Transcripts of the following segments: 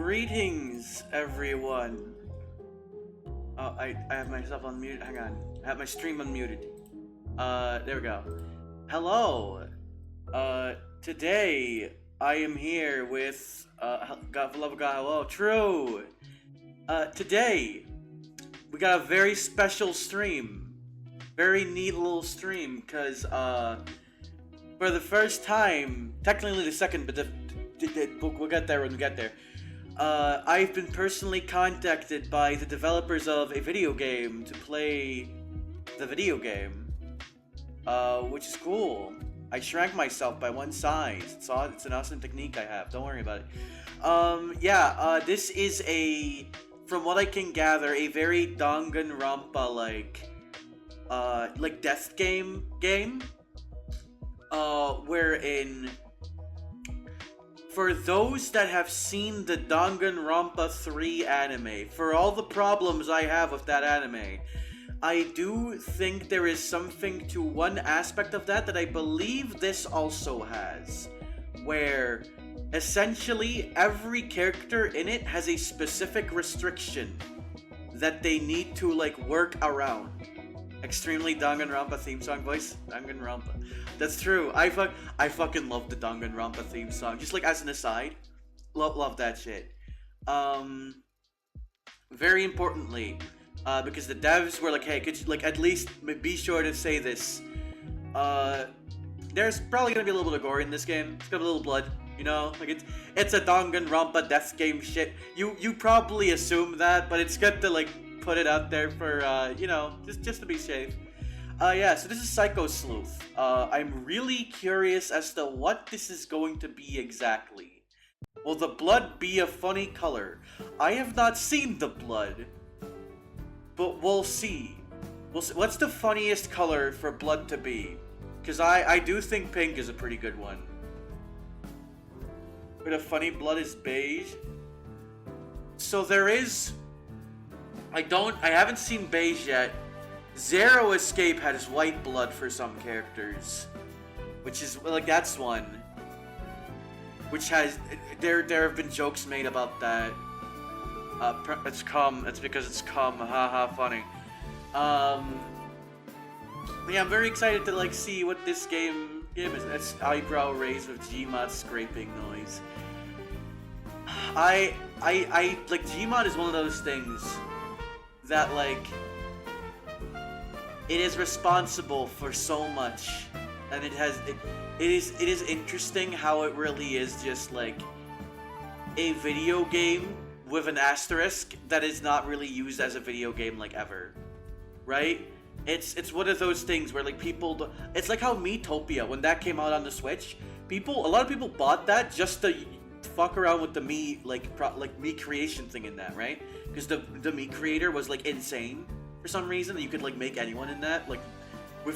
Greetings, everyone. Oh, I have myself unmuted. Hang on. I have my stream unmuted. There we go. Hello. Today I am here with God for love of God. Hello. True. Today we got a very special stream. Very neat little stream, cause for the first time, technically the second, but we'll get there when we get there. I've been personally contacted by the developers of a video game to play the video game, which is cool. I shrank myself by one size. It's an awesome technique I have. Don't worry about it. This is from what I can gather, a very Danganronpa like death game, wherein, for those that have seen the Danganronpa 3 anime, for all the problems I have with that anime, I do think there is something to one aspect of that I believe this also has, where essentially every character in it has a specific restriction that they need to work around. Extremely Danganronpa theme song voice. Danganronpa. That's true. I fucking love the Danganronpa theme song. Just as an aside, love that shit. Very importantly, because the devs were like, hey, could you at least be sure to say this. There's probably gonna be a little bit of gore in this game. It's got a little blood. You know, it's a Danganronpa death game shit. You probably assume that, but it's good to put it out there for just to be safe. So this is Psycho-Sleuth. I'm really curious as to what this is going to be exactly. Will the blood be a funny color? I have not seen the blood, but we'll see. What's the funniest color for blood to be? Because I do think pink is a pretty good one. But a funny blood is beige. So there is... I haven't seen beige yet. Zero Escape has white blood for some characters, which is that's one. Which has there have been jokes made about that. It's because it's cum. Haha, funny. Yeah, I'm very excited to see what this game is. It's eyebrow raised with Gmod scraping noise. Gmod is one of those things that it is responsible for so much, and it is interesting how it really is just a video game with an asterisk that is not really used as a video game ever, right? It's one of those things where people it's like how Miitopia, when that came out on the Switch, a lot of people bought that just to fuck around with the me me creation thing in that, right? Because the me creator was insane for some reason, that you could make anyone in that with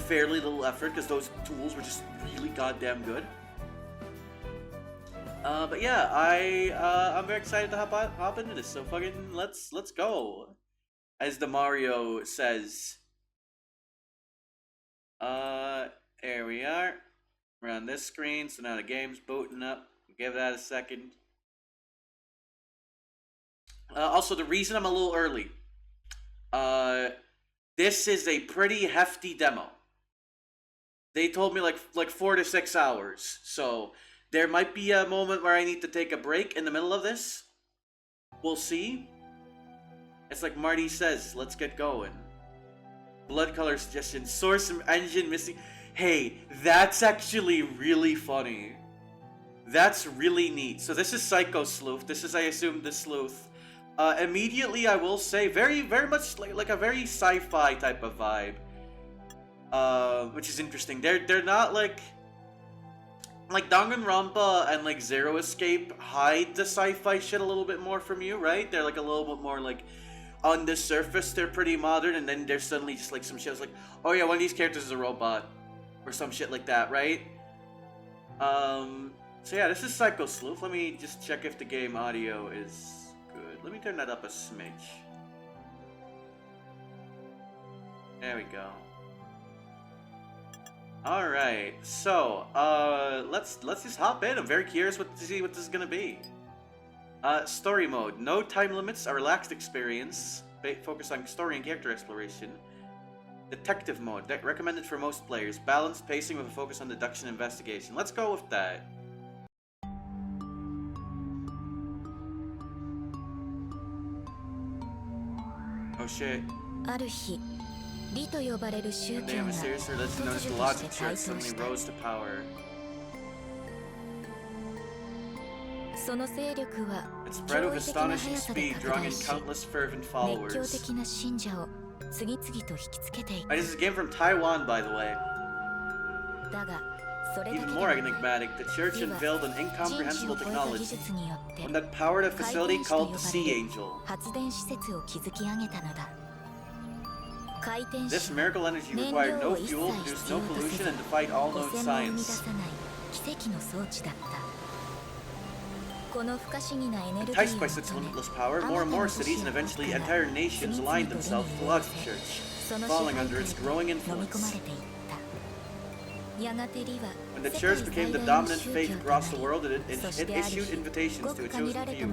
fairly little effort, because those tools were just really goddamn good. But yeah, I'm very excited to hop into this. So fucking let's go, as the Mario says. There we are. We're on this screen, so now the game's booting up. Give that a second. Also, the reason I'm a little early. This is a pretty hefty demo. They told me 4 to 6 hours, so there might be a moment where I need to take a break in the middle of this. We'll see. It's like Marty says, let's get going. Blood color suggestion, source engine missing. Hey, that's actually really funny. That's really neat. So this is Psycho-Sleuth. This is, I assume, the sleuth. Immediately, I will say, very, very much like a very sci-fi type of vibe, which is interesting. They're not like Danganronpa and Zero Escape hide the sci-fi shit a little bit more from you, right? They're a little bit more on the surface they're pretty modern, and then there's suddenly just some shit oh yeah, one of these characters is a robot, or some shit like that, right? So yeah, this is Psycho-Sleuth. Let me just check if the game audio is good. Let me turn that up a smidge. There we go. All right, so let's just hop in. I'm very curious to see what this is gonna be. Story mode. No time limits, a relaxed experience. Focus on story and character exploration. Detective mode. Recommended for most players. Balanced pacing with a focus on deduction and investigation. Let's go with that. Oh shit. The name of mysterious religion known as the Logic Church suddenly rose to power. It spread with astonishing speed, drawing in countless fervent followers. This is a game from Taiwan, by the way. Even more enigmatic, the church unveiled an incomprehensible technology, one that powered a facility called the Sea Angel. This miracle energy required no fuel, produced no pollution, and defied all known science. Enticed by such limitless power, more and more cities and eventually entire nations aligned themselves with the Logic Church, falling under its growing influence. When the church became the dominant faith across the world, it issued invitations to a chosen few.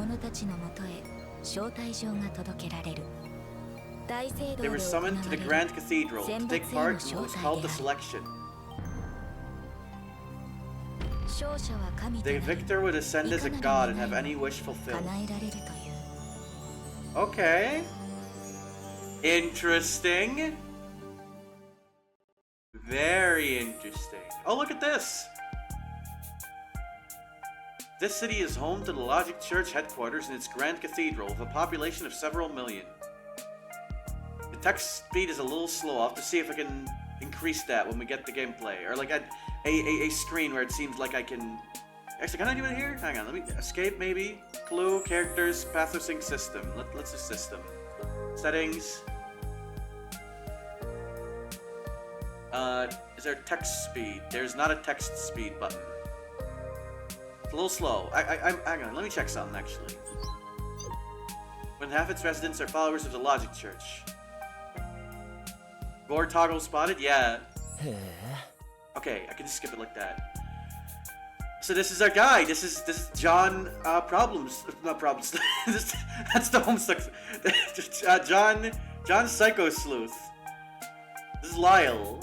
They were summoned to the Grand Cathedral to take part in what was called the selection. The victor would ascend as a god and have any wish fulfilled. Okay. Interesting. Very interesting. Oh, look at this! This city is home to the Logic Church headquarters and its Grand Cathedral with a population of several million. The text speed is a little slow. I'll have to see if I can increase that when we get the gameplay. Or like a screen where it seems like I can... Actually, can I do it here? Hang on, let me... Escape, maybe? Clue, characters, pathosync system. Let's do system. Settings. Is there text speed? There's not a text speed button. It's a little slow. Hang on, let me check something actually. When half its residents are followers of the Logic Church. Gore toggle spotted? Yeah. Okay, I can just skip it like that. So this is our guy. This is John Problems. Not Problems. That's the Homestuck. John Psycho-Sleuth. This is Lyle.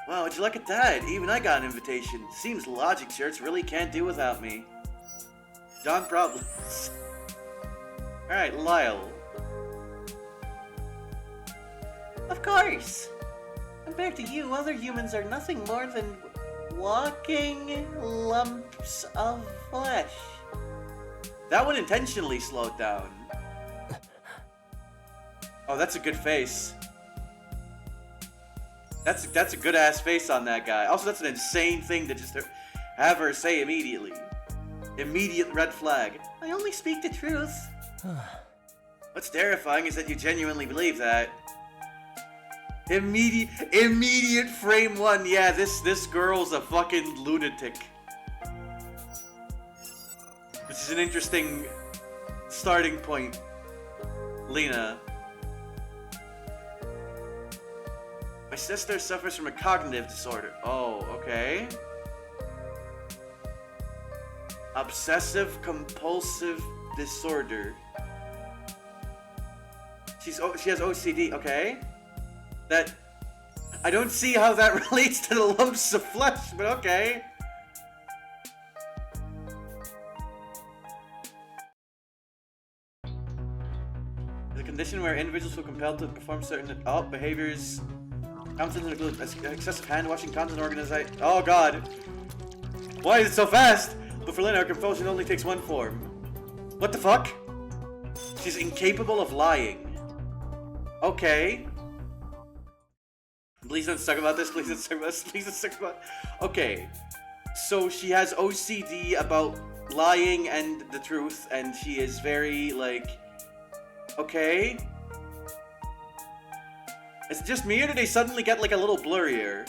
Wow, would you look at that? Even I got an invitation. Seems Logic Church really can't do without me. John Problems. Alright, Lyle. Of course! Compared to you, other humans are nothing more than walking lumps of flesh. That one intentionally slowed down. Oh, that's a good face. That's a good ass face on that guy. Also, that's an insane thing to just have her say immediately. Immediate red flag. I only speak the truth. What's terrifying is that you genuinely believe that. Immediate frame one. Yeah, this girl's a fucking lunatic. This is an interesting starting point, Lena. My sister suffers from a cognitive disorder. Oh, okay. Obsessive compulsive disorder. She has OCD. Okay. That I don't see how that relates to the lumps of flesh, but okay. The condition where individuals feel compelled to perform certain behaviors. Content include excessive hand washing, content organization. Oh god. Why is it so fast? But for Lena, her compulsion only takes one form. What the fuck? She's incapable of lying. Okay. Please don't talk about this. Please don't talk about this. Please don't talk about. Okay. So she has OCD about lying and the truth, and she is very like. Okay. Is it just me, or do they suddenly get like a little blurrier?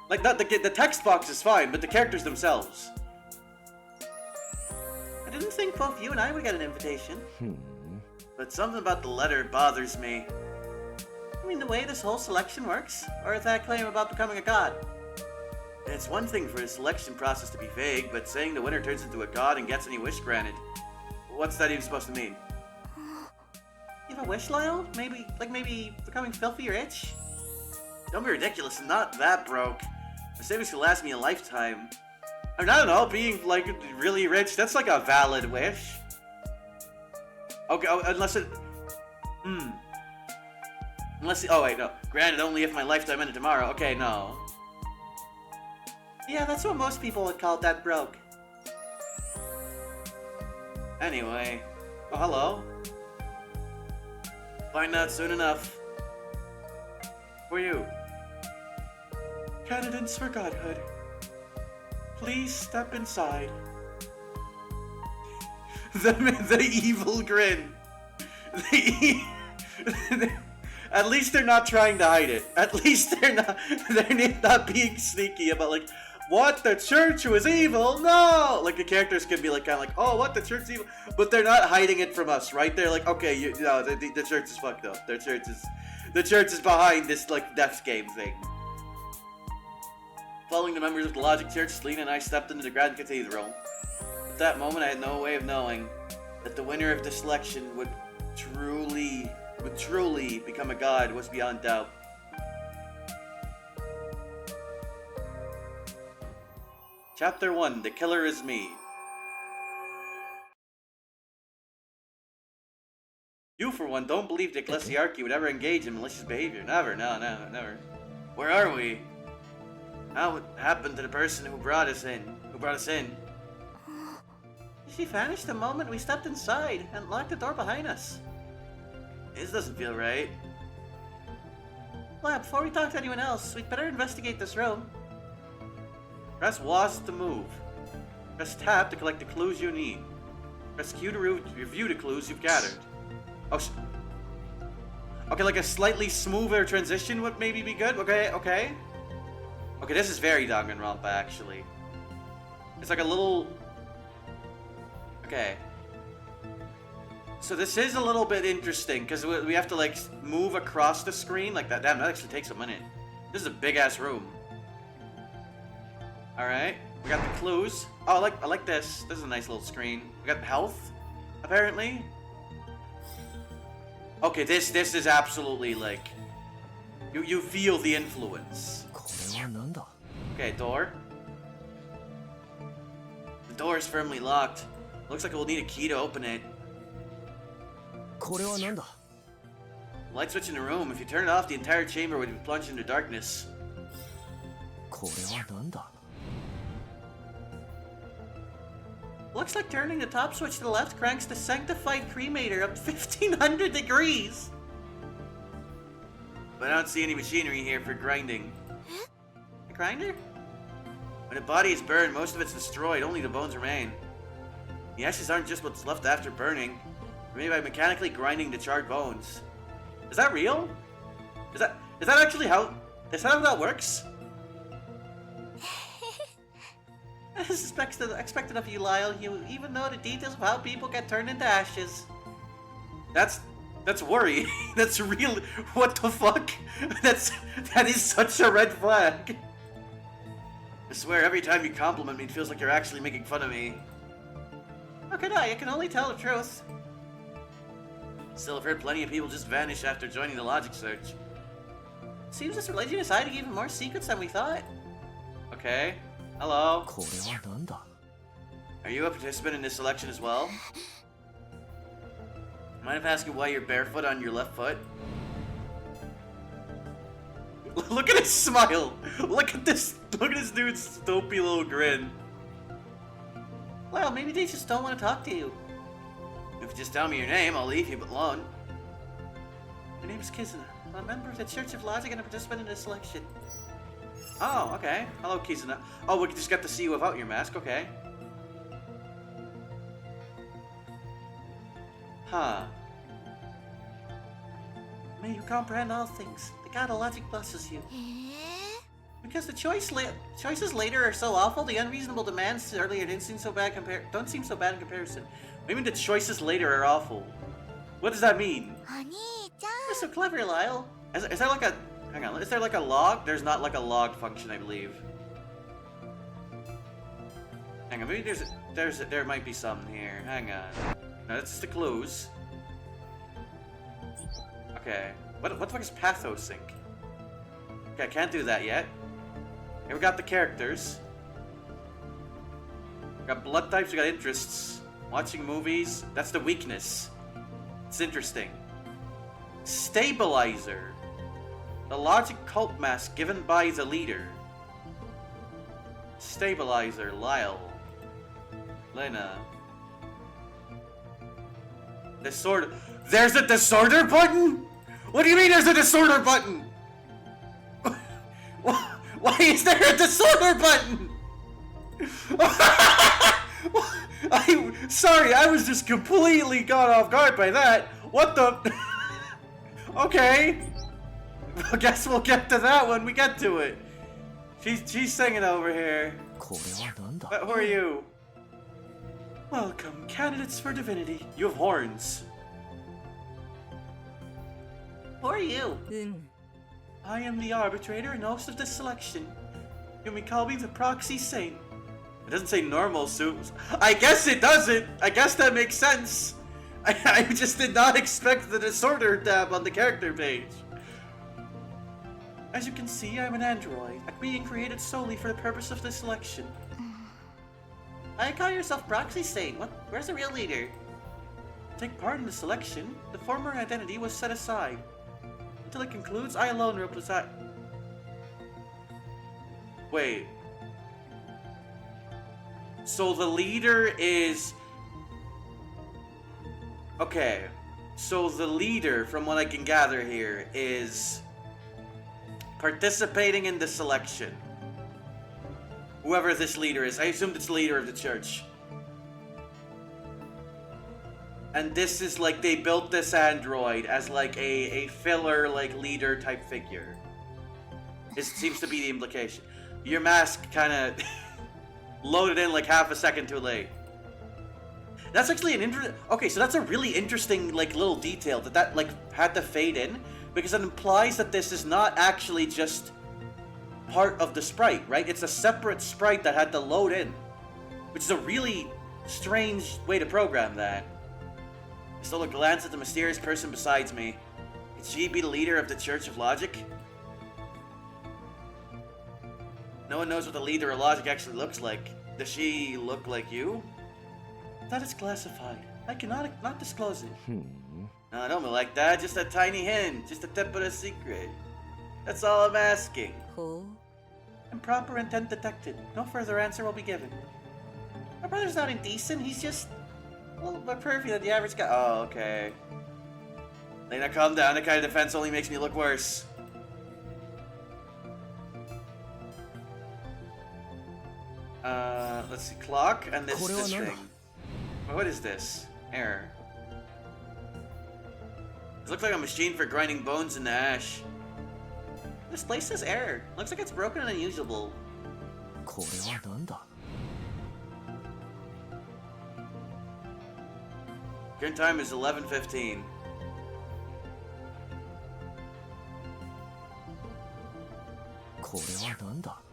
Like that, the text box is fine, but the characters themselves. I didn't think both you and I would get an invitation. But something about the letter bothers me. I mean, the way this whole selection works, or that claim about becoming a god. It's one thing for the selection process to be vague, but saying the winner turns into a god and gets any wish granted. What's that even supposed to mean? You have a wish, Lyle? Maybe becoming filthy rich? Don't be ridiculous, I'm not that broke. The savings could last me a lifetime. I mean, I don't know, being, like, really rich, that's like a valid wish. Okay, unless it... Unless... Oh, wait, no. Granted, only if my lifetime ended tomorrow. Okay, no. Yeah, that's what most people would call that broke. Anyway. Oh, hello. Find out soon enough. Who are you? Candidates for godhood. Please step inside. The evil grin. At least they're not trying to hide it. At least they're not being sneaky about like, what, the church was evil? No! Like the characters can be like kind of like, oh, what, the church is evil? But they're not hiding it from us, right? They're like, okay, the church is fucked up. The church is behind this like death game thing. Following the members of the Logic Church, Lena and I stepped into the Grand Cathedral. At that moment, I had no way of knowing that the winner of the selection would truly become a god was beyond doubt. Chapter 1, The Killer is Me. You, for one, don't believe the Ecclesiarchy would ever engage in malicious behavior. Never, no, never. Where are we? What happened to the person who brought us in? She vanished the moment we stepped inside and locked the door behind us. This doesn't feel right. Well, before we talk to anyone else, we'd better investigate this room. Press WAS to move. Press Tab to collect the clues you need. Press Q to review the clues you've gathered. Oh, okay, like a slightly smoother transition would maybe be good. Okay. Okay, this is very Danganronpa, actually. It's like a little... Okay. So this is a little bit interesting, because we have to, like, move across the screen like that. Damn, that actually takes a minute. This is a big-ass room. Alright, we got the clues. Oh, I like this. This is a nice little screen. We got health, apparently. Okay, this is absolutely, like... You feel the influence. Okay, door. The door is firmly locked. Looks like we'll need a key to open it. Light switch in the room. If you turn it off, the entire chamber would be plunged into darkness. Looks like turning the top switch to the left cranks the sanctified cremator up 1500 degrees. But I don't see any machinery here for grinding. A grinder? When a body is burned, most of it's destroyed, only the bones remain. The ashes aren't just what's left after burning. They're made by mechanically grinding the charred bones. Is that real? Is that actually how... Is that how that works? As expected of you, Lyle. You even know the details of how people get turned into ashes. That's worrying. That's real. What the fuck? That is such a red flag. I swear, every time you compliment me, it feels like you're actually making fun of me. How could I? I can only tell the truth. Still, I've heard plenty of people just vanish after joining the Logic Search. Seems this religion is hiding even more secrets than we thought. Okay. Hello. Are you a participant in this selection as well? Mind if I ask you why you're barefoot on your left foot? Look at his smile! Look at this dude's dopey little grin. Well, maybe they just don't want to talk to you. If you just tell me your name, I'll leave you alone. My name is Kizuna. I'm a member of the Church of Logic and a participant in this selection. Oh, okay. Hello, Kizuna. Oh, we just got to see you without your mask. Okay. Huh. May you comprehend all things. The God of Logic blesses you. Because the choices later are so awful, the unreasonable demands earlier don't seem so bad in comparison. Maybe the choices later are awful. What does that mean? You're so clever, Lyle. Is there like a... Hang on, is there like a log? There's not like a log function, I believe. Hang on, maybe there might be some here. Hang on. No, that's just the clues. Okay. What the fuck is Pathosync? Okay, I can't do that yet. Here we got the characters. We got blood types, we got interests. Watching movies, that's the weakness. It's interesting. Stabilizer. The logic cult mask given by the leader. Stabilizer, Lyle. Lena. Disorder. There's a disorder button? What do you mean there's a disorder button? Why is there a disorder button? Sorry, I was just completely caught off guard by that. What the? Okay. I guess we'll get to that when we get to it. She's singing over here. But who are you? Welcome, candidates for divinity. You have horns. Who are you? I am the arbitrator and host of this selection. You may call me the proxy saint. It doesn't say normal suits. I guess it doesn't. I guess that makes sense. I just did not expect the disorder tab on the character page. As you can see, I'm an android, being created solely for the purpose of this selection. I call yourself proxy saint. Where's the real leader? To take part in the selection, the former identity was set aside. Until it concludes, I alone represent. Wait. So the leader is... Okay. So the leader, from what I can gather here, is participating in the selection. Whoever this leader is. I assume it's the leader of the church. And this is like, they built this android as like a filler, like leader type figure. It seems to be the implication. Your mask kind of loaded in like half a second too late. That's actually an interesting... Okay, so that's a really interesting like little detail that like had to fade in, because it implies that this is not actually just part of the sprite, right? It's a separate sprite that had to load in, which is a really strange way to program that. I stole a glance at the mysterious person beside me. Could she be the leader of the Church of Logic? No one knows what the leader of Logic actually looks like. Does she look like you? That is classified. I cannot not disclose it. No, don't be like that. Just a tiny hint. Just a tip of the secret. That's all I'm asking. Improper intent detected. No further answer will be given. My brother's not indecent. He's just a little more pervy than the average guy. Oh, okay. Lena, calm down. That kind of defense only makes me look worse. Let's see. Clock and this thing. What is this? Error. It looks like a machine for grinding bones into ash. This place says error. Looks like it's broken and unusable. Current time is 11:15.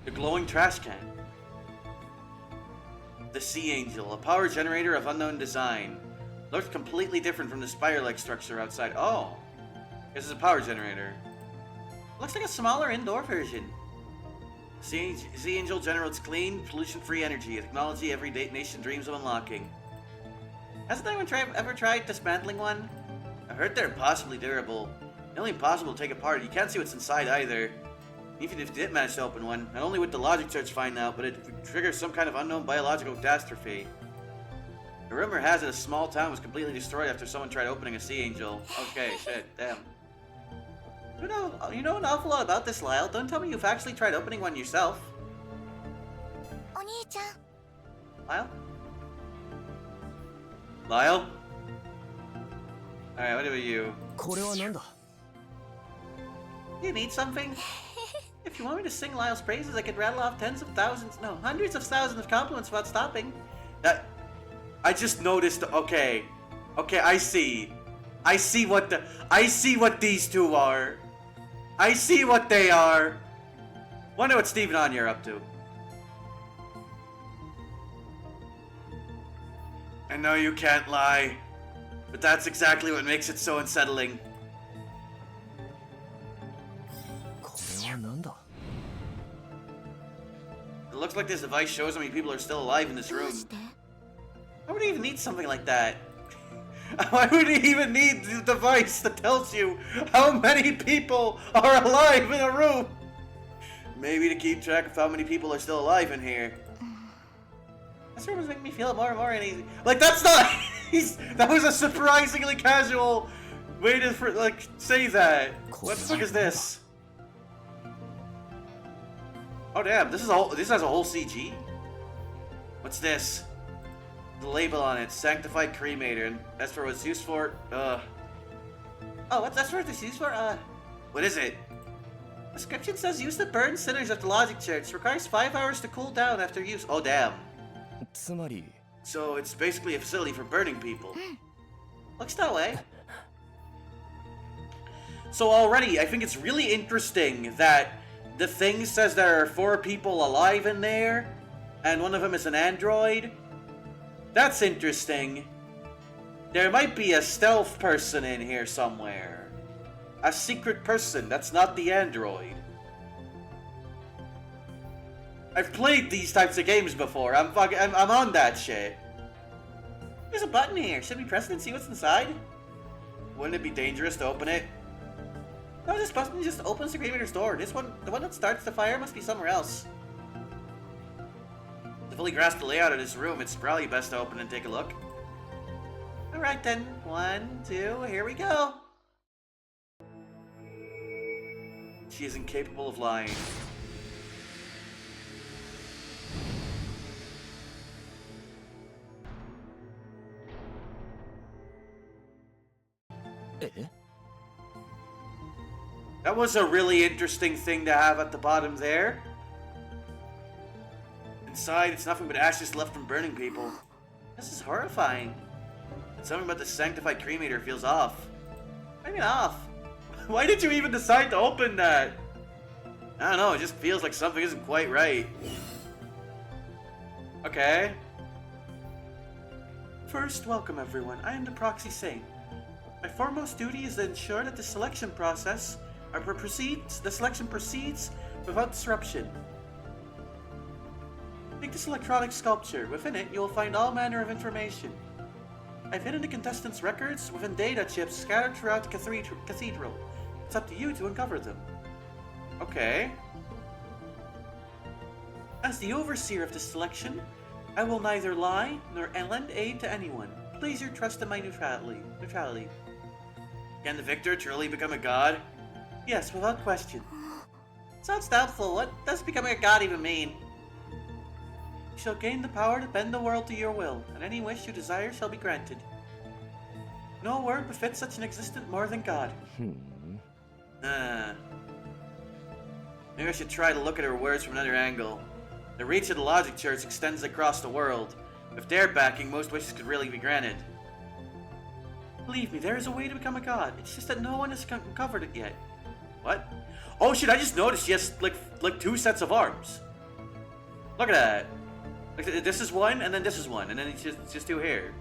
The glowing trash can. The Sea Angel, a power generator of unknown design. Looks completely different from the spire-like structure outside. Oh, this is a power generator. Looks like a smaller indoor version. Sea Angel generates clean, pollution-free energy, a technology every nation dreams of unlocking. Hasn't anyone ever tried dismantling one? I heard they're impossibly durable. Nearly impossible to take apart. You can't see what's inside either. Even if you did manage to open one, not only would the logic church find out, but it would trigger some kind of unknown biological catastrophe. The rumor has it a small town was completely destroyed after someone tried opening a Sea Angel. Okay, shit, damn. You know an awful lot about this, Lyle. Don't tell me you've actually tried opening one yourself. Lyle? Lyle? Alright, what about you? You need something? If you want me to sing Lyle's praises, I could rattle off hundreds of thousands of compliments without stopping. I just noticed, okay, I see what these two are. I see what they are. Wonder what Steve and Anya are up to. know you can't lie, but that's exactly what makes it so unsettling. It looks like this device shows how many people are still alive in this room. Why would he even need something like that? Why would he even need the device that tells you how many people are alive in a room? Maybe to keep track of how many people are still alive in here. This room is making me feel more and more uneasy. Like, that's not... that was a surprisingly casual way to, say that. What the fuck is this? Oh, damn. This has a whole CG? What's this? The label on it. Sanctified Cremator. And that's for what it's used for. Oh, that's what it's used for? What is it? Description says use to burn sinners at the Logic Church. Requires 5 hours to cool down after use. Oh, damn. So it's basically a facility for burning people. Looks that way. So already, I think it's really interesting that the thing says there are 4 people alive in there, and one of them is an android. That's interesting. There might be a stealth person in here somewhere. A secret person that's not the android. I've played these types of games before. I'm on that shit. There's a button here. Should we press it and see what's inside? Wouldn't it be dangerous to open it? No, this button just opens the cremator's door. This one, the one that starts the fire, must be somewhere else. To fully grasp the layout of this room, it's probably best to open and take a look. Alright then. 1, 2, here we go. She is incapable of lying. That was a really interesting thing to have at the bottom there. Inside, it's nothing but ashes left from burning people. This is horrifying. And something about the sanctified cremator feels off. I mean off. Why did you even decide to open that? I don't know, it just feels like something isn't quite right. Okay. First, welcome everyone. I am the Proxy Saint. My foremost duty is to ensure that the selection proceeds without disruption. Take this electronic sculpture. Within it, you will find all manner of information. I've hidden the contestants' records within data chips scattered throughout the cathedral. It's up to you to uncover them. Okay. As the overseer of this selection, I will neither lie nor lend aid to anyone. Place your trust in my neutrality. Can the victor truly become a god? Yes, without question. Sounds doubtful. What does becoming a god even mean? You shall gain the power to bend the world to your will, and any wish you desire shall be granted. No word befits such an existent more than God. Maybe I should try to look at her words from another angle. The reach of the Logic Church extends across the world. With their backing, most wishes could really be granted. Believe me, there is a way to become a god. It's just that no one has uncovered it yet. What? Oh shit, I just noticed she has like 2 sets of arms. Look at that. Like, this is one, and then this is one, and then it's just 2 here.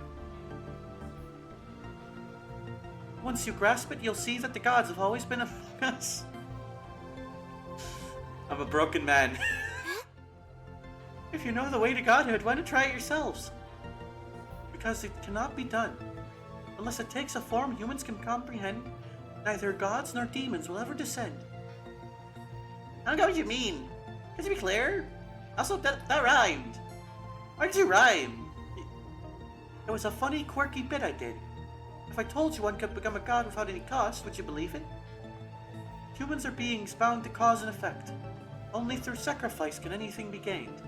Once you grasp it, you'll see that the gods have always been among us. I'm a broken man. If you know the way to godhood, why not try it yourselves? Because it cannot be done. Unless it takes a form humans can comprehend, neither gods nor demons will ever descend. I don't know what you mean. Can you be clear? Also, that rhymed. Why did you rhyme? It was a funny, quirky bit I did. If I told you one could become a god without any cost, would you believe it? Humans are beings bound to cause and effect. Only through sacrifice can anything be gained.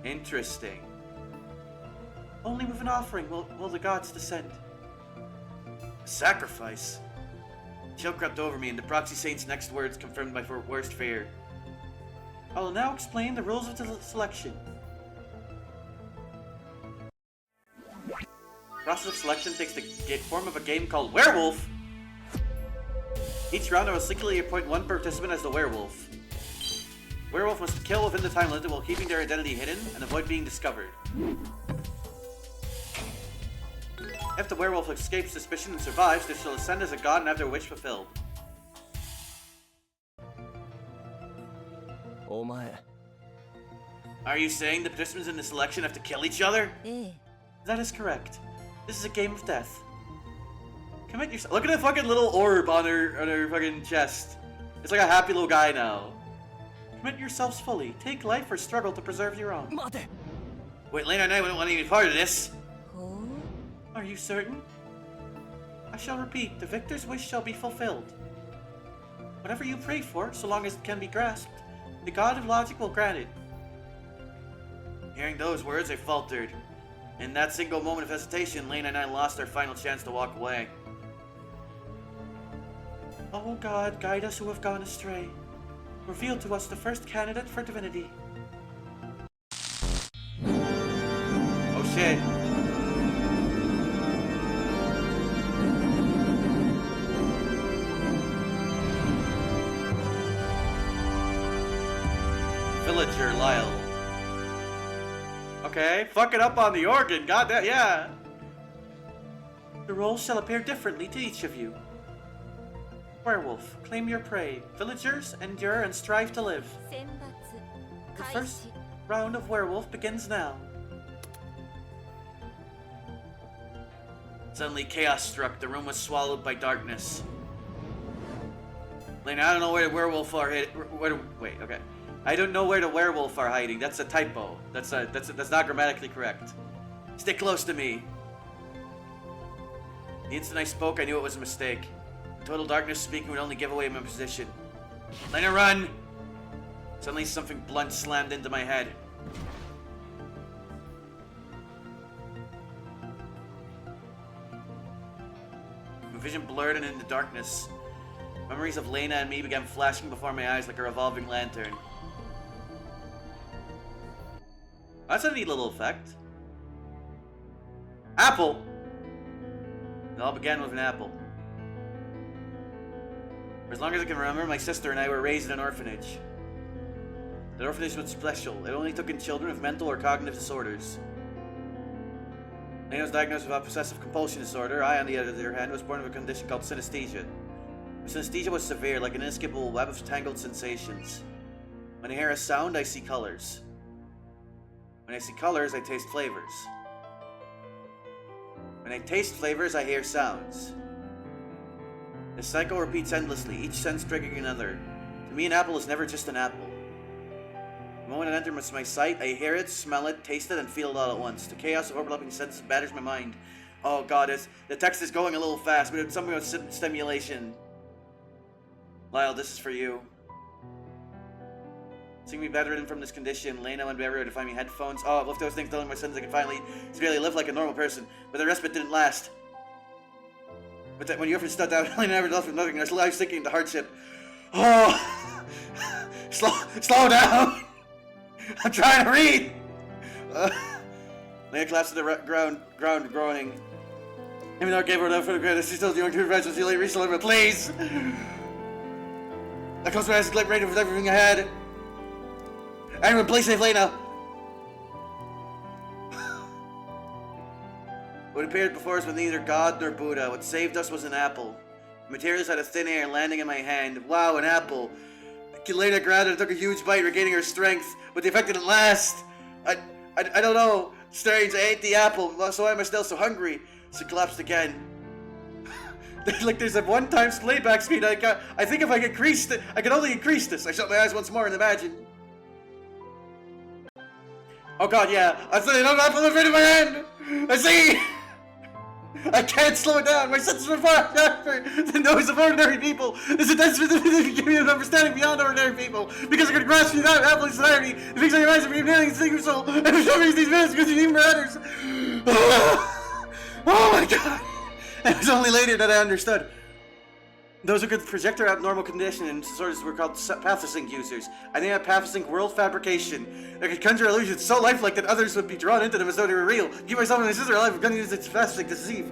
Interesting. Only with an offering will the gods descend. A sacrifice? Chill crept over me, and the Proxy Saint's next words confirmed my worst fear. I will now explain the rules of the selection. The process of selection takes the form of a game called Werewolf. Each round I will secretly appoint one participant as the werewolf. Werewolf must kill within the time limit while keeping their identity hidden and avoid being discovered. If the werewolf escapes suspicion and survives, they shall ascend as a god and have their wish fulfilled. Are you saying the participants in this election have to kill each other? That is correct. This is a game of death. Commit yourself. Look at the fucking little orb on her fucking chest. It's like a happy little guy now. Commit yourselves fully. Take life or struggle to preserve your own. Wait, Lena and I wouldn't want to be part of this. Are you certain? I shall repeat, the victor's wish shall be fulfilled. Whatever you pray for, so long as it can be grasped, the god of logic will grant it. Hearing those words, I faltered. In that single moment of hesitation, Lena and I lost our final chance to walk away. Oh God, guide us who have gone astray. Reveal to us the first candidate for divinity. Oh shit. Villager Lyle. Okay, fuck it up on the organ, goddamn, yeah. The roles shall appear differently to each of you. Werewolf, claim your prey. Villagers, endure and strive to live. The first round of werewolf begins now. Suddenly chaos struck. The room was swallowed by darkness. Lena, I don't know where the werewolf are wait, okay. I don't know where the werewolf are hiding. That's a typo. That's not grammatically correct. Stay close to me. The instant I spoke, I knew it was a mistake. Total darkness speaking would only give away my position. Lena, run! Suddenly something blunt slammed into my head. My vision blurred and into darkness. Memories of Lena and me began flashing before my eyes like a revolving lantern. That's a neat little effect. Apple! It all began with an apple. For as long as I can remember, my sister and I were raised in an orphanage. The orphanage was special. It only took in children with mental or cognitive disorders. Lena was diagnosed with obsessive compulsion disorder. I, on the other hand, was born with a condition called synesthesia. My synesthesia was severe, like an inescapable web of tangled sensations. When I hear a sound, I see colors. When I see colors, I taste flavors. When I taste flavors, I hear sounds. This cycle repeats endlessly, each sense triggering another. To me, an apple is never just an apple. The moment it enters my sight, I hear it, smell it, taste it, and feel it all at once. The chaos of overlapping senses batters my mind. Oh God, the text is going a little fast, but it's something about stimulation. Lyle, this is for you. Seeing me bedridden from this condition, Lena went everywhere to find me headphones. Oh, I left those things telling my sons I could finally really live like a normal person, but the respite didn't last. But when you ever stood down, Lena never left with nothing. I was thinking the hardship. Oh, slow down. I'm trying to read. Lena collapsed to the ground, groaning. Even though I gave her enough for the credit, she's still doing too much. She lay recently, but please. I closed my eyes and ready with everything I had. Anyone, please save Lena! What appeared before us was neither God nor Buddha. What saved us was an apple. The materials out of thin air landing in my hand. Wow, an apple. Lena grabbed it and took a huge bite, regaining her strength, but the effect didn't last. I don't know. Strange, I ate the apple, so why am I still so hungry? She collapsed again. Like there's a one-time playback speed. I think if I increased it, I can only increase this. I shut my eyes once more and imagine. Oh God, yeah! I see another apple in my hand. I see. I can't slow it down. My senses are far after the noise of ordinary people. There's a dense visibility give me an understanding beyond ordinary people. Because I can grasp you that apple society. The things on your eyes are being nearly thing of soul. And I'm showing these minutes because you need others. Oh my God! It was only later that I understood. Those who could project their abnormal condition and disorders were called pathosync users. I think that pathosync world fabrication. They could conjure illusions so lifelike that others would be drawn into them as though they were real. Keep myself and my sister alive, I'm gonna use its pathosync to deceive.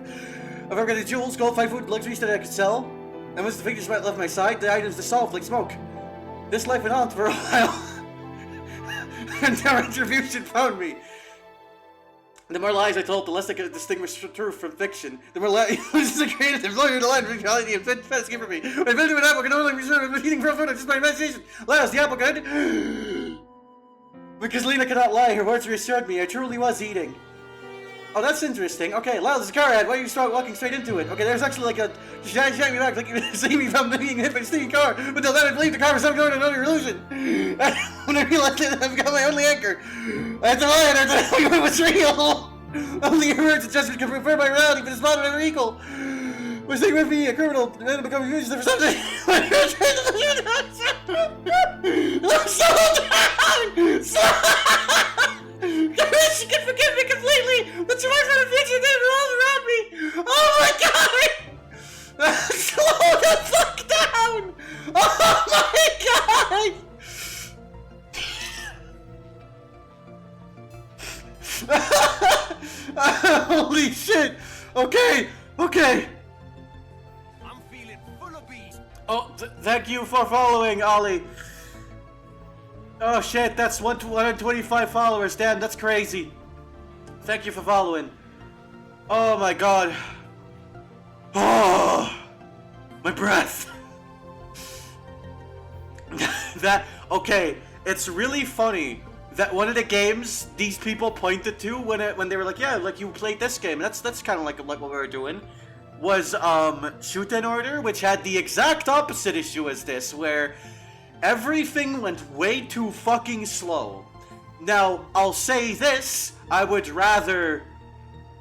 I've ever got the jewels, gold, fine food, luxuries that I could sell. And once the figures might left my side, the items dissolved like smoke. This life went on for a while. And now retribution found me. The more lies I told, the less I could distinguish truth from fiction. The more lies this is a creative lawyer to line reality and fantasy for me. When I built an apple, can only reserve eating real food, it's just my imagination. Last, the apple good? Because Lena cannot lie, her words reassured me. I truly was eating. Oh, that's interesting. Okay, Lyle, there's a car ahead. Why are you walking straight into it? Okay, there's actually like a shine me back, like you see me from being hit by a stinking car. But till then, I believe the car was not going to another illusion. When I realized that I've got my only anchor. I had to lie and I thought it was real. Only your words and judgment can confirm my reality, but it's not ever equal. Was staying with me, a criminal, and then become a fugitive for something. Slow down! She can forgive me completely, but she was not a fiction that revolves around me. Oh my god! Slow the fuck down! Oh my god! Holy shit! Okay, okay. I'm feeling full of bees. Oh, thank you for following, Ollie. Oh shit, that's 125 followers. Damn, that's crazy. Thank you for following. Oh my god. Oh, my breath. Okay, it's really funny that one of the games these people pointed to when they were like, yeah, like you played this game. That's kind of like what we were doing. Was Shoot in Order, which had the exact opposite issue as this, where everything went way too fucking slow. Now, I'll say this, I would rather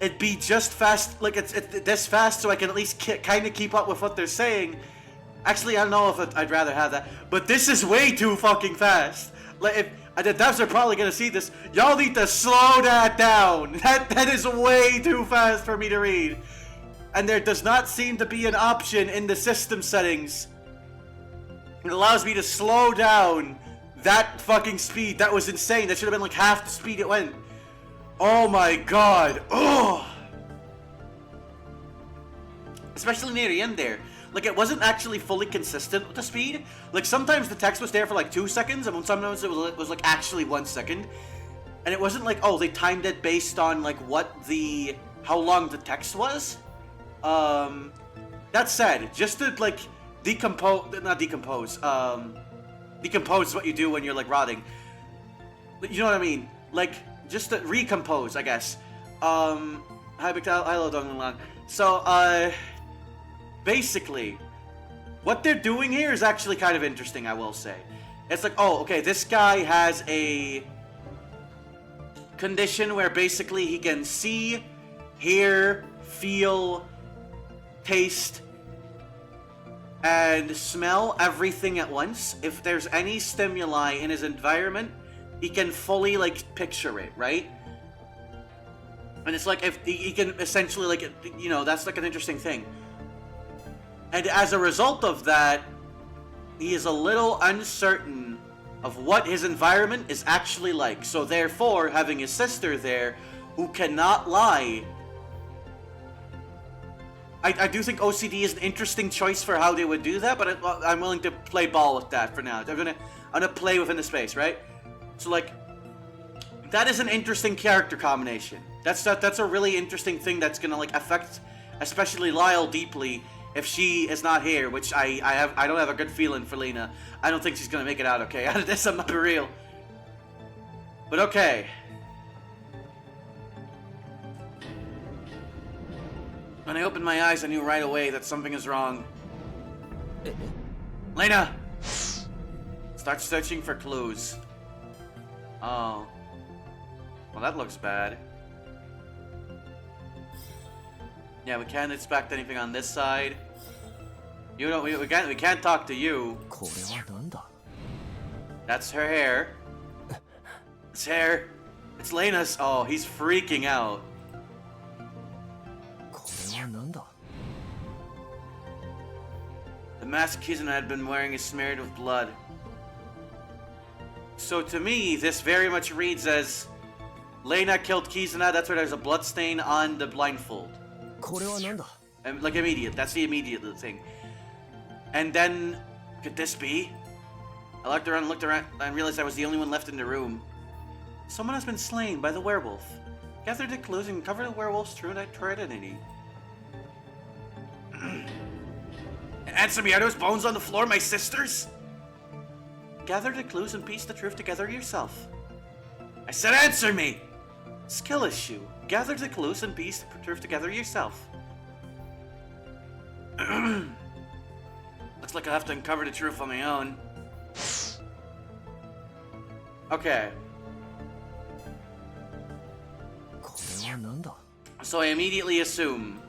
it be just fast, like it's this fast so I can at least kind of keep up with what they're saying. Actually, I don't know if I'd rather have that, but this is way too fucking fast. Like, if the devs are probably gonna see this, y'all need to slow that down. That is way too fast for me to read. And there does not seem to be an option in the system settings. It allows me to slow down that fucking speed. That was insane. That should have been like half the speed it went. Oh my god. Oh. Especially near the end there. Like, it wasn't actually fully consistent with the speed. Like, sometimes the text was there for like 2 seconds, and sometimes it was like actually 1 second. And it wasn't like, oh, they timed it based on like how long the text was. That said, just to like decompose what you do when you're like rotting. You know what I mean? Like, just to recompose, I guess. So, basically, what they're doing here is actually kind of interesting, I will say. It's like, oh, okay, this guy has a condition where basically he can see, hear, feel, taste, and smell everything at once. If there's any stimuli in his environment, he can fully, like, picture it, right? And it's like, if he can essentially, like, you know, that's like an interesting thing. And as a result of that, he is a little uncertain of what his environment is actually like. So therefore, having his sister there, who cannot lie, I do think OCD is an interesting choice for how they would do that, but I'm willing to play ball with that for now. I'm gonna play within the space, right? So like, that is an interesting character combination. That's a really interesting thing that's gonna like affect, especially Lyle deeply if she is not here, which I don't have a good feeling for Lena. I don't think she's gonna make it out okay out of this. I'm not for real. But okay. When I opened my eyes, I knew right away that something is wrong. Lena! Start searching for clues. Oh. Well, that looks bad. Yeah, we can't expect anything on this side. We can't talk to you. That's her hair. It's hair. It's Lena's. Oh, he's freaking out. The mask Kizuna had been wearing is smeared with blood. So to me, this very much reads as Lena killed Kizuna. That's why there's a blood stain on the blindfold. And like immediate. That's the immediate thing. And then, could this be? I looked around, and realized I was the only one left in the room. Someone has been slain by the werewolf. Gather the clues and cover the werewolf's true identity. Answer me, are those bones on the floor my sister's? Gather the clues and piece the truth together yourself. I said answer me! Skill issue. Gather the clues and piece the truth together yourself. Looks like I'll have to uncover the truth on my own. Okay. So I immediately assume.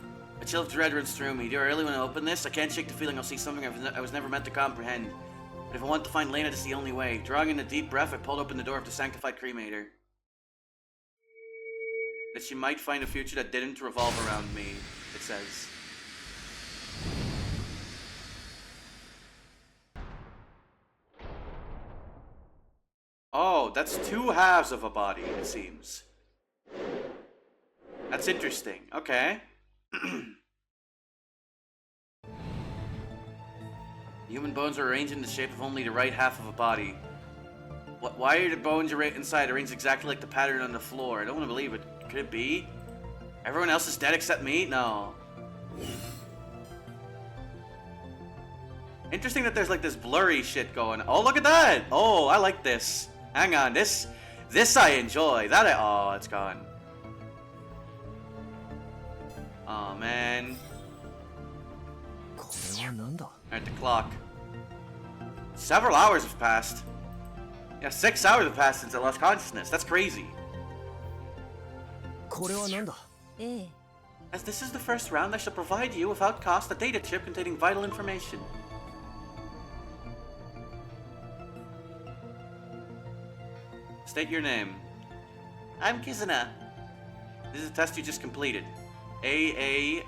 A chill of dread runs through me. Do I really want to open this? I can't shake the feeling I'll see something I was never meant to comprehend. But if I want to find Lena, it's the only way. Drawing in a deep breath, I pulled open the door of the sanctified cremator. That she might find a future that didn't revolve around me, it says. Oh, that's two halves of a body, it seems. That's interesting. Okay. Human bones are arranged in the shape of only the right half of a body. Why are the bones inside arranged exactly like the pattern on the floor? I don't want to believe it. Could it be? Everyone else is dead except me? No. Interesting that there's like this blurry shit going. Oh, look at that! Oh, I like this. Hang on, this I enjoy. Oh, it's gone. Oh man. Alright, the clock. Several hours have passed. Yeah, 6 hours have passed since I lost consciousness. That's crazy. As this is the first round, I shall provide you without cost a data chip containing vital information. State your name. I'm Kizuna. This is a test you just completed. A,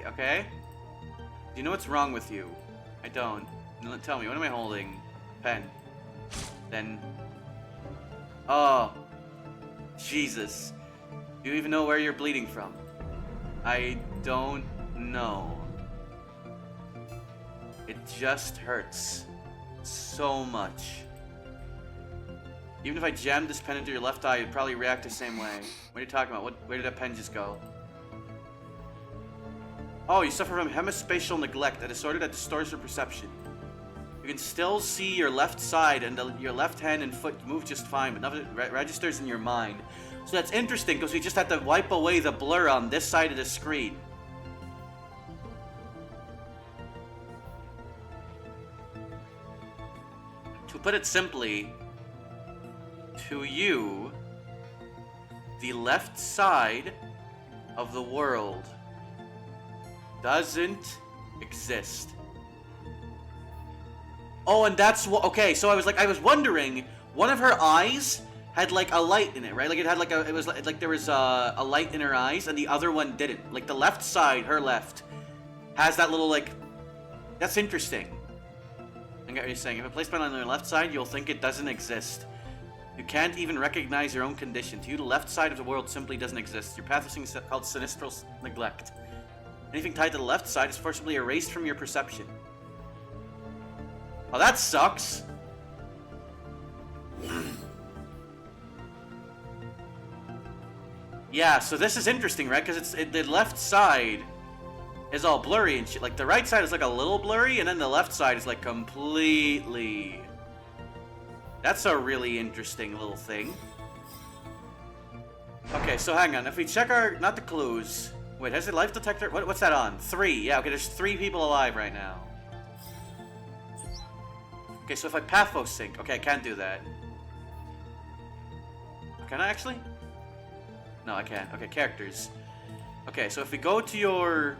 okay? Do you know what's wrong with you? I don't. Tell me, what am I holding? Pen. Then. Oh. Jesus. Do you even know where you're bleeding from? I don't know. It just hurts. So much. Even if I jammed this pen into your left eye, you'd probably react the same way. What are you talking about? Where did that pen just go? Oh, you suffer from hemispatial neglect, a disorder that distorts your perception. You can still see your left side and your left hand and foot move just fine, but none of it registers in your mind. So that's interesting because we just had to wipe away the blur on this side of the screen. To put it simply, to you, the left side of the world doesn't exist. Oh, and that's what. Okay, so I was wondering, one of her eyes had like a light in it, right? Like it had like it was like there was a light in her eyes, and the other one didn't. Like the left side, her left, has that little like. That's interesting. I get what you're saying. If a placement on your left side, you'll think it doesn't exist. You can't even recognize your own condition. To you, the left side of the world simply doesn't exist. Your path is called sinistral neglect. Anything tied to the left side is forcibly erased from your perception. Oh, that sucks. Yeah, so this is interesting, right? Because the left side is all blurry and shit. Like, the right side is like a little blurry, and then the left side is like completely... That's a really interesting little thing. Okay, so hang on. If we check our... Not the clues. Wait, has the life detector... What's that on? 3. Yeah, okay, there's 3 people alive right now. Okay, so if I pathosync... Okay, I can't do that. Can I actually? No, I can't. Okay, characters. Okay, so if we go to your...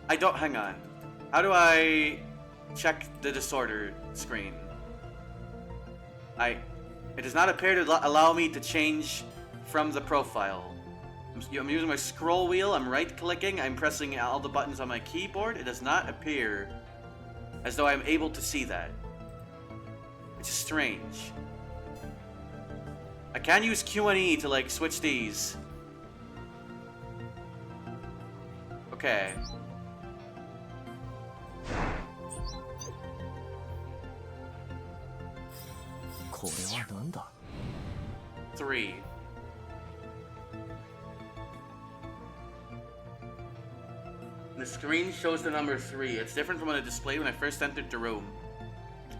I don't... Hang on. How do I check the disorder screen? It does not appear to allow me to change from the profile. I'm using my scroll wheel, I'm right-clicking, I'm pressing all the buttons on my keyboard. It does not appear as though I'm able to see that. Which is strange. I can use Q and E to, like, switch these. Okay. 3. The screen shows the number 3. It's different from on the display when I first entered the room.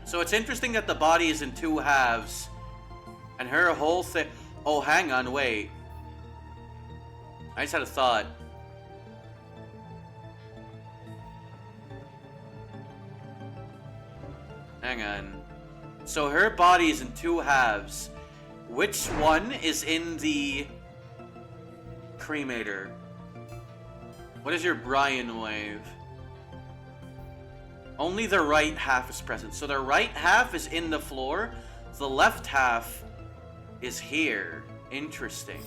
So it's interesting that the body is in 2 halves. And her whole thing... Oh, hang on, wait. I just had a thought. Hang on. So her body is in 2 halves. Which one is in the cremator? What is your Brian wave? Only the right half is present. So the right half is in the floor. The left half is here. Interesting.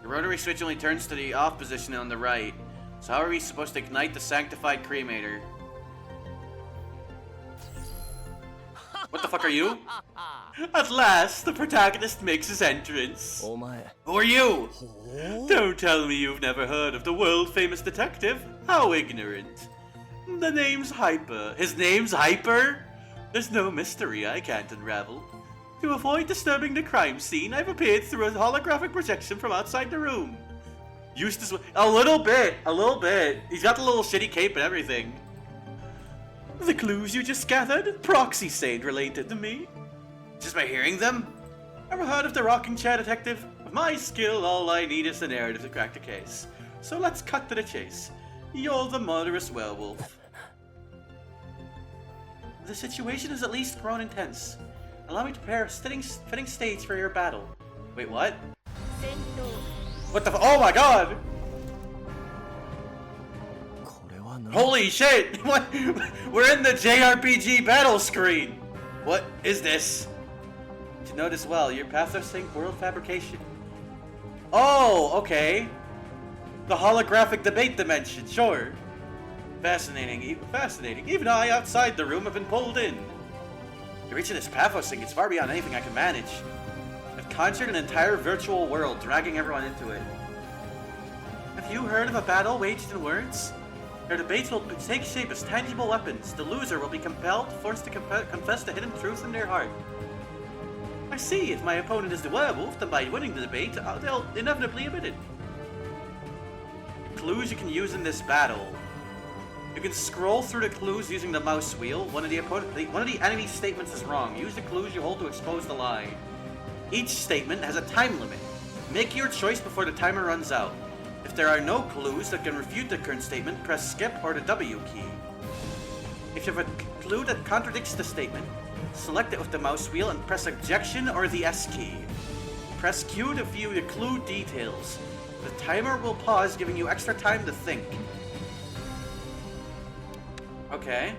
The rotary switch only turns to the off position on the right. So how are we supposed to ignite the sanctified cremator? What the fuck are you? At last, the protagonist makes his entrance. Who are you? Don't tell me you've never heard of the world-famous detective. How ignorant. The name's Hyper. His name's Hyper? There's no mystery I can't unravel. To avoid disturbing the crime scene, I've appeared through a holographic projection from outside the room. Eustace, a little bit. He's got the little shitty cape and everything. The clues you just gathered? Proxy Saint related to me. Just by hearing them? Ever heard of the rocking chair detective? With my skill, all I need is the narrative to crack the case. So let's cut to the chase. You're the murderous werewolf. The situation has at least grown intense. Allow me to prepare a fitting stage for your battle. Wait, what? What the oh my god! Holy shit! What? We're in the JRPG battle screen! What is this? To notice well, your Pathosync world fabrication. Oh, okay. The holographic debate dimension, sure. Fascinating, fascinating. Even I outside the room have been pulled in. Reaching this Pathosync is far beyond anything I can manage. I've conjured an entire virtual world, dragging everyone into it. Have you heard of a battle waged in words? Their debates will take shape as tangible weapons. The loser will be forced to confess the hidden truth in their heart. I see, if my opponent is the werewolf, then by winning the debate, they'll inevitably admit it. The clues you can use in this battle. You can scroll through the clues using the mouse wheel. One of the enemy statements is wrong. Use the clues you hold to expose the lie. Each statement has a time limit. Make your choice before the timer runs out. If there are no clues that can refute the current statement, press skip or the W key. If you have a clue that contradicts the statement, select it with the mouse wheel and press objection or the S key. Press Q to view the clue details. The timer will pause, giving you extra time to think. Okay.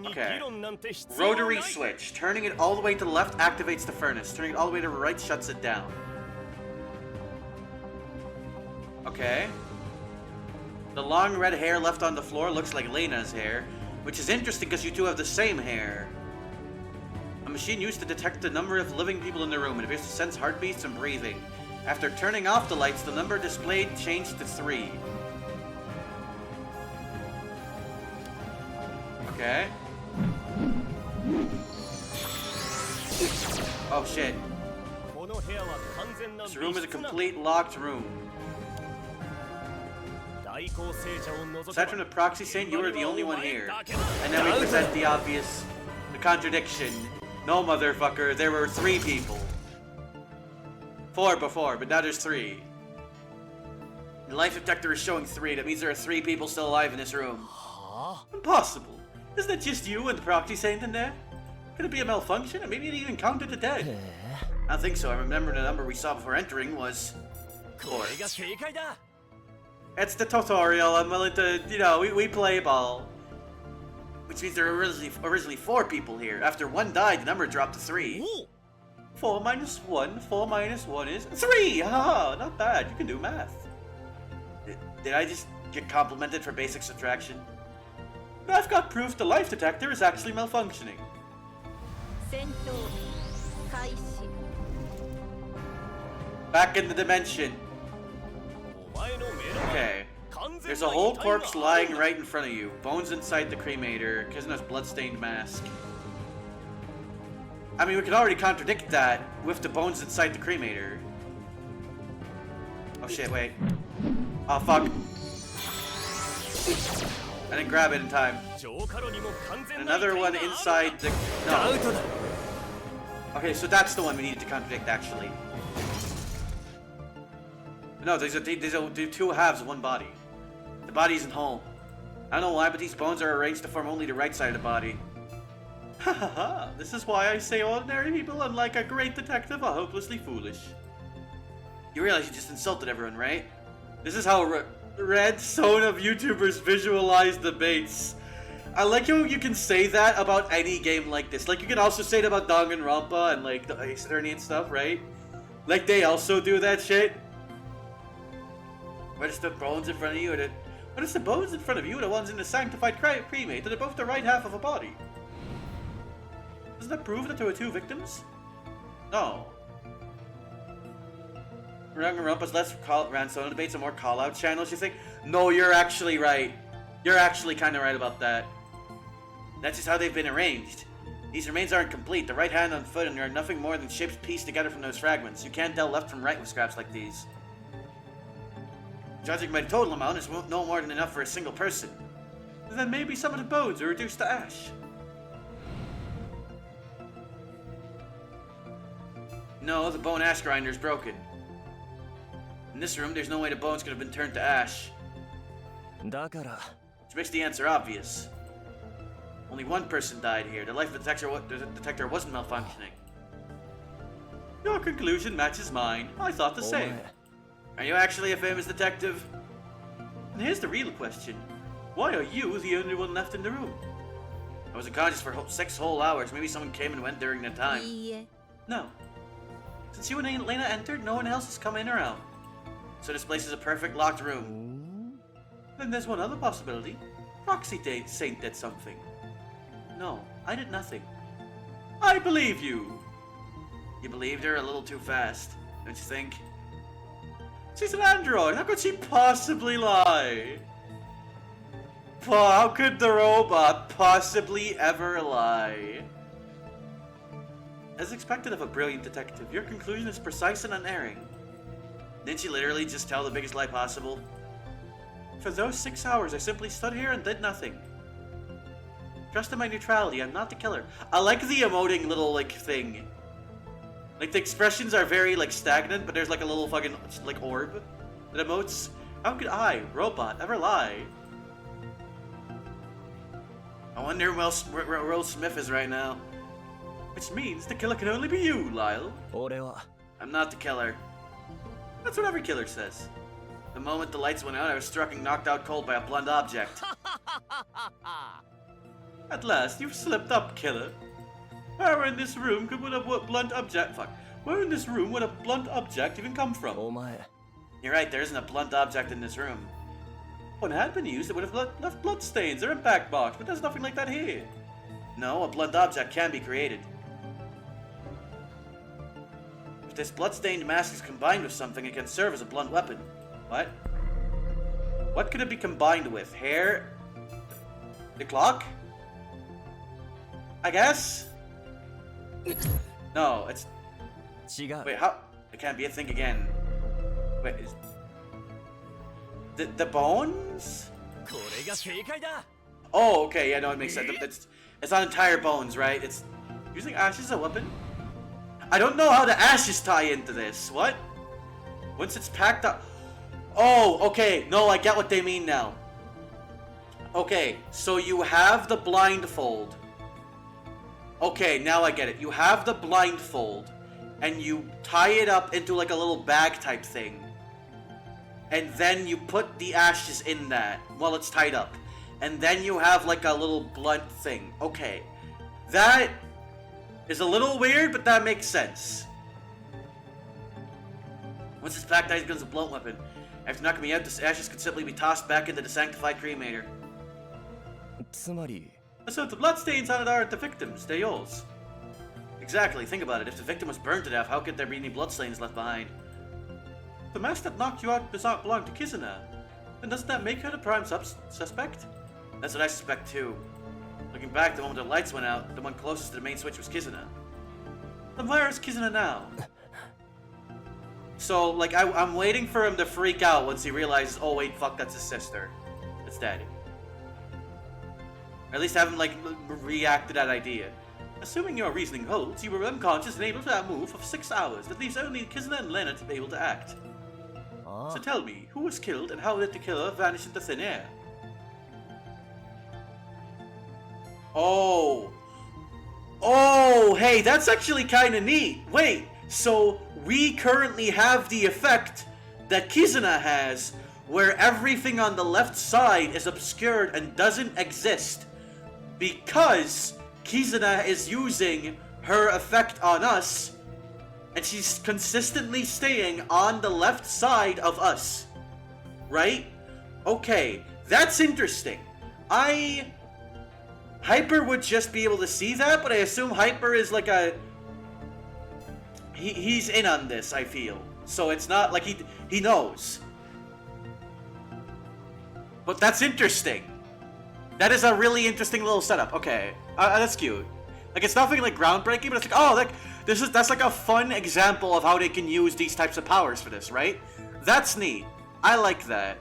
Okay. Rotary switch. Turning it all the way to the left activates the furnace. Turning it all the way to the right shuts it down. Okay. The long red hair left on the floor looks like Lena's hair, which is interesting because you two have the same hair. A machine used to detect the number of living people in the room and appears to sense heartbeats and breathing. After turning off the lights, the number displayed changed to 3. Okay. Oh shit. This room is a complete locked room. Aside from the Proxy Saint, you are the only one here. And then we present the obvious, the contradiction. No, motherfucker, there were 3 people. 4 before, but now there's 3. The life detector is showing 3. That means there are 3 people still alive in this room. Impossible. Isn't it just you and the Proxy Saint in there? Could it be a malfunction? Or maybe it even counted the dead? I don't think so. I remember the number we saw before entering was 4. It's the tutorial. I'm willing to, you know, we play ball. Which means there were originally 4 people here. After 1 died, the number dropped to 3. 4 minus 1. 4 minus 1 is 3! Haha, not bad. You can do math. Did I just get complimented for basic subtraction? I've got proof the life detector is actually malfunctioning. Back in the dimension. Okay. There's a whole corpse lying right in front of you. Bones inside the cremator. Kizuna's bloodstained mask. I mean, we could already contradict that with the bones inside the cremator. Oh shit, wait. Oh fuck. I didn't grab it in time. And another one inside the... No. Okay, so that's the one we needed to contradict, actually. No, these are two halves of one body. The body isn't whole. I don't know why, but these bones are arranged to form only the right side of the body. Ha ha ha! This is why I say ordinary people, unlike a great detective, are hopelessly foolish. You realize you just insulted everyone, right? This is how red zone of YouTubers visualize debates. I like how you can say that about any game like this. Like, you can also say it about Danganronpa and, like, the Ace Attorney and stuff, right? Like, they also do that shit. What is the bones in front of you? What is the bones in front of you? The ones in the sanctified cremate. They're both the right half of a body. Doesn't that prove that there were two victims? No. Danganronpa's less Ransona debates and more call-out channels, you think? No, you're actually right. You're actually kind of right about that. That's just how they've been arranged. These remains aren't complete. The right hand and foot and are nothing more than shapes pieced together from those fragments. You can't tell left from right with scraps like these. Judging by the total amount, it's no more than enough for a single person. Then maybe some of the bones are reduced to ash. No, the bone ash grinder is broken. In this room, there's no way the bones could have been turned to ash. Which makes the answer obvious. Only one person died here. The life detector wasn't malfunctioning. Your conclusion matches mine. I thought the same. Are you actually a famous detective? And here's the real question. Why are you the only one left in the room? I was unconscious for 6 whole hours. Maybe someone came and went during that time. No. Since you and Elena entered, no one else has come in or out. So this place is a perfect locked room. Then there's one other possibility. Proxy Saint did something. No, I did nothing. I believe you. You believed her a little too fast, don't you think? She's an android. How could she possibly lie? How could the robot possibly ever lie? As expected of a brilliant detective, your conclusion is precise and unerring. Didn't she literally just tell the biggest lie possible? For those 6 hours, I simply stood here and did nothing. Trust in my neutrality, I'm not the killer. I like the emoting little, like, thing. Like, the expressions are very, like, stagnant, but there's, like, a little fucking, like, orb that emotes. How could I, robot, ever lie? I wonder where Will Smith is right now. Which means the killer can only be you, Lyle. I'm not the killer. That's what every killer says. The moment the lights went out, I was struck and knocked out cold by a blunt object. At last, you've slipped up, killer. Where in this room would a blunt object... Fuck. Where in this room would a blunt object even come from? You're right, there isn't a blunt object in this room. If one had been used, it would have left blood stains or impact marks, but there's nothing like that here. No, a blunt object can be created. If this blood-stained mask is combined with something, it can serve as a blunt weapon. What? What could it be combined with? Hair? The clock? I guess? No, it's... Wait, how? It can't be a thing again. Wait, is... The bones? Oh, okay, yeah, no, it makes sense. It's not entire bones, right? It's... Using ash as a weapon? I don't know how the ashes tie into this. What? Once it's packed up... Oh, okay. No, I get what they mean now. Okay, so you have the blindfold. Okay, now I get it. You have the blindfold, and you tie it up into like a little bag type thing. And then you put the ashes in that while it's tied up. And then you have like a little blunt thing. Okay. That is a little weird, but that makes sense. Once it's packed, it becomes a blunt weapon. After knocking me out, the ashes could simply be tossed back into the sanctified cremator. So the bloodstains on it aren't the victims, they're yours. Exactly, think about it. If the victim was burned to death, how could there be any bloodstains left behind? The mask that knocked you out does not belong to Kizuna. Then doesn't that make her the prime suspect? That's what I suspect too. Looking back, the moment the lights went out, the one closest to the main switch was Kizuna. Then where is Kizuna now? So, like, I'm waiting for him to freak out once he realizes, oh wait, fuck, that's his sister. That's dead. Or at least have him, like, react to that idea. Assuming your reasoning holds, you were unconscious and able to move for 6 hours. That leaves only Kizuna and Lena to be able to act. So tell me, who was killed and how did the killer vanish into thin air? Oh, hey, that's actually kind of neat. Wait, so we currently have the effect that Kizuna has, where everything on the left side is obscured and doesn't exist, because Kizuna is using her effect on us, and she's consistently staying on the left side of us, right? Okay, that's interesting. Hyper would just be able to see that, but I assume Hyper is like a... He's in on this, I feel. So it's not like he knows. But that's interesting. That is a really interesting little setup. Okay, that's cute. Like, it's nothing like groundbreaking, but it's like, oh, like that's like a fun example of how they can use these types of powers for this, right? That's neat. I like that.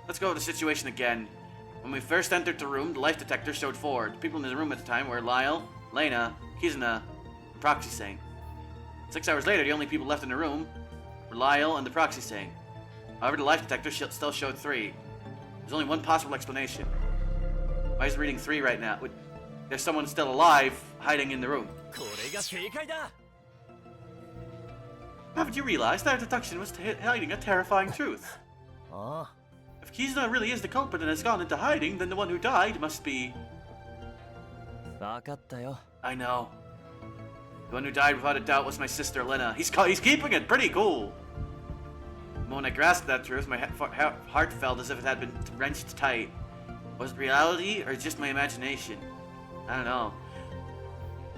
Let's go over the situation again. When we first entered the room, the life detector showed 4. The people in the room at the time were Lyle, Lena, Kizuna, and Proxy Saint. 6 hours later, the only people left in the room were Lyle and the Proxy Saint. However, the life detector still showed 3. There's only one possible explanation. Why is it reading 3 right now? There's someone still alive hiding in the room. Haven't you realized that our deduction was hiding a terrifying truth? If Kizuna really is the culprit and has gone into hiding, then the one who died must be... I know. The one who died without a doubt was my sister Lena. He's keeping it pretty cool. The moment I grasped that truth, my heart felt as if it had been wrenched tight. Was it reality or just my imagination? I don't know.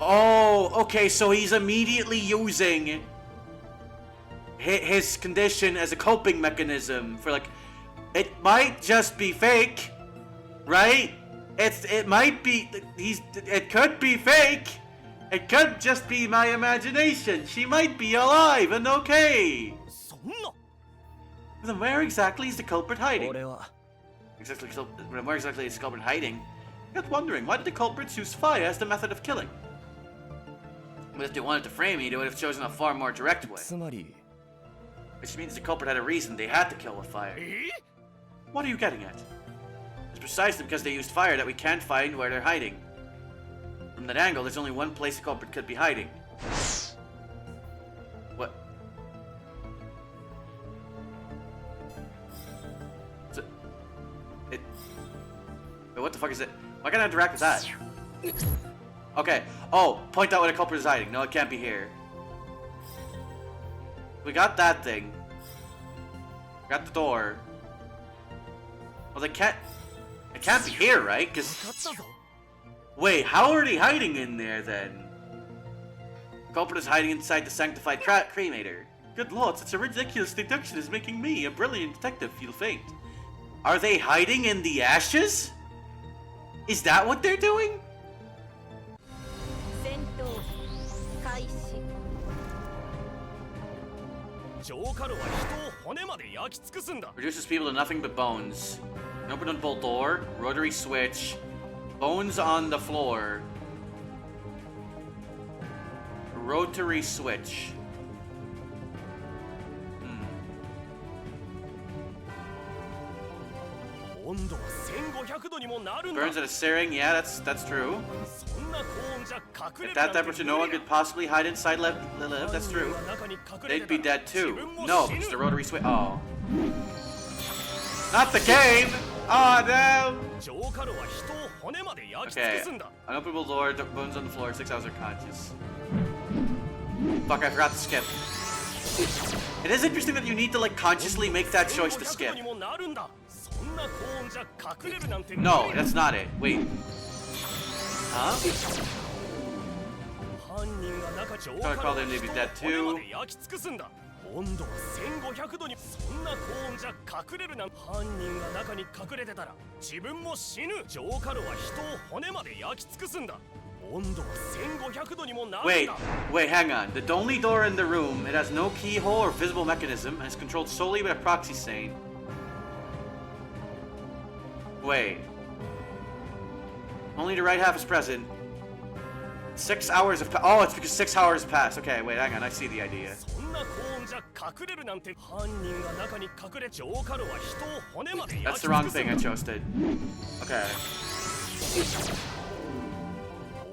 Oh, okay, so he's immediately using his condition as a coping mechanism for, like, it might just be fake, right? It might be, it could be fake. It could just be my imagination. She might be alive and okay. Then where exactly is the culprit hiding? Where exactly is the culprit hiding? I got wondering, why did the culprits use fire as the method of killing? But if they wanted to frame me, they would have chosen a far more direct way. Which means the culprit had a reason they had to kill with fire. What are you getting at? It's precisely because they used fire that we can't find where they're hiding. From that angle, there's only one place the culprit could be hiding. What? Wait, what the fuck is it? Why can't I interact with that? Okay. Oh, point out where the culprit is hiding. No, it can't be here. We got that thing. Got the door. Well, it can't be here, right? Cause wait, how are they hiding in there then? Culprit is hiding inside the sanctified cremator. Good lord, such a ridiculous deduction is making me, a brilliant detective, feel faint. Are they hiding in the ashes? Is that what they're doing? Reduces people to nothing but bones. An openable door, rotary switch, bones on the floor. Rotary switch. Burns at a searing, yeah, that's true. At that temperature, no one could possibly hide inside live, that's true. They'd be dead too. No, because the rotary switch. Oh. Not the game! Oh no! Okay. Unopenable door, bones on the floor, 6 hours are conscious. Fuck, I forgot to skip. It is interesting that you need to, like, consciously make that choice to skip. No, that's not it. Wait. Huh? I called him to be dead too. 温度は1500度にそんな高温じゃ隠れるなん犯人が中に隠れてたら自分も死ぬ浄化炉は人を骨まで焼き尽くすんだ温度は1500度にもなるん Wait, だ wait, hang on. The only door in the room, it has no keyhole or visible mechanism, and is controlled solely by a proxy stain. Wait. Only the right half is present. 6 hours have passed. Oh, it's because 6 hours passed. Okay, wait, hang on. I see the idea. そんな高温じゃ隠れるなんて犯人が中に隠れ浄化炉は人を骨まで焼 That's き the 尽 wrong くす thing ん I だ chose did. Okay.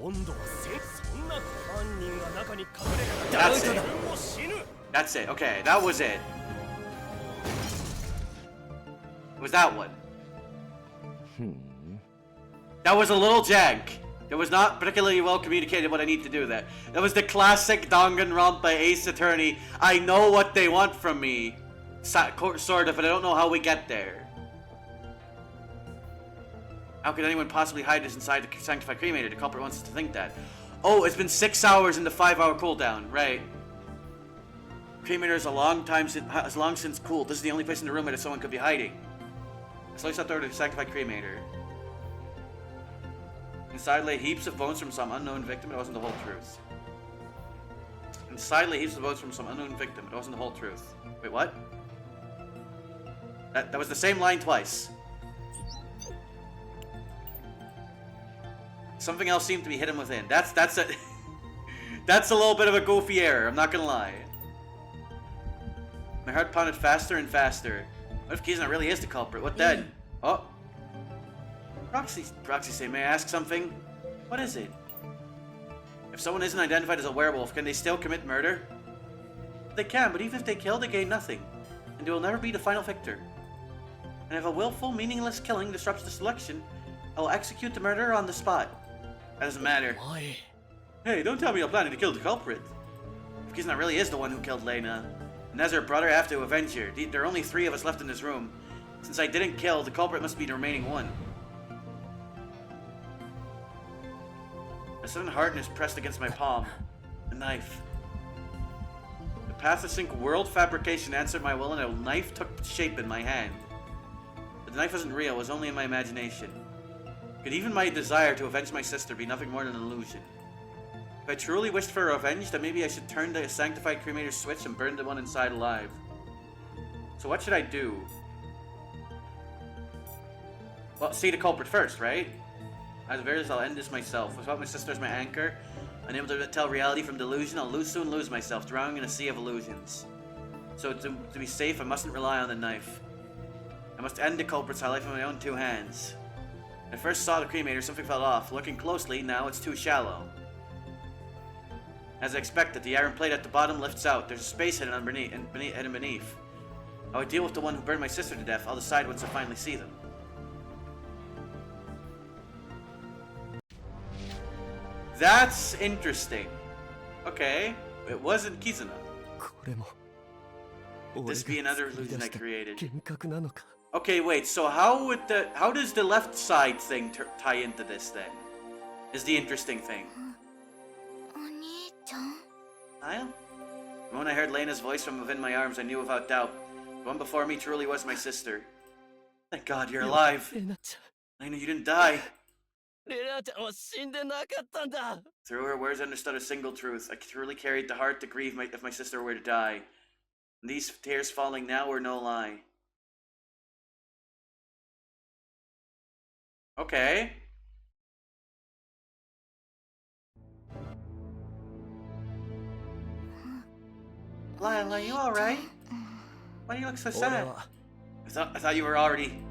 温度はそんな犯人が中に隠れてた That's ら自 it. 分も死ぬ That's it. Okay, that was it. It was that one. That was a little jank. It was not particularly well communicated what I need to do there. That was the classic Danganronpa Ace Attorney. I know what they want from me. Sort of, but I don't know how we get there. How could anyone possibly hide this inside the sanctified cremator? The culprit wants us to think that. Oh, it's been 6 hours in the 5-hour cooldown. Right. Cremator is has long since cooled. This is the only place in the room where someone could be hiding. Slowly stepped over to the sanctified cremator. Inside lay heaps of bones from some unknown victim. It wasn't the whole truth. Inside lay heaps of bones from some unknown victim. It wasn't the whole truth. Wait, what? That was the same line twice. Something else seemed to be hidden within. That's a that's a little bit of a goofy error. I'm not gonna lie. My heart pounded faster and faster. What if Kizuna really is the culprit? What then? Oh. Proxy say, may I ask something? What is it? If someone isn't identified as a werewolf, can they still commit murder? They can, but even if they kill, they gain nothing. And they will never be the final victor. And if a willful, meaningless killing disrupts the selection, I will execute the murderer on the spot. That doesn't matter. Why? Hey, don't tell me you're planning to kill the culprit. If Kizuna really is the one who killed Lena, and as her brother, I have to avenge her. There are only 3 of us left in this room. Since I didn't kill, the culprit must be the remaining one. A sudden hardness pressed against my palm. A knife. The Pathosync world fabrication answered my will and a knife took shape in my hand. But the knife wasn't real, it was only in my imagination. Could even my desire to avenge my sister be nothing more than an illusion? If I truly wished for revenge, then maybe I should turn the sanctified cremator switch and burn the one inside alive. So what should I do? Well, see the culprit first, right? As very as I'll end this myself. Without my sister as my anchor, unable to tell reality from delusion, I'll soon lose myself, drowning in a sea of illusions. So to be safe, I mustn't rely on the knife. I must end the culprit's life with my own 2 hands. When I first saw the cremator, something fell off. Looking closely, now it's too shallow. As I expected, the iron plate at the bottom lifts out. There's a space hidden beneath. How I deal with the one who burned my sister to death, I'll decide once I finally see them. That's interesting. Okay, it wasn't Kizuna. Could this be another illusion I created? Okay, wait, so how does the left side thing tie into this then? Is the interesting thing. Kyle? The moment I heard Lena's voice from within my arms, I knew without doubt. The one before me truly was my sister. Thank God you're alive. Lena, you didn't die. Through her words, I understood a single truth. I truly carried the heart to grieve if my sister were to die. And these tears falling now were no lie. Okay. Lyle, are you alright? Why do you look so sad? I thought you were already...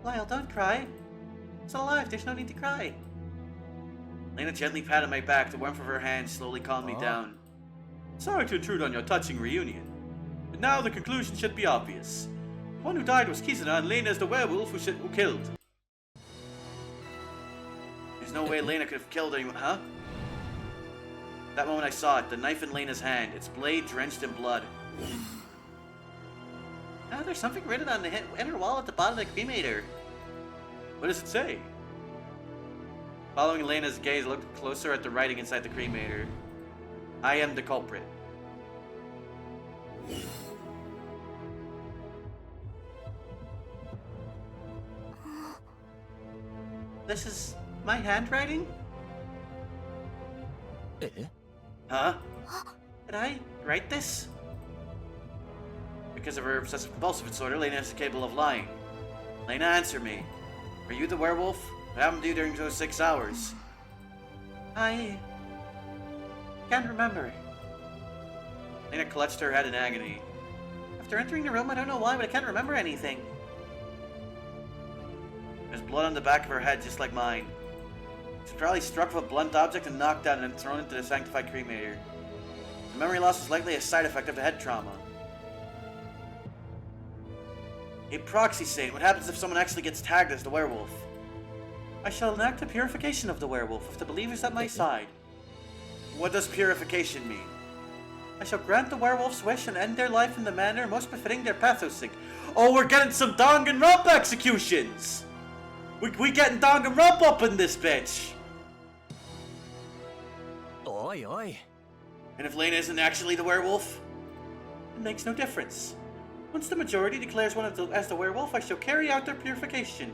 Lyle, don't cry. It's alive, there's no need to cry. Lena gently patted my back, the warmth of her hand slowly calmed me down. Sorry to intrude on your touching reunion, but now the conclusion should be obvious. The one who died was Kizuna, and Lena is the werewolf who killed. There's no way Lena could have killed anyone, huh? That moment I saw it, the knife in Lena's hand, its blade drenched in blood. Now there's something written on the inner wall at the bottom of the cremator. What does it say? Following Lena's gaze, I looked closer at the writing inside the cremator. I am the culprit. This is my handwriting? Huh? Did I write this? Because of her obsessive-compulsive disorder, Lena is capable of lying. Lena, answer me. Are you the werewolf? What happened to you during those 6 hours? I can't remember. Lena clutched her head in agony. After entering the room, I don't know why, but I can't remember anything. There's blood on the back of her head, just like mine. She was probably struck with a blunt object and knocked down and thrown into the sanctified cremator. The memory loss was likely a side effect of the head trauma. A proxy saint. What happens if someone actually gets tagged as the werewolf? I shall enact a purification of the werewolf if the believer's at my side. What does purification mean? I shall grant the werewolf's wish and end their life in the manner most befitting their pathosig. Oh, we're getting some Danganronpa executions! We getting Danganronpa up in this bitch! Oi, oi. And if Lena isn't actually the werewolf? It makes no difference. Once the majority declares one as the werewolf, I shall carry out their purification.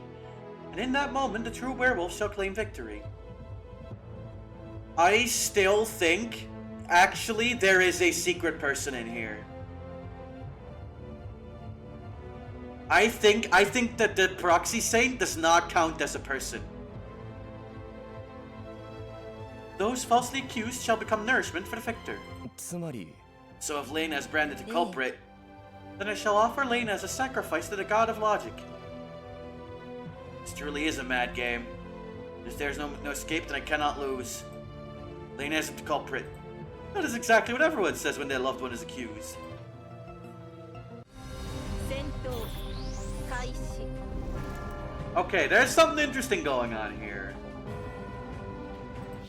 And in that moment, the true werewolf shall claim victory. I still think, actually, there is a secret person in here. I think that the proxy saint does not count as a person. Those falsely accused shall become nourishment for the victor. So if Lena is branded the culprit, then I shall offer Lena as a sacrifice to the god of logic. This truly is a mad game. If there's no escape, then I cannot lose. Lena isn't the culprit. That is exactly what everyone says when their loved one is accused. Okay, there's something interesting going on here.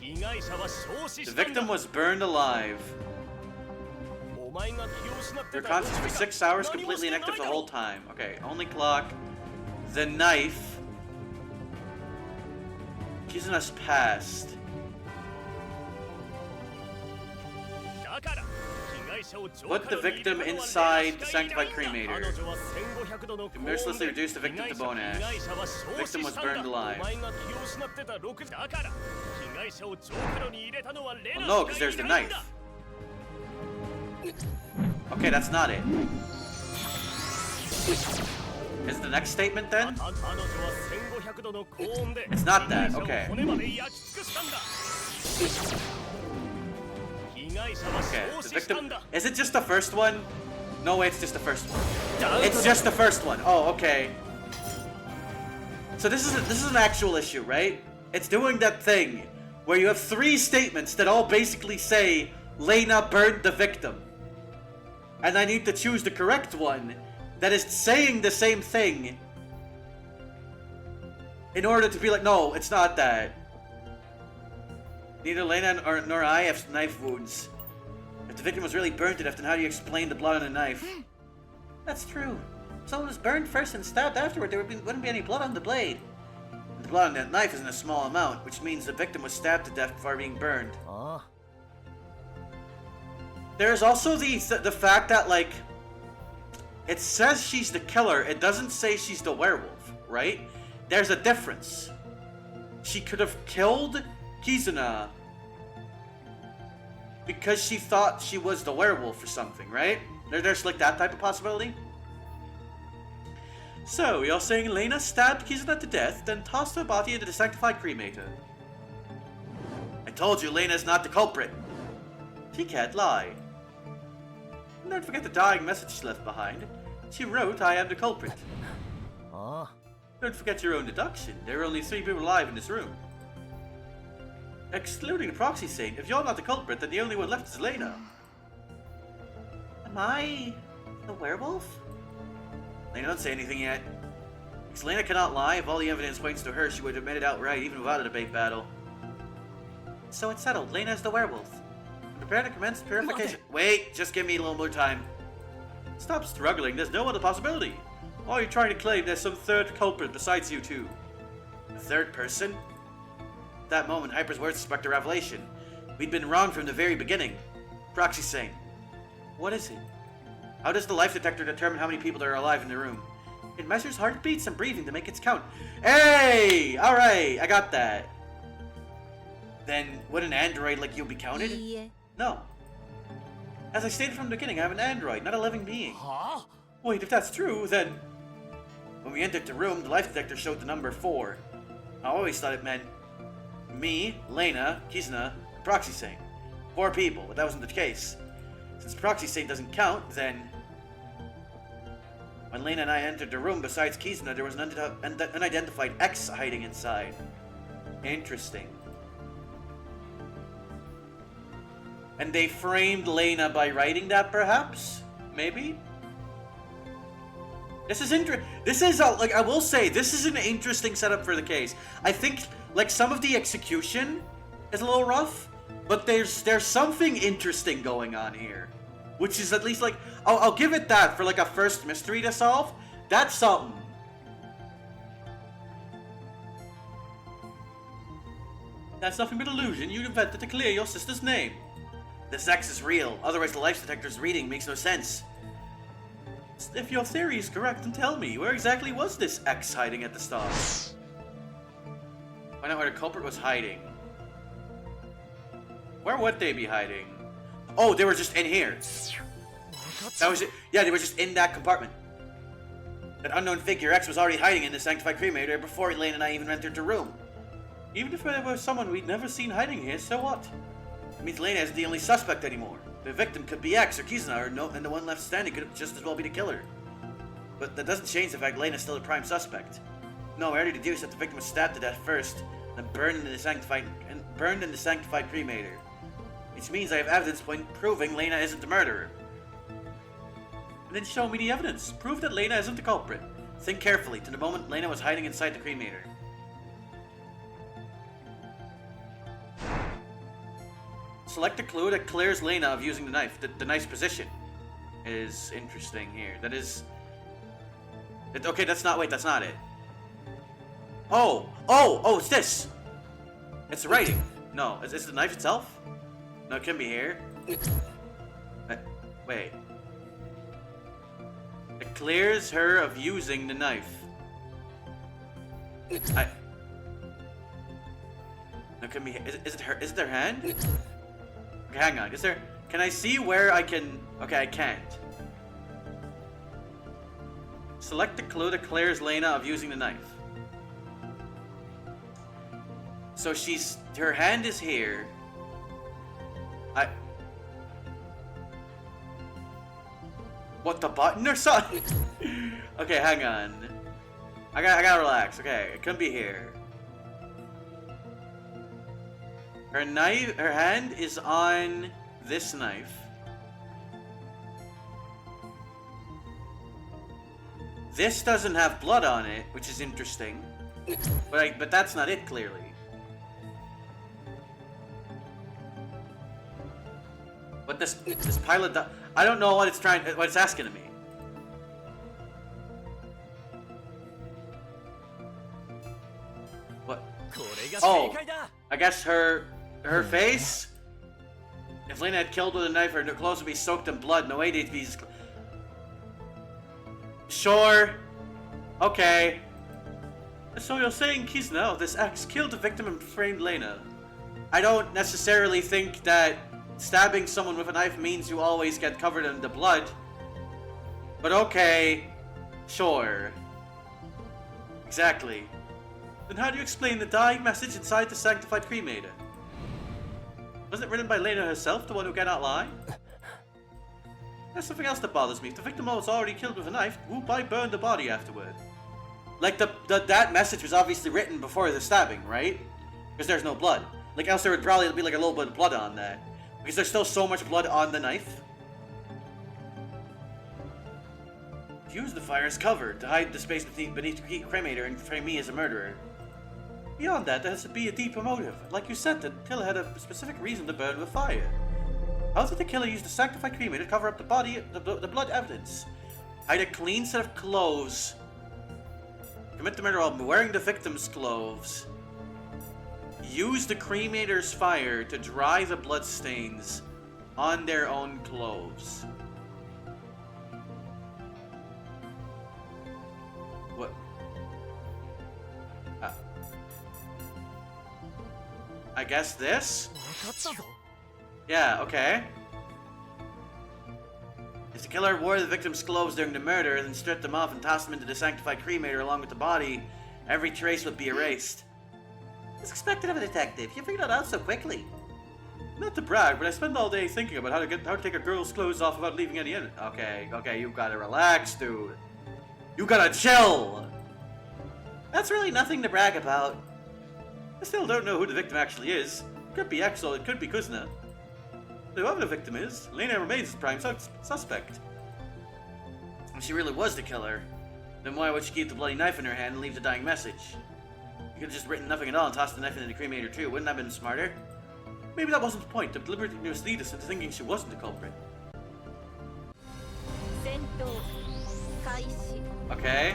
The victim was burned alive. Their conscious for 6 hours, completely inactive the whole time. Okay, only clock. The knife. Accusing us past. Put the victim inside the sanctified cremator. To mercilessly reduce the victim to bone ash. The victim was burned alive. Well, no, because there's the knife. Okay, that's not it. Is the next statement then? It's not that, okay. Okay, the victim... Is it just the first one? No way, it's just the first one. It's just the first one. Oh, okay. So this is an actual issue, right? It's doing that thing where you have 3 statements that all basically say Lena burned the victim. And I need to choose the correct one that is saying the same thing in order to be like, no, it's not that. Neither Lena nor I have knife wounds. If the victim was really burnt to death, then how do you explain the blood on the knife? That's true. If someone was burned first and stabbed afterward, there wouldn't be any blood on the blade. The blood on that knife is in a small amount, which means the victim was stabbed to death before being burned. There's also the fact that, like, it says she's the killer, it doesn't say she's the werewolf, right? There's a difference. She could have killed Kizuna because she thought she was the werewolf or something, right? There's like that type of possibility. So, you're saying Lena stabbed Kizuna to death, then tossed her body into the sanctified cremator. I told you Lena's not the culprit. She can't lie. And don't forget the dying message she left behind. She wrote, I am the culprit. Don't forget your own deduction. There are only 3 people alive in this room. Excluding the proxy saint, if you're not the culprit, then the only one left is Lena. Am I the werewolf? Lena, don't say anything yet. Because Lena cannot lie. If all the evidence points to her, she would have admit it outright, even without a debate battle. So it's settled. Lena is the werewolf. Prepare to commence purification. Wait, just give me a little more time. Stop struggling. There's no other possibility. Or are you trying to claim there's some third culprit besides you two? A third person? At that moment, Hyper's words sparked a revelation. We'd been wrong from the very beginning. Proxy saying, what is it? How does the life detector determine how many people are alive in the room? It measures heartbeats and breathing to make its count. Hey! Alright, I got that. Then, would an android like you be counted? Yeah. No. As I stated from the beginning, I'm an android, not a living being. Huh? Wait, if that's true, then... When we entered the room, the life detector showed the number 4. I always thought it meant me, Lena, Kizuna, and Proxy Saint. 4 people, but that wasn't the case. Since Proxy Saint doesn't count, then... When Lena and I entered the room, besides Kizuna, there was an unidentified X hiding inside. Interesting. And they framed Lena by writing that, perhaps? Maybe? This is like, I will say, this is an interesting setup for the case. I think, like, some of the execution is a little rough, but there's something interesting going on here. Which is at least, like, I'll give it that for, like, a first mystery to solve. That's something. That's nothing but illusion you invented to clear your sister's name. This X is real, otherwise the life detector's reading makes no sense. If your theory is correct, then tell me, where exactly was this X hiding at the start? Find out where the culprit was hiding. Where would they be hiding? Oh, they were just in here. That was it. Yeah, they were just in that compartment. That unknown figure X was already hiding in the sanctified cremator before Elaine and I even entered the room. Even if there was someone we'd never seen hiding here, so what? It means Lena isn't the only suspect anymore. The victim could be X or Kizuna, and the one left standing could just as well be the killer. But that doesn't change the fact Lena's still the prime suspect. No, I already deduced that the victim was stabbed to death first, and burned in the sanctified cremator. Which means I have evidence proving Lena isn't the murderer. And then show me the evidence. Prove that Lena isn't the culprit. Think carefully to the moment Lena was hiding inside the cremator. Select a clue that clears Lena of using the knife. The knife's position is interesting here. That is... okay, that's not... Wait, that's not it. Oh, it's this! It's the writing. No, is this the knife itself? No, it can be here. Wait. It clears her of using the knife. No, it can be... Is it her... Is it their hand? Okay, hang on. Is there... Can I see where I can... Okay, I can't. Select the clue that clears Lena of using the knife. So she's... Her hand is here. What, the button or something? Okay, hang on. I gotta relax. Okay, it couldn't be here. Her knife... Her hand is on this knife. This doesn't have blood on it, which is interesting. But that's not it, clearly. But this pilot... I don't know what it's asking of me. What? Oh, I guess her face? If Lena had killed with a knife, her clothes would be soaked in blood. No way they'd be... Sure. Okay. So you're saying Kizuna, this X, killed the victim and framed Lena. I don't necessarily think that stabbing someone with a knife means you always get covered in the blood. But okay. Sure. Exactly. Then how do you explain the dying message inside the sanctified cremator? Wasn't it written by Lena herself, the one who cannot lie? There's something else that bothers me. If the victim was already killed with a knife, why burn the body afterward? Like, that message was obviously written before the stabbing, right? Because there's no blood. Like, else there would probably be like a little bit of blood on that. Because there's still so much blood on the knife. Use the fire as cover to hide the space beneath the cremator and frame me as a murderer. Beyond that, there has to be a deeper motive. Like you said, the killer had a specific reason to burn with fire. How did the killer use the sanctified cremator to cover up the body, the blood evidence? Hide a clean set of clothes. Commit the murder while wearing the victim's clothes. Use the cremator's fire to dry the blood stains on their own clothes. What? I guess this? Yeah, okay. If the killer wore the victim's clothes during the murder, then stripped them off and tossed them into the sanctified cremator along with the body, every trace would be erased. It's expected of a detective. You figured it out so quickly. Not to brag, but I spent all day thinking about how to take a girl's clothes off without leaving any in it. Okay, you gotta relax, dude. You gotta chill! That's really nothing to brag about. I still don't know who the victim actually is. It could be Exo, it could be Kuzna. Whoever the victim is, Lena remains the prime suspect. If she really was the killer, then why would she keep the bloody knife in her hand and leave the dying message? You could have just written nothing at all and tossed the knife into the cremator too. Wouldn't that have been smarter? Maybe that wasn't the point, to deliberately mislead us into thinking she wasn't the culprit. Okay.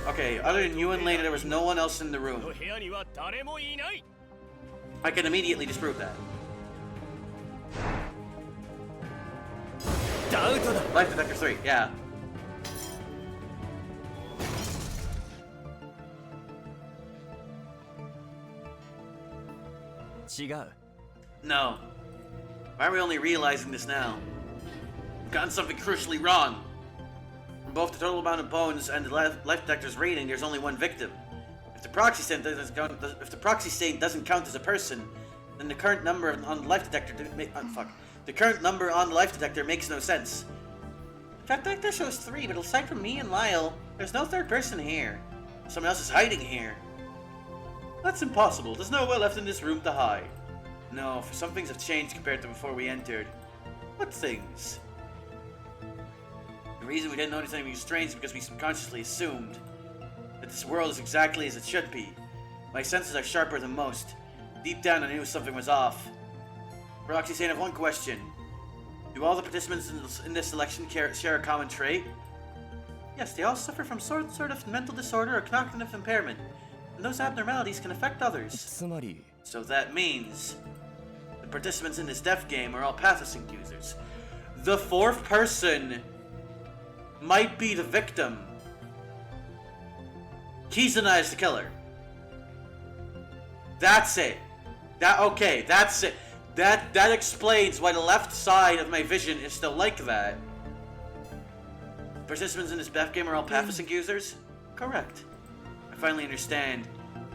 Okay, other than you and Lena, there was no one else in the room. I can immediately disprove that. Life Detector 3, yeah. No. Why are we only realizing this now? We've gotten something crucially wrong. From both the total amount of bones and the life detector's rating, there's only one victim. If the proxy stain doesn't count as a person, then the current number on the life detector the current number on the life detector makes no sense. The detector shows 3, but aside from me and Lyle, there's no third person here. Someone else is hiding here. That's impossible. There's no one left in this room to hide. No, for some things have changed compared to before we entered. What things? The reason we didn't notice anything strange is because we subconsciously assumed that this world is exactly as it should be. My senses are sharper than most. Deep down I knew something was off. Proxy Saint, I have one question. Do all the participants in this selection share a common trait? Yes, they all suffer from sort of mental disorder or cognitive impairment. And those abnormalities can affect others. So that means the participants in this death game are all pathosync users. The fourth person might be the victim. Kizuna is the killer. That's it. That's it. That explains why the left side of my vision is still like that. Participants in this death game are all pathosync users? Correct. I finally understand.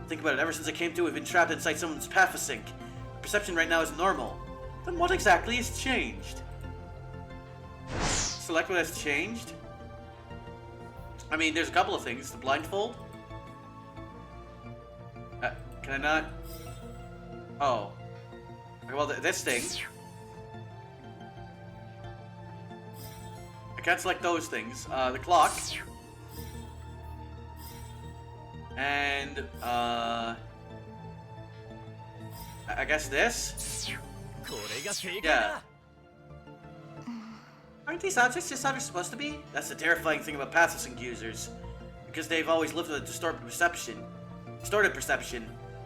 Think about it, ever since I came to, I've been trapped inside someone's pathosync. Perception right now is normal. Then what exactly has changed? Select what has changed? I mean, there's a couple of things. The blindfold? Can I not? Oh. Okay, well, this thing. I can't select those things. The clock. And, I guess this? Yeah. Aren't these objects just how they're supposed to be? That's the terrifying thing about pathosync users. Because they've always lived with a distorted perception.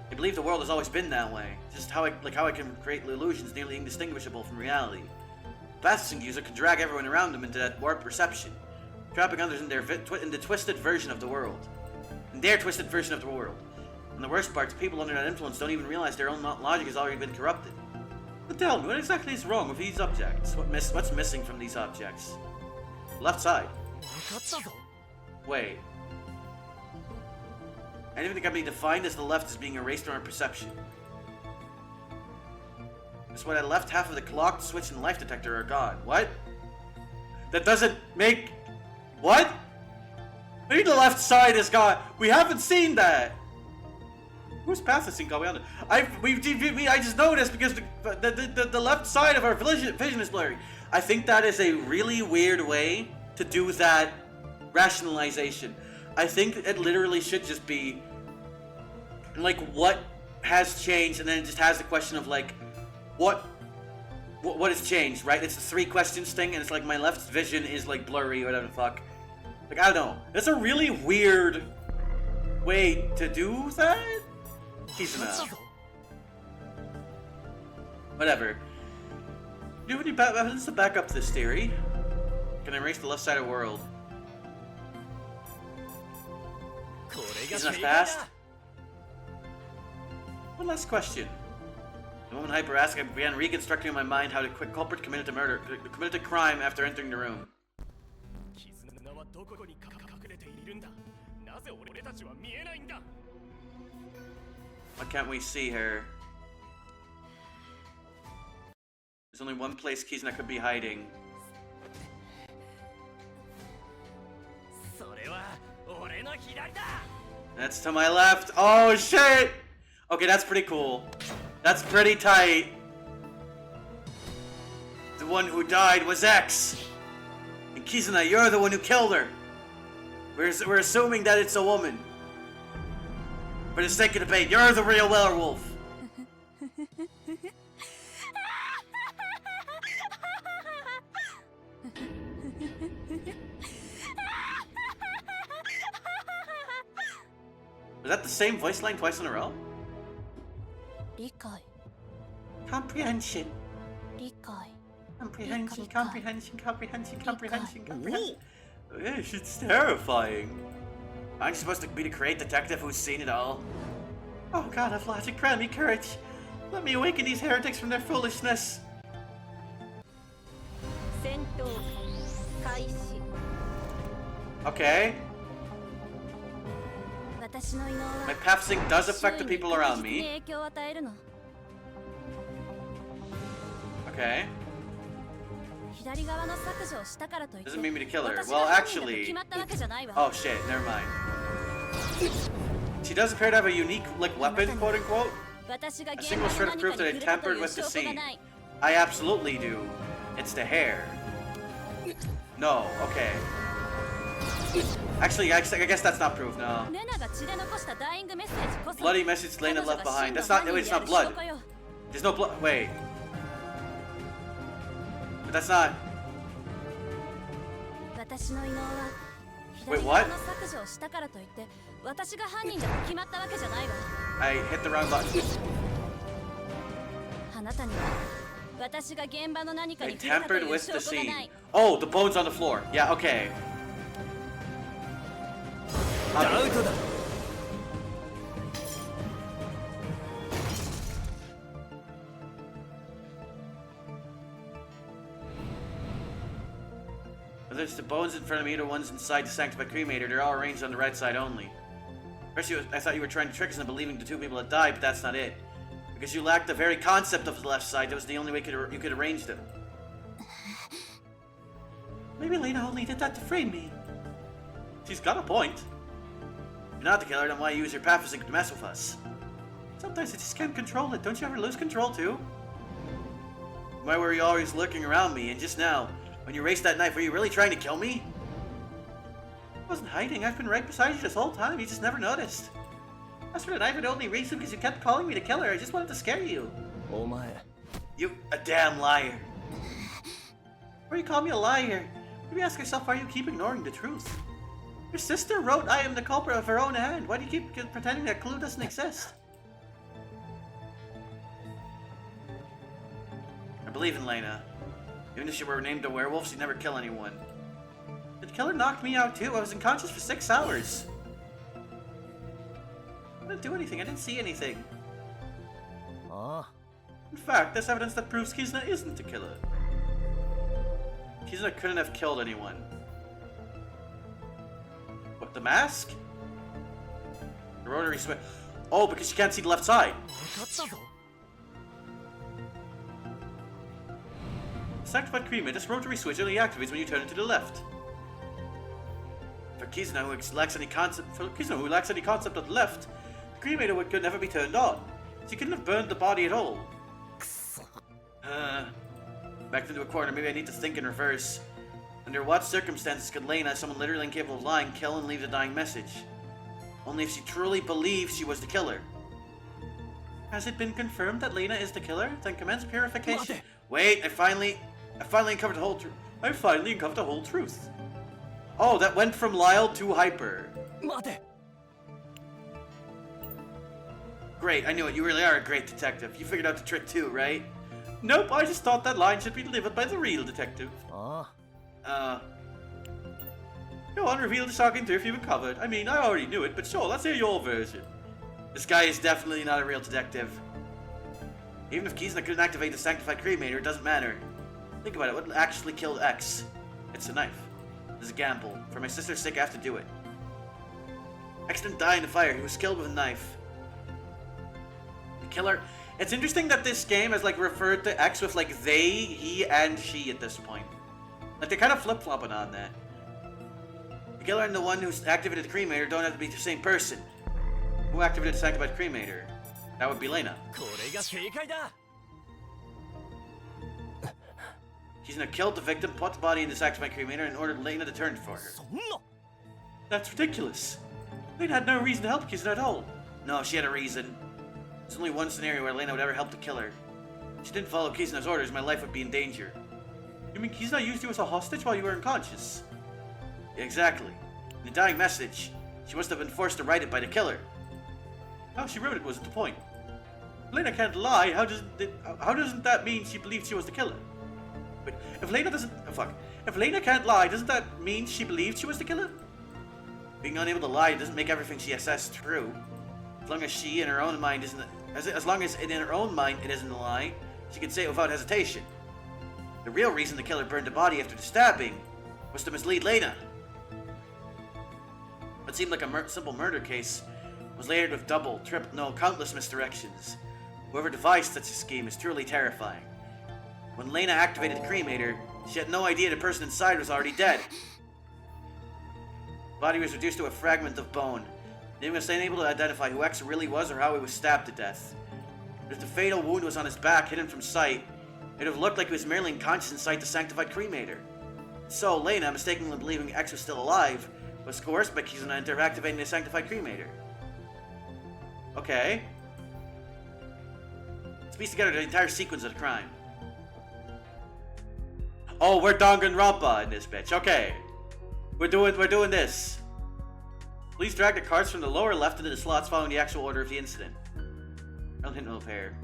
They believe the world has always been that way. Just how I can create illusions nearly indistinguishable from reality. A pathosync user can drag everyone around them into that warped perception, trapping others in the twisted version of the world. And their twisted version of the world. And the worst part, the people under that influence don't even realize their own logic has already been corrupted. But tell me, what exactly is wrong with these objects? What's missing from these objects? Left side. Wait. Anything that can be defined as the left is being erased from our perception. That's why the left half of the clock, switch, and life detector are gone. What? That doesn't make... What? Maybe the left side is gone. We haven't seen that. Whose pathosync are we on? I just noticed because the left side of our vision is blurry. I think that is a really weird way to do that rationalization. I think it literally should just be like what has changed, and then it just has the question of like what has changed, right? It's the 3 questions thing, and it's like my left vision is like blurry or whatever the fuck. Like, I don't know. That's a really weird way to do that. Kizuna. Whatever. Do you have any evidence to back up this theory? Can I erase the left side of the world? He's not fast. One last question. The moment Hyper asked, I began reconstructing in my mind how the culprit committed a crime after entering the room. Why can't we see her? There's only one place Kizuna could be hiding. That's to my left. Oh shit! Okay, that's pretty cool. That's pretty tight. The one who died was X. And Kizuna, you're the one who killed her. We're assuming that it's a woman. For the sake of debate, you're the real werewolf. Was that the same voice line twice in a row? Comprehension. Comprehension, comprehension, comprehension, comprehension, comprehension. It's terrifying. Aren't you supposed to be the great detective who's seen it all? Oh god of logic, grant me courage. Let me awaken these heretics from their foolishness. Okay. My path sync does affect the people around me. Okay. Doesn't mean me to kill her. Well, actually... Oh shit, never mind. She does appear to have a unique, like, weapon, quote-unquote. A single shred of proof that I tampered with the scene. I absolutely do. It's the hair. No, okay. Actually, I guess that's not proof, no. Bloody message Lena left behind. That's not, wait, it's not blood. There's no blood, wait. But that's not... Wait, what? I hit the wrong button. I tampered with the scene. Oh, the bones on the floor. Yeah, okay. There's the bones in front of me, the ones inside the sanctified cremator. They're all arranged on the right side only. First, I thought you were trying to trick us into believing the two people had died, but that's not it. Because you lacked the very concept of the left side, that was the only way you could arrange them. Maybe Lena only did that to frame me. She's got a point. If you're not the killer, then why use your pathfising to mess with us? Sometimes I just can't control it. Don't you ever lose control too? Why were you always lurking around me, and just now, when you raised that knife, were you really trying to kill me? I wasn't hiding. I've been right beside you this whole time. You just never noticed. As for the knife, the only reason because you kept calling me the killer. I just wanted to scare you. You a damn liar. Or you call me a liar. Maybe ask yourself why you keep ignoring the truth. Your sister wrote I am the culprit of her own hand. Why do you keep pretending that clue doesn't exist? I believe in Lena. Even if she were named a werewolf, she'd never kill anyone. The killer knocked me out too. I was unconscious for 6 hours. I didn't do anything. I didn't see anything. In fact, there's evidence that proves Kizuna isn't the killer. Kizuna couldn't have killed anyone. What, the mask? The rotary switch. Oh, because she can't see the left side. Sanctified cremator, this rotary switch only activates when you turn it to the left. For Kizuna, who lacks any concept of the left, the cremator could never be turned on. She couldn't have burned the body at all. Back into a corner, maybe I need to think in reverse. Under what circumstances could Lena, someone literally incapable of lying, kill and leave a dying message? Only if she truly believes she was the killer. Has it been confirmed that Lena is the killer? Then commence purification. Wait, I finally uncovered the whole truth. I finally uncovered the whole truth. Oh, that went from Lyle to Hyper. Great, I knew it. You really are a great detective. You figured out the trick too, right? Nope, I just thought that line should be delivered by the real detective. Ah. Go on, reveal the shocking truth you've uncovered. I mean, I already knew it, but sure, let's hear your version. This guy is definitely not a real detective. Even if Kizuna couldn't activate the sanctified cremator, it doesn't matter. Think about it, what actually killed X? It's a knife. It's a gamble. For my sister's sake, I have to do it. X didn't die in the fire, he was killed with a knife. The killer... It's interesting that this game has, like, referred to X with, like, they, he, and she at this point. Like, they're kind of flip-flopping on that. The killer and the one who's activated the cremator don't have to be the same person. Who activated the sanctified cremator? That would be Lena. Kizuna killed the victim, put the body in the sanctified cremator, and ordered Lena to turn for her. That's ridiculous. Lena had no reason to help Kizuna at all. No, she had a reason. There's only one scenario where Lena would ever help the killer. If she didn't follow Kizuna's orders, my life would be in danger. You mean Kizuna used you as a hostage while you were unconscious? Yeah, exactly. In the dying message, she must have been forced to write it by the killer. How she wrote it wasn't the point. If Lena can't lie, how doesn't that mean she believed she was the killer? But if Lena doesn't... Oh, fuck. If Lena can't lie, doesn't that mean she believed she was the killer? Being unable to lie doesn't make everything she says true. As long as she, in her own mind, isn't... As long as in her own mind it isn't a lie, she can say it without hesitation. The real reason the killer burned the body after the stabbing was to mislead Lena. What seemed like a simple murder case was layered with double, triple, no, countless misdirections. Whoever devised such a scheme is truly terrifying. When Lena activated the cremator, she had no idea the person inside was already dead. The body was reduced to a fragment of bone. They was unable to identify who X really was or how he was stabbed to death. But if the fatal wound was on his back, hidden from sight, it would have looked like he was merely unconscious inside the sanctified cremator. So, Lena, mistakenly believing X was still alive, was coerced by Kizuna into activating the sanctified cremator. Okay. Let's piece together the entire sequence of the crime. Oh, we're Danganronpa in this bitch. Okay. We're doing this. Please drag the cards from the lower left into the slots following the actual order of the incident. I'll hit no pair.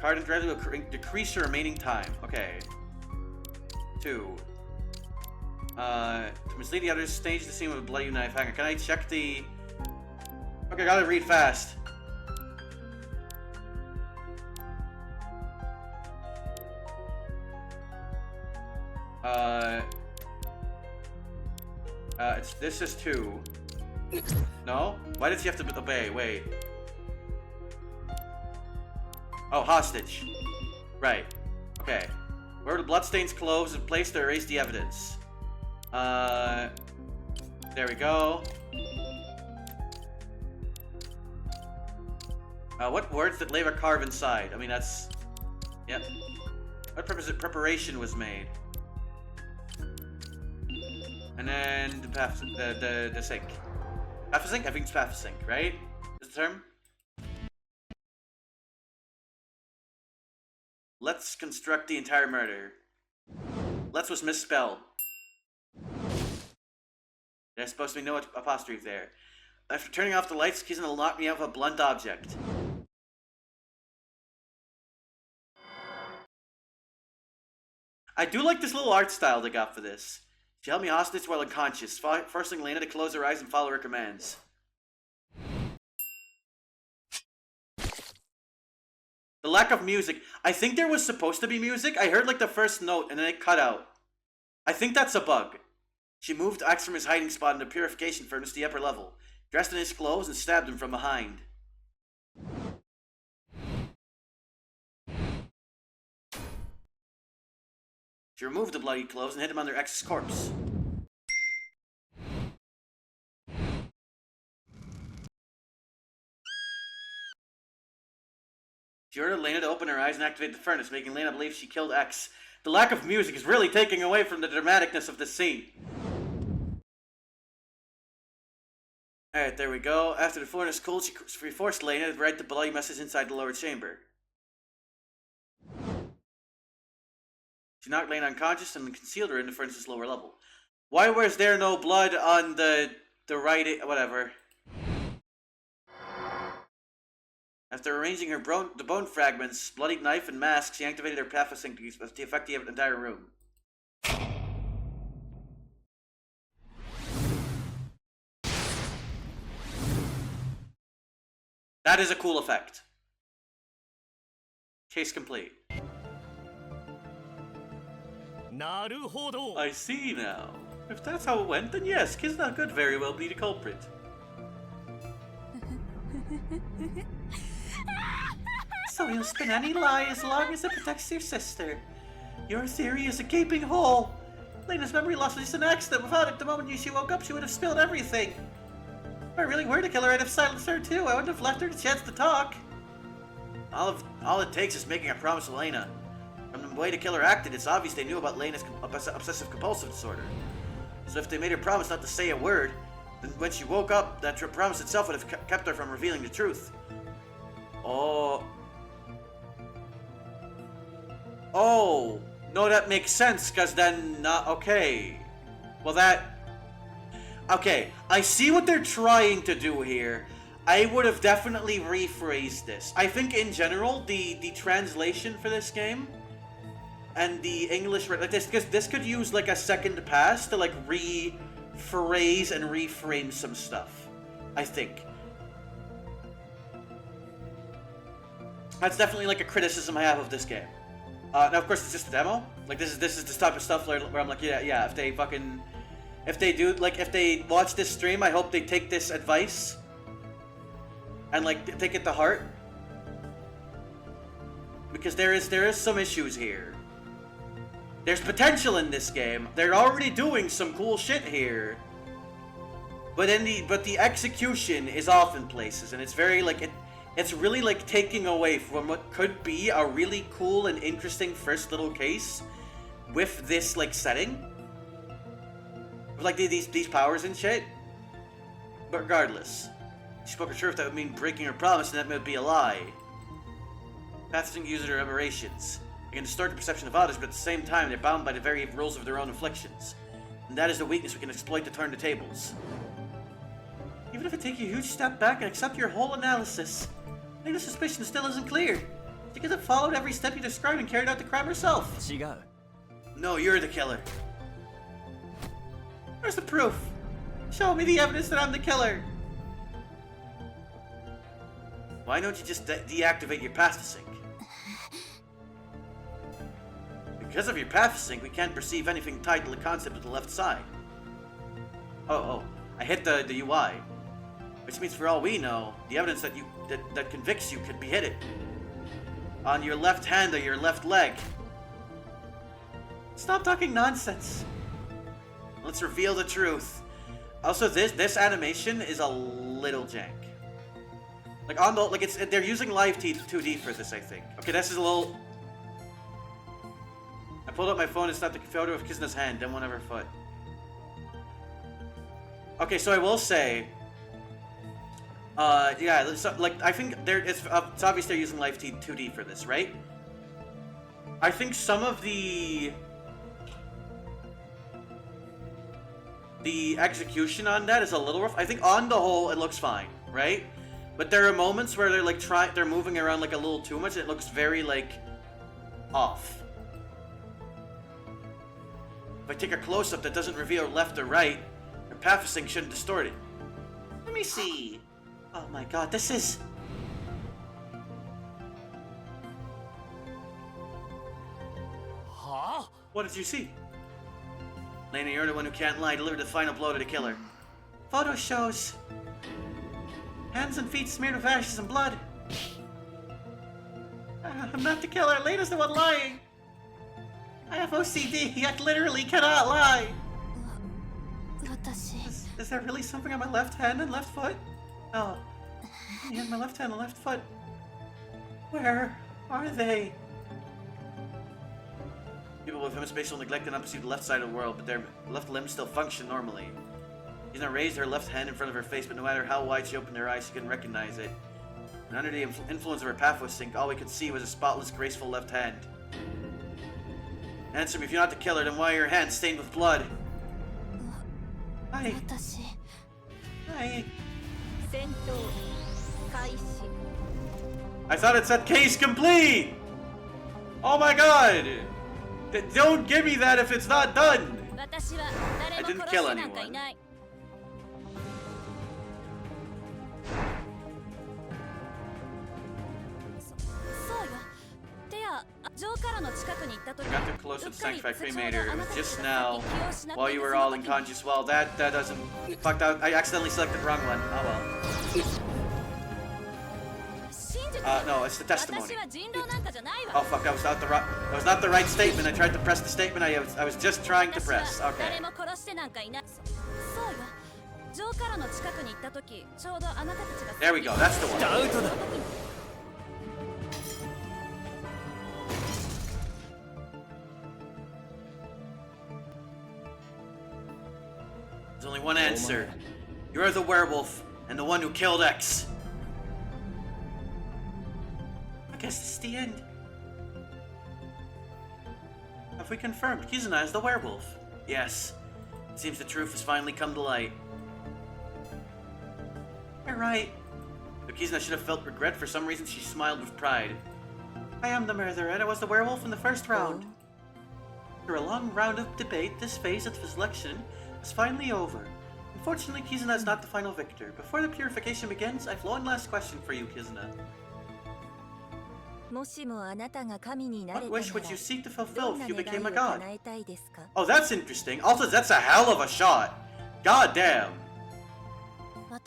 Card and drag will decrease your remaining time. Okay. 2. To mislead the others, stage the scene with a bloody knife. Hang on, can I check the... Okay, I gotta read fast. This is 2. No? Why did she have to obey? Wait. Oh, hostage. Right. Okay. Where the bloodstains clothes and place to erase the evidence. There we go. What words did Leva carve inside? I mean, that's... Yep. What preparation was made? And then the sink. Pathosync? I think it's pathosync, right? Is the term? Let's construct the entire murder. Let's was misspelled. There's supposed to be no apostrophe there. After turning off the lights, Kizuna will knock me out with a blunt object. I do like this little art style they got for this. She held me hostage while unconscious, forcing Lena to close her eyes and follow her commands. The lack of music. I think there was supposed to be music. I heard like the first note and then it cut out. I think that's a bug. She moved X from his hiding spot in the purification furnace to the upper level, dressed in his clothes and stabbed him from behind. She removed the bloody clothes and hid him under X's corpse. She ordered Lena to open her eyes and activate the furnace, making Lena believe she killed X. The lack of music is really taking away from the dramaticness of the scene. Alright, there we go. After the furnace cooled, she forced Lena to write the bloody message inside the lower chamber. She knocked Lena unconscious and concealed her in the furnace's lower level. Why was there no blood on the right... whatever. After arranging the bone fragments, bloodied knife, and mask, she activated her pathosync to affect the entire room. That is a cool effect. Case complete. I see now. If that's how it went, then yes, Kizna could very well be the culprit. So you'll spin any lie as long as it protects your sister. Your theory is a gaping hole. Lena's memory loss was just an accident. Without it, the moment she woke up, she would have spilled everything. If I really were to kill her, I'd have silenced her too. I wouldn't have left her the chance to talk. All it takes is making a promise to Lena. From the way the killer acted, it's obvious they knew about Lena's obsessive-compulsive disorder. So if they made her promise not to say a word, then when she woke up, that promise itself would have kept her from revealing the truth. Oh, no, that makes sense, because then, okay. Well, okay, I see what they're trying to do here. I would have definitely rephrased this. I think in general, the translation for this game and the English, like this, because this could use like a second pass to like rephrase and reframe some stuff. I think. That's definitely like a criticism I have of this game. Now, of course, it's just a demo. Like this is the type of stuff where I'm like, yeah. If they watch this stream, I hope they take this advice and like take it to heart, because there is some issues here. There's potential in this game. They're already doing some cool shit here, but the execution is off in places, and it's very like it's really like taking away from what could be a really cool and interesting first little case with this like setting, with like these powers and shit. But regardless, she spoke her truth. That would mean breaking her promise, and that would be a lie. Pathosync users are aberrations. They can distort the perception of others, but at the same time, they're bound by the very rules of their own afflictions. And that is the weakness we can exploit to turn the tables. Even if it takes you a huge step back and accept your whole analysis, I think the suspicion still isn't clear. She could have followed every step you described and carried out the crime herself. Saga. No, you're the killer. Where's the proof? Show me the evidence that I'm the killer. Why don't you just deactivate your pathosync? Because of your pathosync, we can't perceive anything tied to the concept of the left side. Oh, I hit the UI. Which means for all we know, the evidence that convicts you could be hidden on your left hand or your left leg. Stop talking nonsense. Let's reveal the truth. Also, this animation is a little jank. Like on the they're using live 2D for this, I think. Okay, this is a little. I pulled up my phone and snapped the photo of Kizna's hand, then one of her foot. Okay, so I will say, yeah, so, like I think it's obvious they're using live 2D for this, right? I think some of the execution on that is a little rough. I think on the whole it looks fine, right? But there are moments where they're like they're moving around like a little too much, and it looks very like off. If I take a close-up that doesn't reveal left or right, your pathosync shouldn't distort it. Let me see. Oh my god, this is... Huh? What did you see? Lena, you're the one who can't lie. Deliver the final blow to the killer. Photo shows hands and feet smeared with ashes and blood. I'm not the killer. Lena's the one lying. I have OCD. I literally cannot lie. Is there really something on my left hand and left foot? Oh. Yeah, my left hand and left foot. Where are they? People with hemispatial neglect cannot perceive the left side of the world, but their left limbs still function normally. She's raised her left hand in front of her face, but no matter how wide she opened her eyes, she couldn't recognize it. And under the influence of her pathosync, all we could see was a spotless, graceful left hand. Answer me, if you're not the killer, then why are your hands stained with blood? Hi. Hi. I thought it said case complete! Oh my god! Don't give me that if it's not done! I didn't kill anyone. I got too close to the sanctified cremator. It was just now, while you were all unconscious. Well, that doesn't... Fucked out. I accidentally selected the wrong one. Oh well. No, it's the testimony. Oh fuck, that was not the right statement. I tried to press the statement I was just trying to press. Okay. There we go, that's the one. There's only one answer. You're the werewolf and the one who killed X. I guess this is the end. Have we confirmed Kizuna is the werewolf? Yes. It seems the truth has finally come to light. You're right. But Kizuna should have felt regret. For some reason she smiled with pride. I am the murderer and I was the werewolf in the first round. After a long round of debate, this phase of the selection is finally over. Unfortunately, Kizuna is not the final victor. Before the purification begins, I've one last question for you, Kizuna. What wish would you seek to fulfill if you became a god? Oh, that's interesting. Also, that's a hell of a shot. God damn. Oh,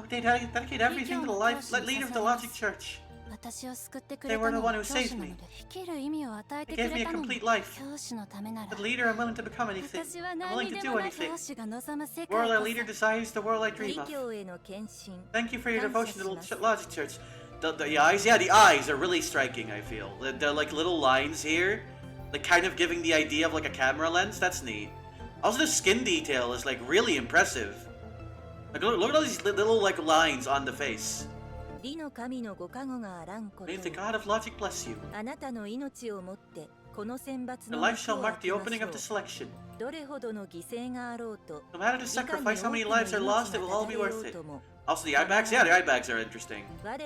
they dedicate everything to the leader of the Logic Church. They were the one who saved me. They gave me a complete life. But leader, I'm willing to become anything. I'm willing to do anything. The world our leader desires, the world I dream of. Thank you for your devotion to the Logic Church. The eyes? Yeah, the eyes are really striking, I feel. The like little lines here, like kind of giving the idea of like a camera lens. That's neat. Also, the skin detail is like really impressive. Like look at all these little like lines on the face. May the God of Logic bless you. Your life shall mark the opening of the selection. No matter the sacrifice, how many lives are lost, it will all be worth it. Also, the eye bags? Yeah, the eye bags are interesting. But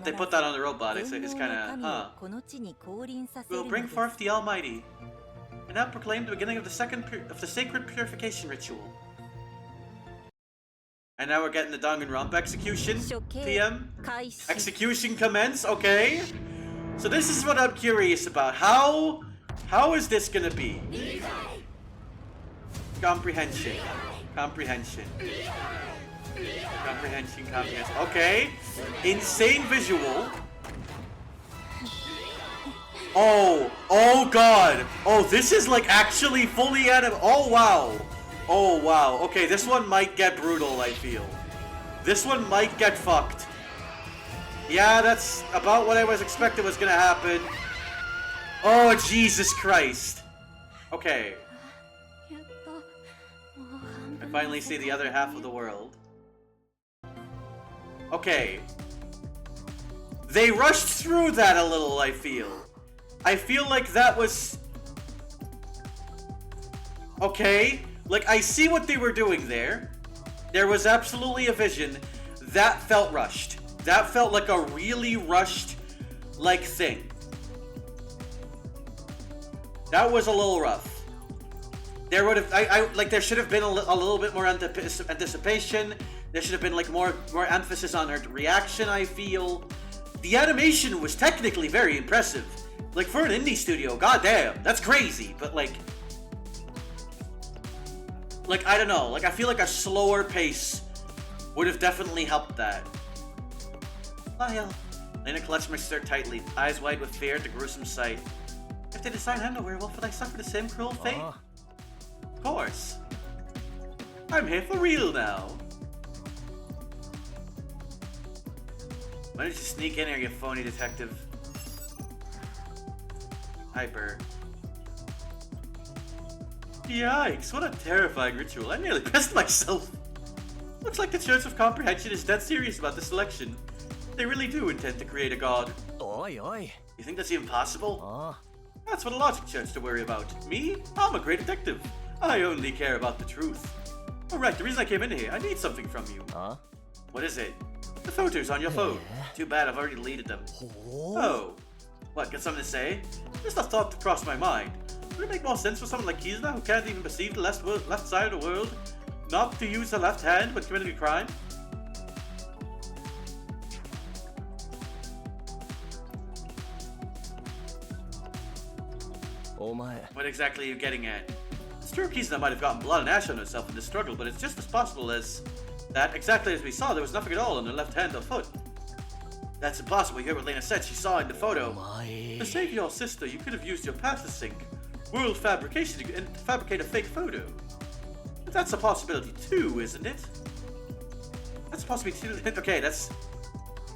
they put that on the robot. It's kind of, huh. We will bring forth the Almighty. And now proclaim the beginning of the sacred purification ritual. And now we're getting the Danganronpa execution. PM. Execution commence. Okay. So this is what I'm curious about. How is this gonna be? Comprehension. Comprehension. Comprehension. Okay. Insane visual. Oh god. Oh, this is like actually fully animated. Oh wow. Oh wow. Okay, this one might get brutal, I feel. This one might get fucked. Yeah, that's about what I was expecting was gonna happen. Oh, Jesus Christ. Okay. I finally see the other half of the world. Okay. They rushed through that a little, I feel. I feel like that was... Okay. Like, I see what they were doing there. There was absolutely a vision. That felt rushed. That felt like a really rushed, like, thing. That was a little rough. There would have, like, there should have been a little bit more anticipation. There should have been, like, more emphasis on her reaction, I feel. The animation was technically very impressive. Like, for an indie studio, goddamn, that's crazy. But, like, I don't know. Like, I feel like a slower pace would have definitely helped that. Lyle. Lena clutched my shirt tightly, eyes wide with fear at the gruesome sight. If they decide I'm a werewolf, would I suffer the same cruel fate? Of course. I'm here for real now. Why did you sneak in here, you phony detective? Hyper. Yikes, what a terrifying ritual. I nearly pissed myself. Looks like the Church of Comprehension is dead serious about the selection. They really do intend to create a god. Oi, oi. You think that's even possible? That's what a Logic Church to worry about. Me? I'm a great detective. I only care about the truth. Alright, the reason I came in here, I need something from you. What is it? The photos on your phone. Too bad, I've already deleted them. Oh. What, got something to say? Just a thought that crossed my mind. Would it make more sense for someone like Kizuna, who can't even perceive the left side of the world, not to use the left hand when committing a crime? What exactly are you getting at? It's true Kizuna might have gotten blood and ash on herself in this struggle, but it's just as possible as that, exactly as we saw, there was nothing at all on her left hand or foot. That's impossible. You heard what Lena said she saw in the photo. To save your sister, you could have used your path-to-sync world fabrication to fabricate a fake photo. But that's a possibility too, isn't it? That's a possibility too. Okay, that's...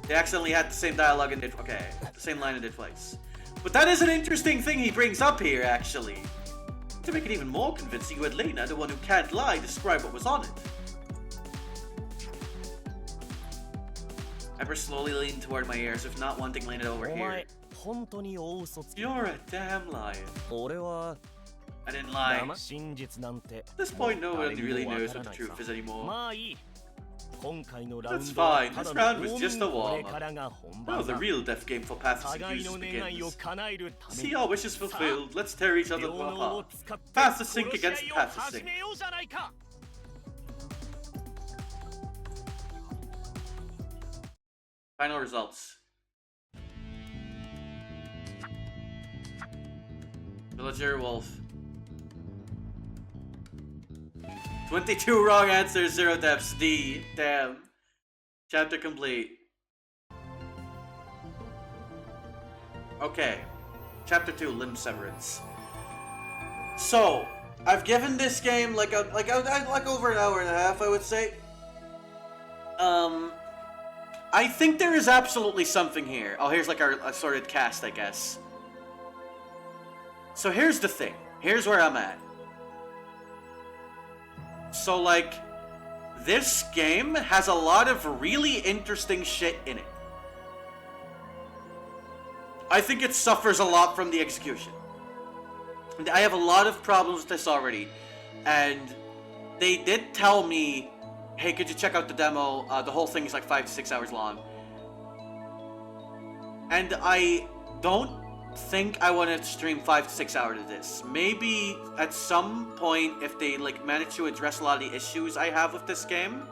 They accidentally had the same dialogue and did... Okay, the same line and did twice. But that is an interesting thing he brings up here, actually. To make it even more convincing, you had Lena, the one who can't lie, describe what was on it. Ever slowly leaned toward my ears, if not wanting Lena to overhear. You're a damn liar. I didn't lie. At this point, no one really knows what the truth is anymore. That's fine. This round was just a warm-up. Now the real death game for Path-to-Sync users begins. See our wishes fulfilled. Let's tear each other apart. Path-to-Sync against Path-to-Sync. Final results. Villager Wolf. 22 wrong answers, 0 deaths. D. Damn. Chapter complete. Okay. Chapter 2, Limb Severance. So, I've given this game like over an hour and a half, I would say. I think there is absolutely something here. Oh, here's like our assorted cast, I guess. So here's the thing. Here's where I'm at. So, like, this game has a lot of really interesting shit in it. I think it suffers a lot from the execution. And I have a lot of problems with this already. And they did tell me, hey, could you check out the demo? The whole thing is like 5 to 6 hours long. And I don't think I want to stream 5 to 6 hours of this. Maybe at some point, if they like manage to address a lot of the issues I have with this game,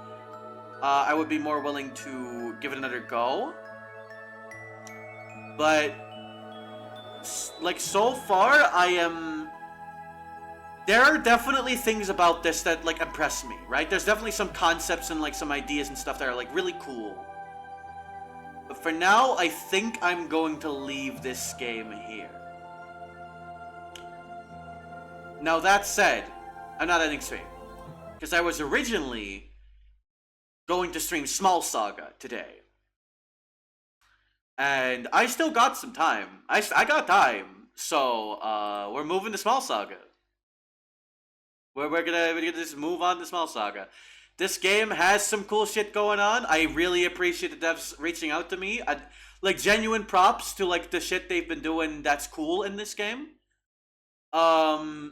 I would be more willing to give it another go. But like so far, there are definitely things about this that like impress me, right? There's definitely some concepts and like some ideas and stuff that are like really cool. But for now, I think I'm going to leave this game here. Now that said, I'm not ending stream. Because I was originally going to stream Small Saga today. And I still got some time. I got time. So, we're moving to Small Saga. We're gonna just move on to Small Saga. This game has some cool shit going on. I really appreciate the devs reaching out to me. Like, genuine props to, like, the shit they've been doing that's cool in this game. But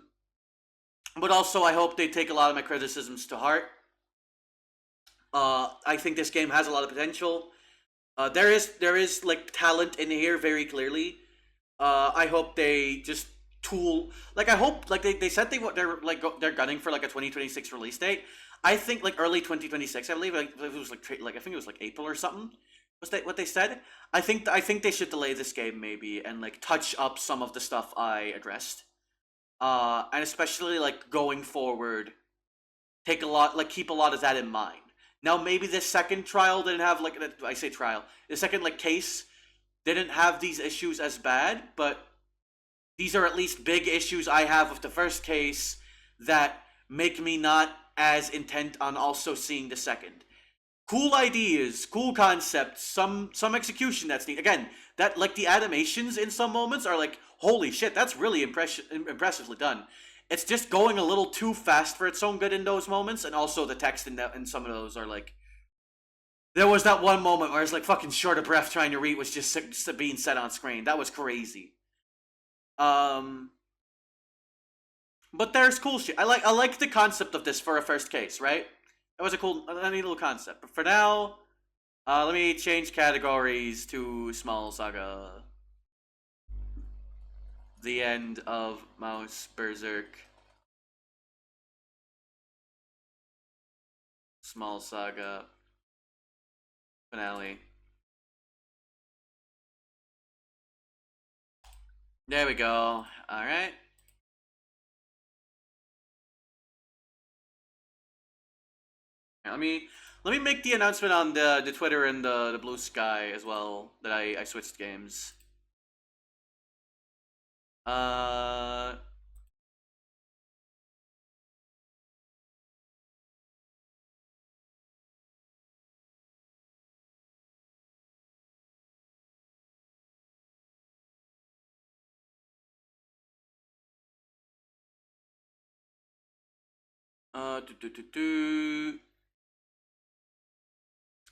also, I hope they take a lot of my criticisms to heart. I think this game has a lot of potential. There is, like, talent in here very clearly. I hope they just tool... Like, I hope, like, they said they're gunning for, like, a 2026 release date. I think like early 2026. I believe like it was like I think it was like April or something. Was that what they said? I think they should delay this game maybe and like touch up some of the stuff I addressed. And especially like going forward, keep a lot of that in mind. Now maybe this second trial didn't have like I say trial. The second like case didn't have these issues as bad, but these are at least big issues I have with the first case that make me not as intent on also seeing the second. Cool ideas, cool concepts, some execution that's neat. Again, that like the animations in some moments are like, holy shit, that's really impressively done. It's just going a little too fast for its own good in those moments, and also the text in some of those are like... There was that one moment where it's like fucking short of breath trying to read was just being said on screen. That was crazy. But there's cool shit. I like the concept of this for a first case, right? That was a neat little concept. But for now, Let me change categories to Small Saga. The end of Mouse Berserk. Small Saga. Finale. There we go. Alright. Let me make the announcement on the Twitter and the Blue Sky as well that I switched games. I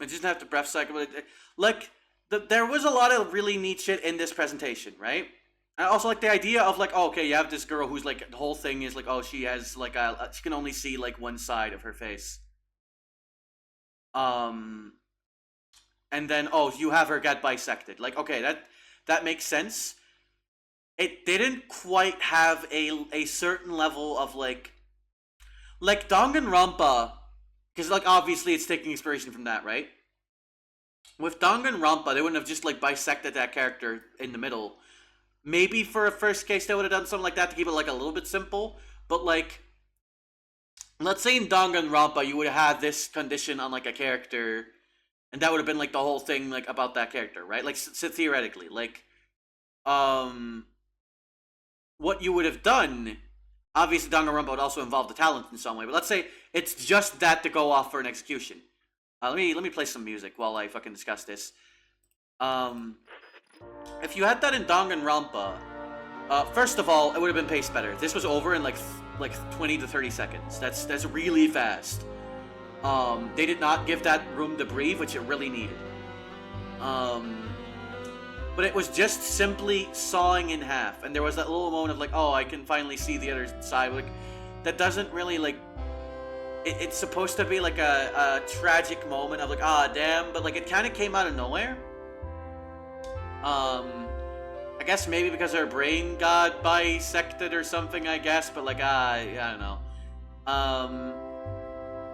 just have to breath cycle, but like there was a lot of really neat shit in this presentation, right? I also like the idea of like, oh, okay, you have this girl who's like the whole thing is like, oh, she has like she can only see like one side of her face. And then oh, you have her get bisected. Like, okay, that makes sense. It didn't quite have a certain level of like Danganronpa, because like obviously it's taking inspiration from that, right? With Danganronpa, they wouldn't have just like bisected that character in the middle. Maybe for a first case they would have done something like that to keep it like a little bit simple, but like let's say in Danganronpa you would have had this condition on like a character, and that would have been like the whole thing like about that character, right? Like theoretically, like what you would have done. Obviously, Danganronpa would also involve the talent in some way, but let's say it's just that to go off for an execution. Let me play some music while I fucking discuss this. If you had that in Danganronpa, first of all, it would have been paced better. This was over in like 20 to 30 seconds. That's really fast. They did not give that room to breathe, which it really needed. But it was just simply sawing in half, and there was that little moment of like, oh, I can finally see the other side. Like, that doesn't really like. It's supposed to be like a tragic moment of like, ah, damn, but like it kind of came out of nowhere. I guess maybe because her brain got bisected or something. I guess, but like, I don't know.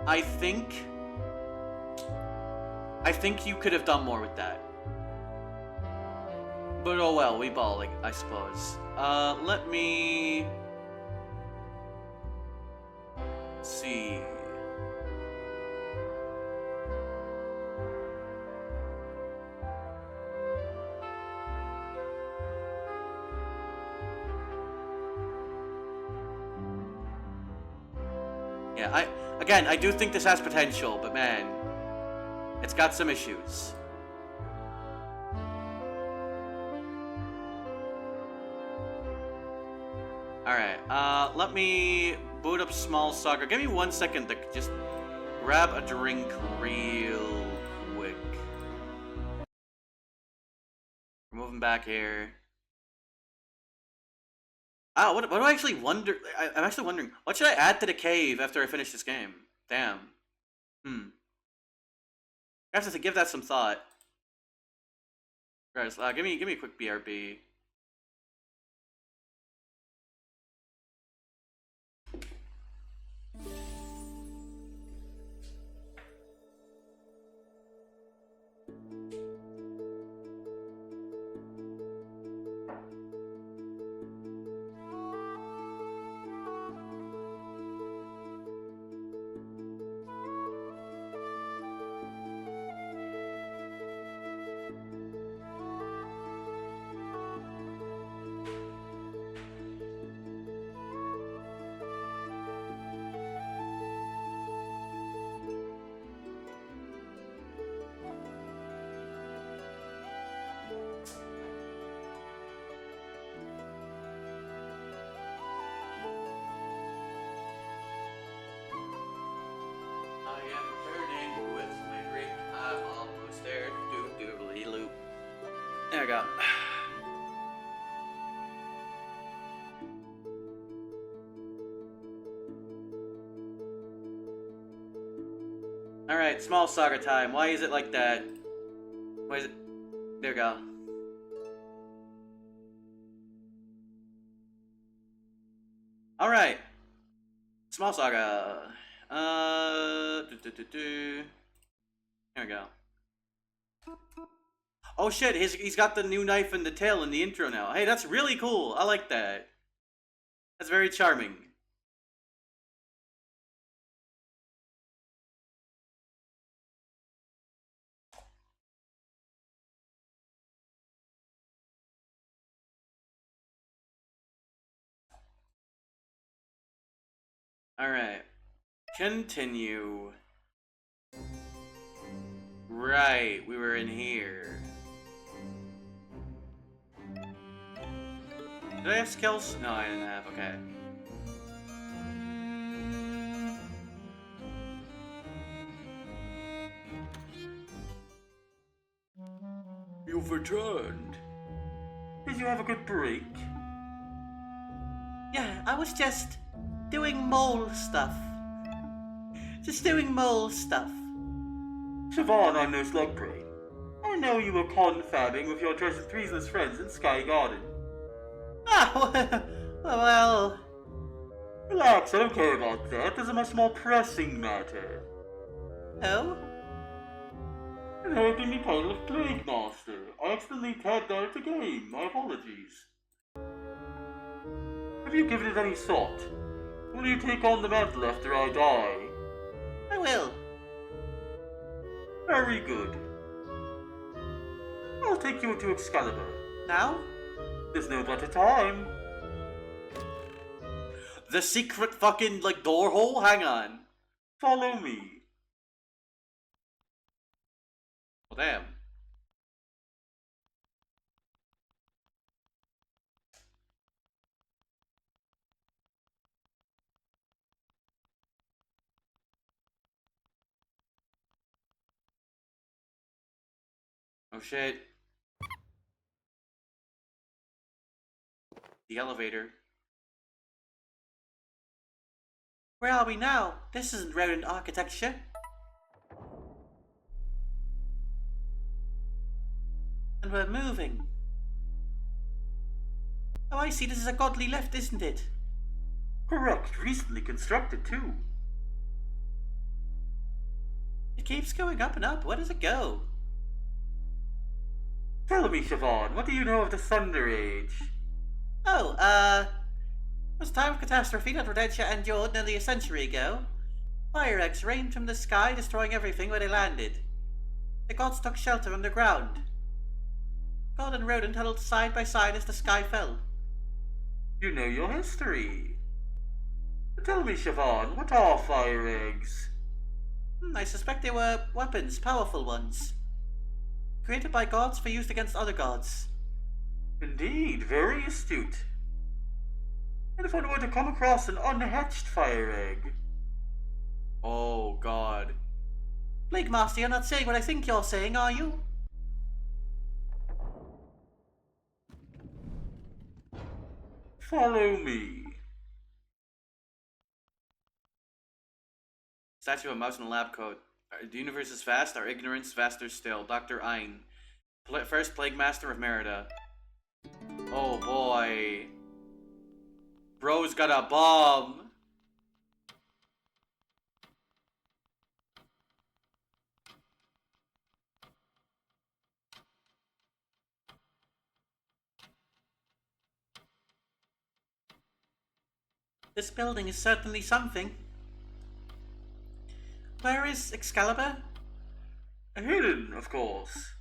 I think you could have done more with that. But oh well, we ball, like, I suppose. Let me see. Yeah, I do think this has potential, but man, it's got some issues. Alright, let me boot up Small Saga. Give me 1 second to just grab a drink real quick. We're moving back here. What do I actually wonder? I'm actually wondering, what should I add to the cave after I finish this game? Damn. I have to give that some thought. Guys, give me a quick BRB. There we go. Alright, Small Saga time. Why is it like that? Where's it? There we go. Alright. Small Saga. There we go. Oh shit, he's got the new knife in the tail in the intro now. Hey, that's really cool. I like that. That's very charming. Alright. Continue. Right, we were in here. Did I have skills? No, I didn't have, okay. You've returned. Did you have a good break? Yeah, I was just doing mole stuff. Just doing mole stuff. Siobhan, I'm no slug brain. I know you were confabbing with your treasonous friends in Sky Garden. Ah, well... Relax, I don't care about that. There's a much more pressing matter. Oh? You heard the title of Plague Master. I accidentally tagged out the game. My apologies. Have you given it any thought? Will you take on the mantle after I die? I will. Very good. I'll take you into Excalibur. Now? There's no better time. The secret fucking, like, door hole? Hang on. Follow me. Well, damn. Oh shit. The elevator. Where are we now? This isn't rodent architecture. And we're moving. Oh, I see. This is a godly lift, isn't it? Correct. Recently constructed, too. It keeps going up and up. Where does it go? Tell me, Siobhan, what do you know of the Thunder Age? Oh, it was a time of catastrophe that Rodentia endured nearly a century ago. Fire eggs rained from the sky, destroying everything where they landed. The gods took shelter underground. God and rodent huddled side by side as the sky fell. You know your history. Tell me, Siobhan, what are fire eggs? I suspect they were weapons, powerful ones. Created by gods for use against other gods. Indeed, very astute. And if I were to come across an unhatched fire egg? Oh, God. Plague Master, you're not saying what I think you're saying, are you? Follow me. Statue of a mouse in a lab coat. The universe is vast, our ignorance vaster still. Dr. Ein. First Plague Master of Merida. Oh boy. Bro's got a bomb. This building is certainly something. Where is Excalibur? Hidden, of course.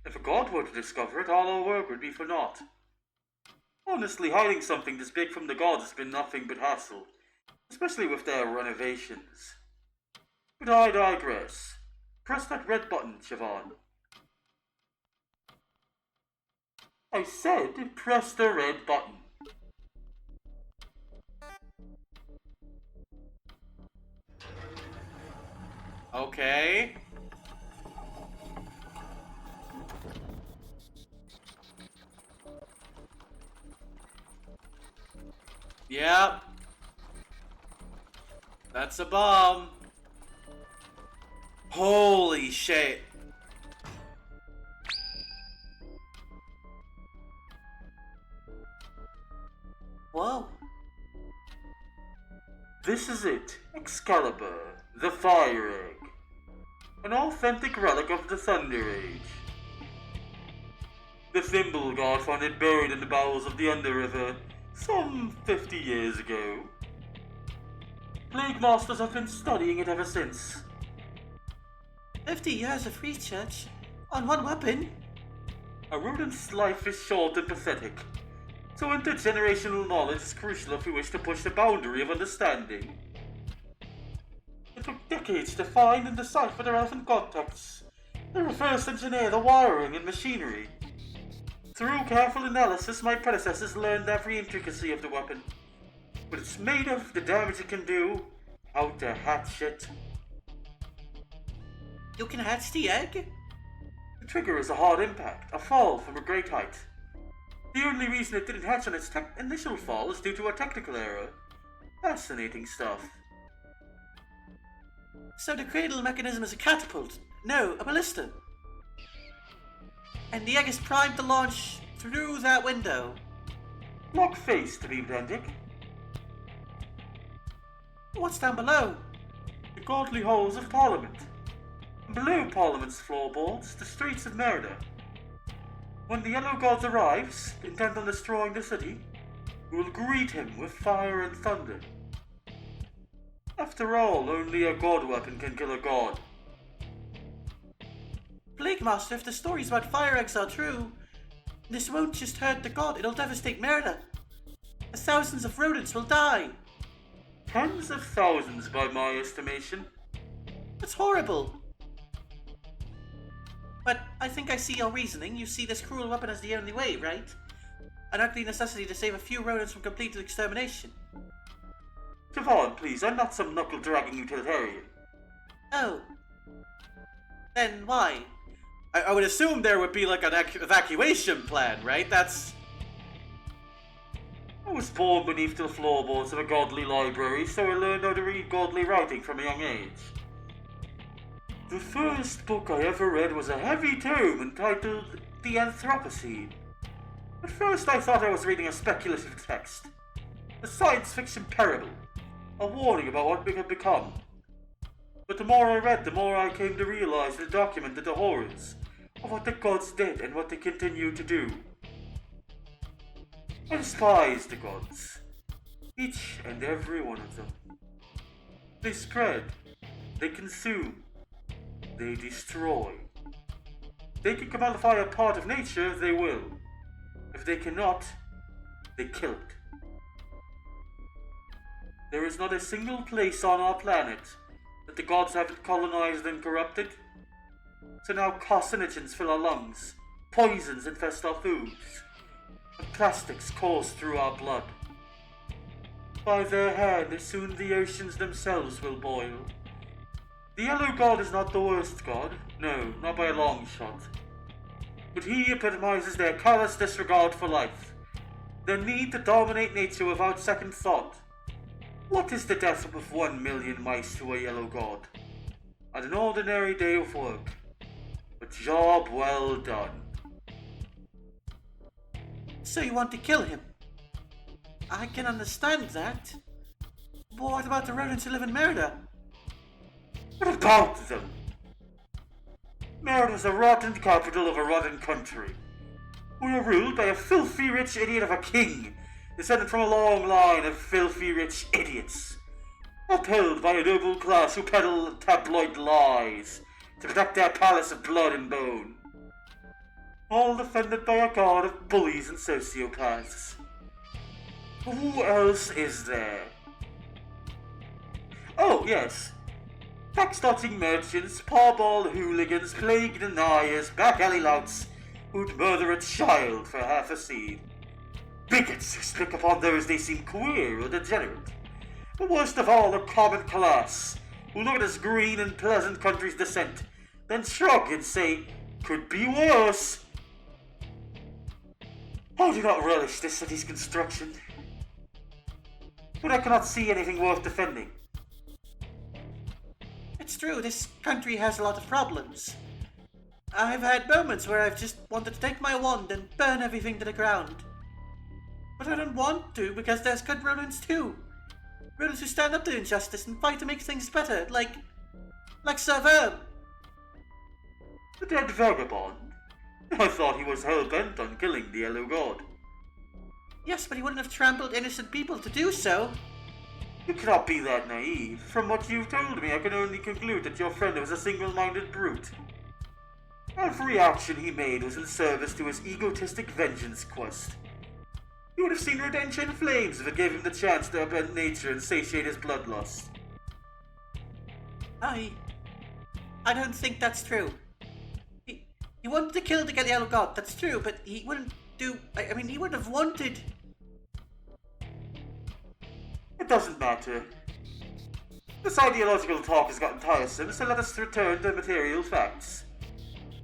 If a god were to discover it, all our work would be for naught. Honestly, hiding something this big from the gods has been nothing but hassle, especially with their renovations. But I digress. Press that red button, Siobhan. I said press the red button. Okay. Yep. That's a bomb. Holy shit. Whoa. This is it, Excalibur, the Fire Egg. An authentic relic of the Thunder Age. The Thimble God found it buried in the bowels of the Underriver some 50 years ago. Plague Masters have been studying it ever since. 50 years of research on one weapon? A rodent's life is short and pathetic, so intergenerational knowledge is crucial if we wish to push the boundary of understanding. It took decades to find and decipher the relevant contexts, and reverse engineer the wiring and machinery. Through careful analysis, my predecessors learned every intricacy of the weapon, what it's made of, the damage it can do, how to hatch it. You can hatch the egg? The trigger is a hard impact, a fall from a great height. The only reason it didn't hatch on its initial fall is due to a technical error. Fascinating stuff. So the cradle mechanism is a catapult? No, a ballista. And the egg is primed to launch through that window. Lock face, to be pedantic. What's down below? The godly halls of Parliament. And below Parliament's floorboards, the streets of Merida. When the Yellow God arrives, intent on destroying the city, we will greet him with fire and thunder. After all, only a god weapon can kill a god. Plague Master, if the stories about fire eggs are true, this won't just hurt the god, it'll devastate Merida. Thousands of rodents will die. Tens of thousands by my estimation. That's horrible. But I think I see your reasoning. You see this cruel weapon as the only way, right? An ugly necessity to save a few rodents from complete extermination. Javon, please, I'm not some knuckle-dragging utilitarian. Oh. Then why? I would assume there would be like an evacuation plan, right? That's... I was born beneath the floorboards of a godly library, so I learned how to read godly writing from a young age. The first book I ever read was a heavy tome entitled The Anthropocene. At first I thought I was reading a speculative text, a science fiction parable, a warning about what we had become. But the more I read, the more I came to realize and documented the horrors of what the gods did and what they continue to do. I despise the gods, each and every one of them. They spread, they consume, they destroy. If they can commodify a part of nature, they will. If they cannot, they kill it. There is not a single place on our planet that the gods haven't colonized and corrupted. So now carcinogens fill our lungs, poisons infest our foods, and plastics course through our blood. By their hand, soon the oceans themselves will boil. The Yellow God is not the worst god, no, not by a long shot. But he epitomizes their callous disregard for life, their need to dominate nature without second thought. What is the death of 1 million mice to a Yellow God? On an ordinary day of work. A job well done. So you want to kill him? I can understand that. But what about the rodents who live in Merida? What about them? Merida's a rotten capital of a rotten country. We are ruled by a filthy rich idiot of a king, descended from a long line of filthy rich idiots, upheld by a noble class who peddle tabloid lies to protect their palace of blood and bone, all defended by a god of bullies and sociopaths. Who else is there? Oh, yes. Tax-dodging merchants, parball hooligans, plague deniers, back-alley louts who'd murder a child for half a seed. Bigots who stick upon those they seem queer or degenerate. But worst of all, the common class, who look at this green and pleasant country's descent, then shrug and say, could be worse. I do not relish this city's construction, but I cannot see anything worth defending. It's true, this country has a lot of problems. I've had moments where I've just wanted to take my wand and burn everything to the ground. But I don't want to, because there's good rulers too. Rulers who stand up to injustice and fight to make things better, like Sir Verm. The dead vagabond? I thought he was hell-bent on killing the Yellow God. Yes, but he wouldn't have trampled innocent people to do so. You cannot be that naive. From what you've told me, I can only conclude that your friend was a single-minded brute. Every action he made was in service to his egotistic vengeance quest. You would have seen redemption flames if it gave him the chance to upend nature and satiate his bloodlust. I don't think that's true. He wanted to kill the Yellow God, that's true, but he wouldn't do... he wouldn't have wanted... It doesn't matter. This ideological talk has gotten tiresome, so let us return to material facts.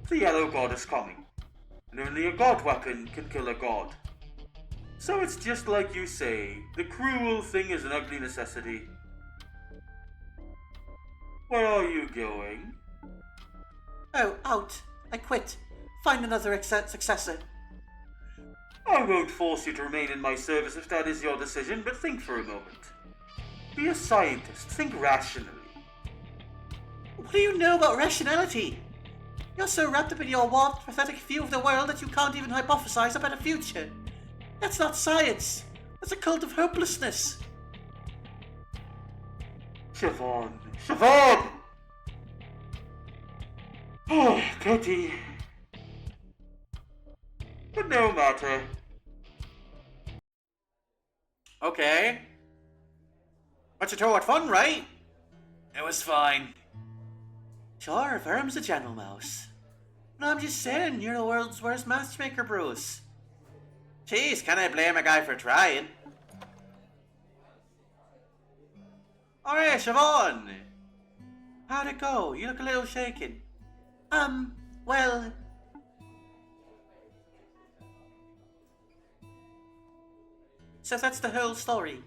The Yellow God is coming, and only a god weapon can kill a god. So it's just like you say, the cruel thing is an ugly necessity. Where are you going? Oh, out. I quit. Find another successor. I won't force you to remain in my service if that is your decision, but think for a moment. Be a scientist. Think rationally. What do you know about rationality? You're so wrapped up in your warped, pathetic view of the world that you can't even hypothesize a better future. That's not science. That's a cult of hopelessness. Siobhan! Siobhan! Oh, pity. But no matter. Okay. But you throw it fun, right? It was fine. Sure, Verm's a gentle mouse. No, I'm just saying, you're the world's worst matchmaker, Bruce. Jeez, can I blame a guy for trying? Alright, Siobhan. How'd it go? You look a little shaken. Well... So that's the whole story.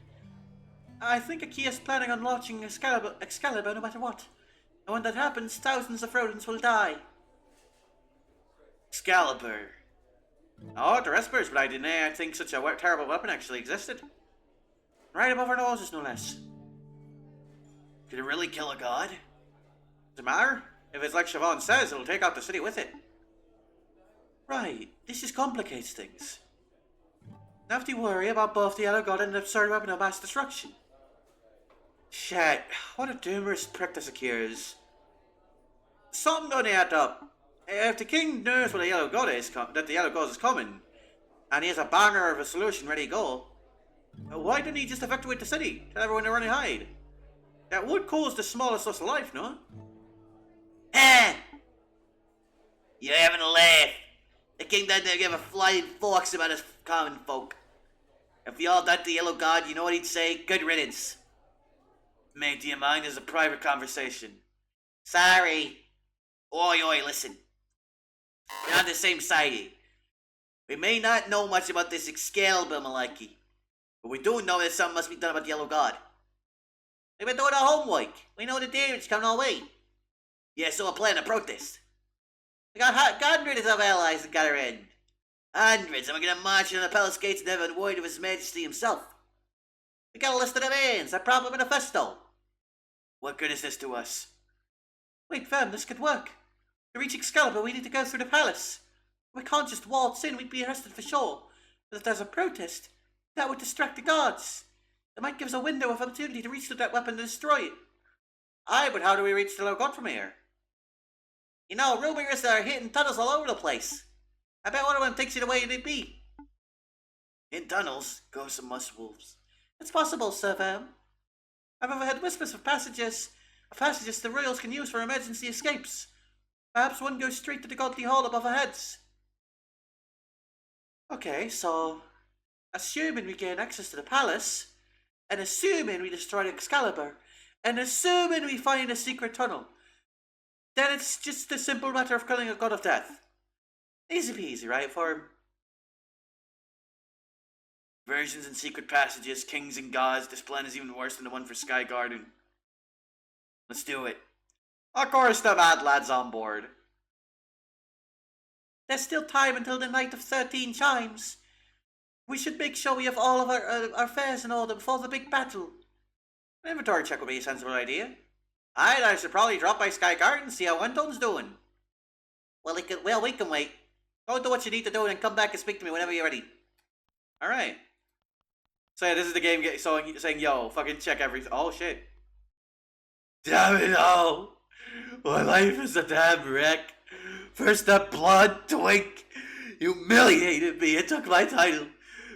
I think Akia's planning on launching Excalibur no matter what. And when that happens, thousands of rodents will die. Excalibur. Oh, the Respers, but I didn't think such a terrible weapon actually existed. Right above our noses, no less. Could it really kill a god? Does it matter? If it's like Siobhan says, it'll take out the city with it. Right, this just complicates things. Now have to worry about both the Yellow God and an absurd weapon of mass destruction. Shit, what a doomer's prick this Akira is. Something gonna add up. If the king knows what the Yellow God is, that the Yellow God is coming, and he has a banger of a solution ready to go, why didn't he just evacuate the city? Tell everyone to run and hide. That would cause the smallest loss of life, no? You're having a laugh. The king doesn't give a flying fox about his common folk. If you all died to the Yellow God, you know what he'd say? Good riddance. Mate, do you mind? It's a private conversation. Sorry. Oi, listen. We're on the same side here. We may not know much about this Excalibur, Maliki, but we do know that something must be done about the Yellow God. We've been doing our homework. We know the damage coming our way. Yeah, so we're planning a protest. We got hundreds of allies that got our end. Hundreds, and we're gonna march on the palace gates and have a word of His Majesty himself. We got a list of demands, a proper manifesto. What good is this to us? Wait, fam, this could work. To reach Excalibur, we need to go through the palace. We can't just waltz in, we'd be arrested for sure. But if there's a protest, that would distract the guards. It might give us a window of opportunity to reach through that weapon and destroy it. Aye, but how do we reach the Yellow God from here? You know, rumors are hitting tunnels all over the place. I bet one of them takes you the way it'd be. In tunnels, ghosts and musk wolves. It's possible, Sir Vam. I've overheard whispers of passages the royals can use for emergency escapes. Perhaps one goes straight to the godly hall above our heads. Okay, so assuming we gain access to the palace, and assuming we destroy Excalibur, and assuming we find a secret tunnel, then it's just a simple matter of killing a god of death. Easy peasy, right? For versions and secret passages, kings and gods, this plan is even worse than the one for Sky Garden. Let's do it. Of course, the bad lad's on board. There's still time until the night of 13 chimes. We should make sure we have all of our fares in order before the big battle. An inventory check would be a sensible idea. I should probably drop by Sky Garden and see how Wenton's doing. Well, we can wait. Go do what you need to do and come back and speak to me whenever you're ready. Alright. So yeah, this is the game saying, yo, fucking check everything. Oh shit. Damn it all. My life is a damn wreck. First that blonde twink humiliated me and took my title.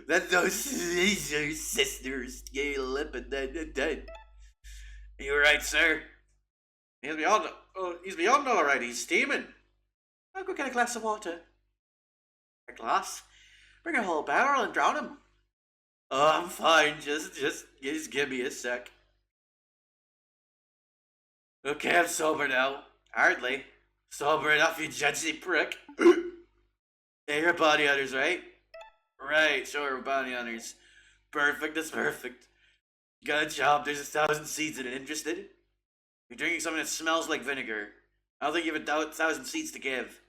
Then those sisters gave a lip and then dead. You're right, sir. He's beyond alright. He's steaming. I'll go get a glass of water. A glass? Bring a whole barrel and drown him. Oh, I'm fine. Just give me a sec. Okay, I'm sober now. Hardly. Sober enough, you judgy prick. Hey, you're bounty hunters, right? Right, sure, we're bounty hunters. Perfect, that's perfect. You got a job, there's 1,000 seeds in it. Interested? You're drinking something that smells like vinegar. I don't think you have 1,000 seeds to give.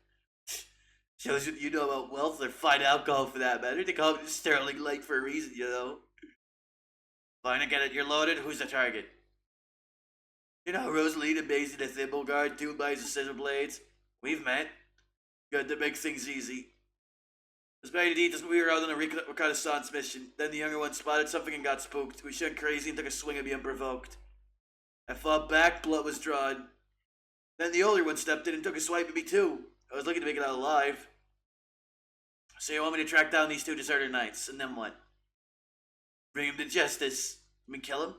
Shows what you know about wealth or fine alcohol for that matter. They call it Sterling Light for a reason, you know. Fine, I get it. You're loaded. Who's the target? You know Rosaline, Maisie, the Thimble Guard, Two Lies of Scissor Blades? We've met. Good to make things easy. This Betty D doesn't we were out on a reconnaissance mission. Then the younger one spotted something and got spooked. We went crazy and took a swing at me unprovoked. I fought back, blood was drawn. Then the older one stepped in and took a swipe at me too. I was looking to make it out alive. So you want me to track down these two deserter knights, and then what? Bring him to justice. I mean, kill him?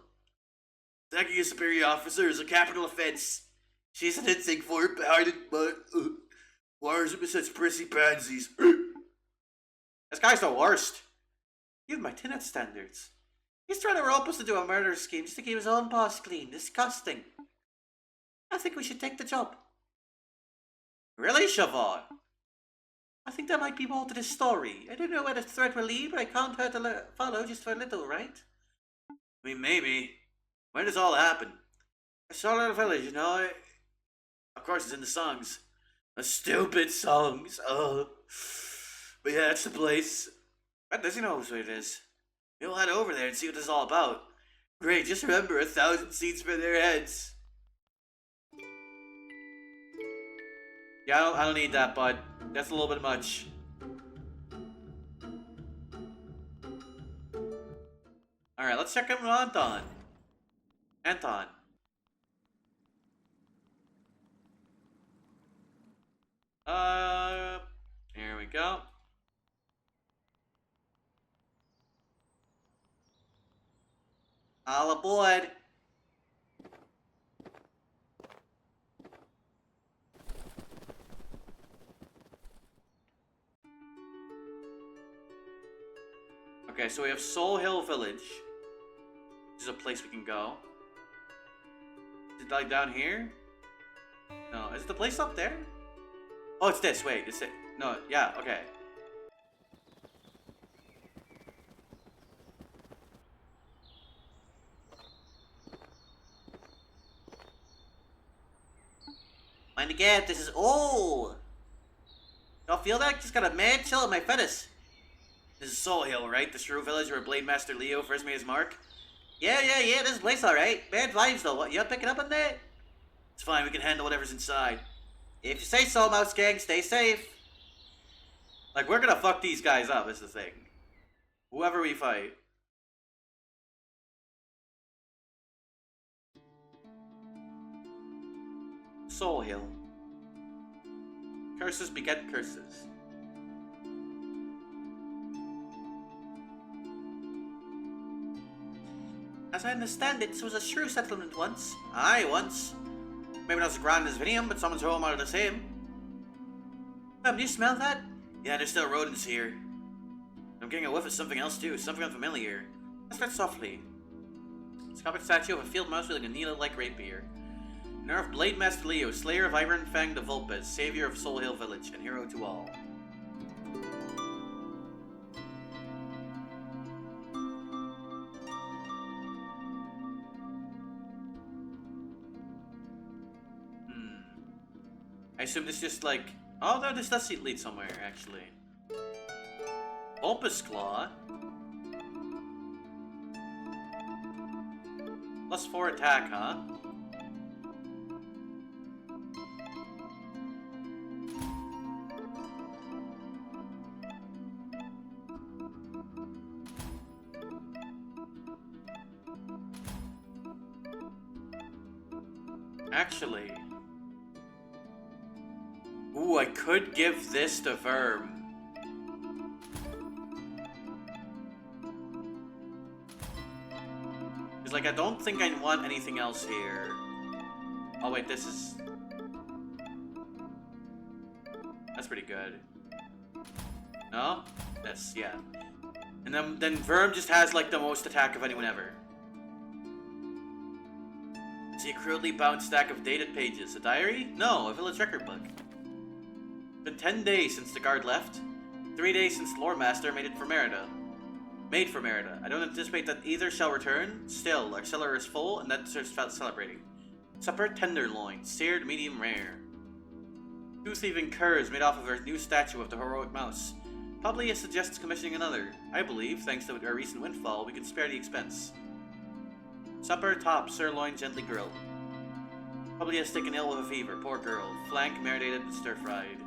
Attacking a superior officer is a capital offense. She's an instinct for it, hardened, but wars with such prissy pansies. This guy's the worst. You have my tenant standards. He's trying to rope us into a murder scheme just to keep his own boss clean. Disgusting. I think we should take the job. Really, Siobhan? I think there might be more to this story. I don't know where the thread will lead, but I can't hurt to follow just for a little, right? I mean, maybe. When does all happen? I saw Little Village, you know. Of course, it's in the songs. The stupid songs. Oh. But yeah, that's the place. But does he know where it is? We'll head over there and see what this is all about. Great, just remember 1,000 seats for their heads. Yeah, I don't need that, bud. That's a little bit much. Alright, let's check out Anton. Anton. Here we go. All aboard. Okay, so we have Soul Hill Village. This is a place we can go. Is it like down here? No, is it the place up there? Oh, it's this. Wait, it's it. No, yeah, okay. Mind the gap, this is all. Y'all feel that? Just got a mad chill in my fetus. This is Soul Hill, right? The Shrew Village where Blade Master Leo first made his mark? Yeah, this is place alright. Bad vibes though, what, you picking up on that? It's fine, we can handle whatever's inside. If you say so, Mouse Gang, stay safe. Like, we're gonna fuck these guys up, is the thing. Whoever we fight. Soul Hill. Curses beget curses. As I understand it, this was a shrew settlement once. Aye, once. Maybe not as grand as Vinium, but someone's home out of the same. Do you smell that? Yeah, there's still rodents here. I'm getting a whiff of something else too, something unfamiliar. Let's tread softly. It's a comic statue of a field mouse wielding a needle-like rapier. In honor of Blade Master Leo, Slayer of Iron Fang the Vulpes, Savior of Soul Hill Village, and hero to all. I assume this just like... Oh no, this does lead somewhere, actually. Opus Claw. +4 attack, huh? Actually... Ooh, I could give this to Verm. Because, like, I don't think I want anything else here. Oh, wait, this is... That's pretty good. No? This, yeah. And then Verm just has, like, the most attack of anyone ever. See a crudely bound stack of dated pages. A diary? No, a village record book. It's been 10 days since the guard left. 3 days since the Lore Master made for Merida. I don't anticipate that either shall return. Still, our cellar is full, and that deserves celebrating. Supper tenderloin, seared medium rare. 2 thieving curs made off of our new statue of the heroic mouse. Publius suggests commissioning another. I believe, thanks to our recent windfall, we can spare the expense. Supper top, sirloin gently grilled. Publius taken ill with a fever, poor girl. Flank marinated and stir-fried.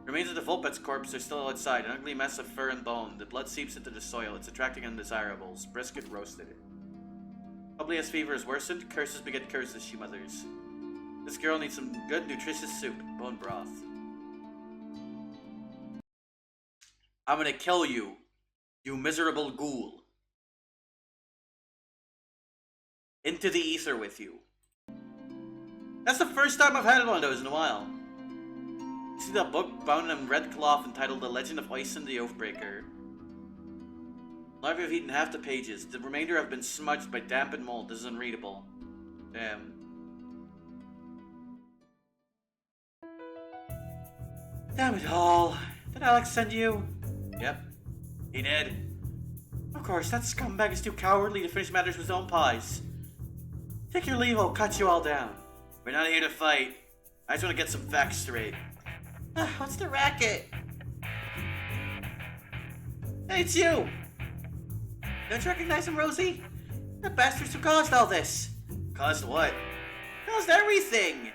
Remains of the Vulpet's corpse are still outside, an ugly mess of fur and bone. The blood seeps into the soil, it's attracting undesirables. Brisket roasted. Publius' fever is worsened, curses beget curses, she mutters. This girl needs some good, nutritious soup, bone broth. I'm gonna kill you, you miserable ghoul. Into the ether with you. That's the first time I've had one of those in a while. See that book bound in red cloth entitled The Legend of Oisin the Oathbreaker? Larvae have eaten half the pages. The remainder have been smudged by damp and mold. This is unreadable. Damn. Damn it all. Did Alex send you? Yep. He did. Of course, that scumbag is too cowardly to finish matters with his own pies. Take your leave, I'll cut you all down. We're not here to fight. I just want to get some facts straight. What's the racket? Hey, it's you! Don't you recognize him, Rosie? The bastards who caused all this. Caused what? Caused everything!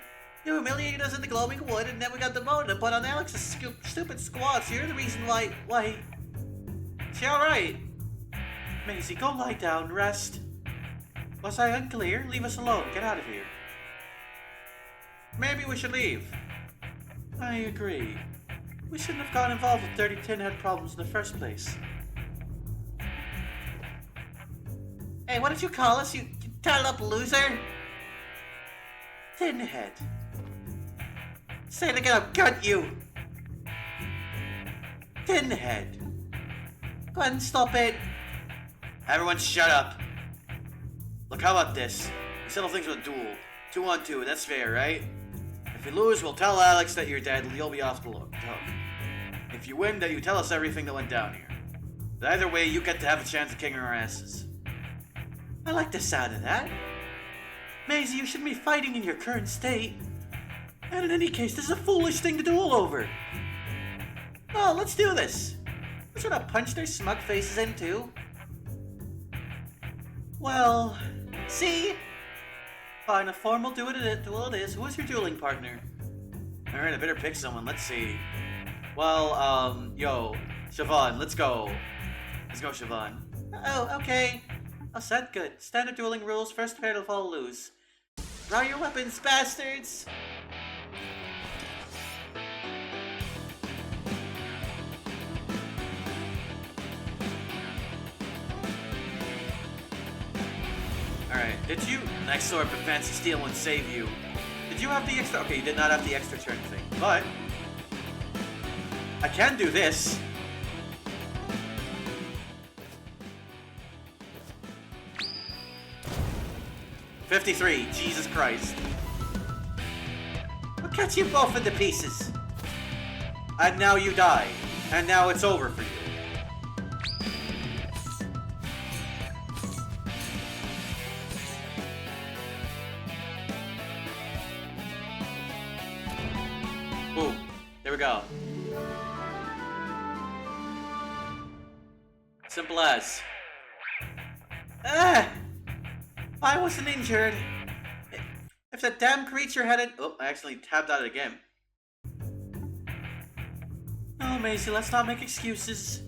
You humiliated us in the glowing wood, and then we got demoted and put on Alex's stupid squad, so you're the reason why... Is she alright? Maisie, go lie down and rest. Was I unclear? Leave us alone. Get out of here. Maybe we should leave. I agree. We shouldn't have gotten involved with dirty tin head problems in the first place. Hey, what did you call us, you tied-up loser? Tin head. Say it again, I'll gut you. Tin head. Go ahead and stop it. Everyone shut up. Look, how about this? We settle things with a duel. 2 on 2, that's fair, right? If you lose, we'll tell Alex that you're dead and you'll be off the hook. If you win, then you tell us everything that went down here. But either way, you get to have a chance of kicking our asses. I like the sound of that. Maisie, you shouldn't be fighting in your current state. And in any case, this is a foolish thing to duel over. Oh, let's do this. We're gonna punch their smug faces in too. Well, see? Fine, a formal duel it is. Who is your dueling partner? Alright, I better pick someone. Let's see. Well, yo, Siobhan, let's go. Let's go, Siobhan. Oh, okay. Oh, set good. Standard dueling rules. First pair to fall lose. Draw your weapons, bastards! Alright, did you... Nice sword, but fancy steel won't save you. Did you have the extra... Okay, you did not have the extra turn thing, but... I can do this. $53, Jesus Christ. I'll cut you both into pieces. And now you die. And now it's over for you. Boom. There we go. Simple as. Ah! I wasn't injured. If that damn creature hadn't... Oh, I accidentally tabbed out again. Oh, Maisie, let's not make excuses.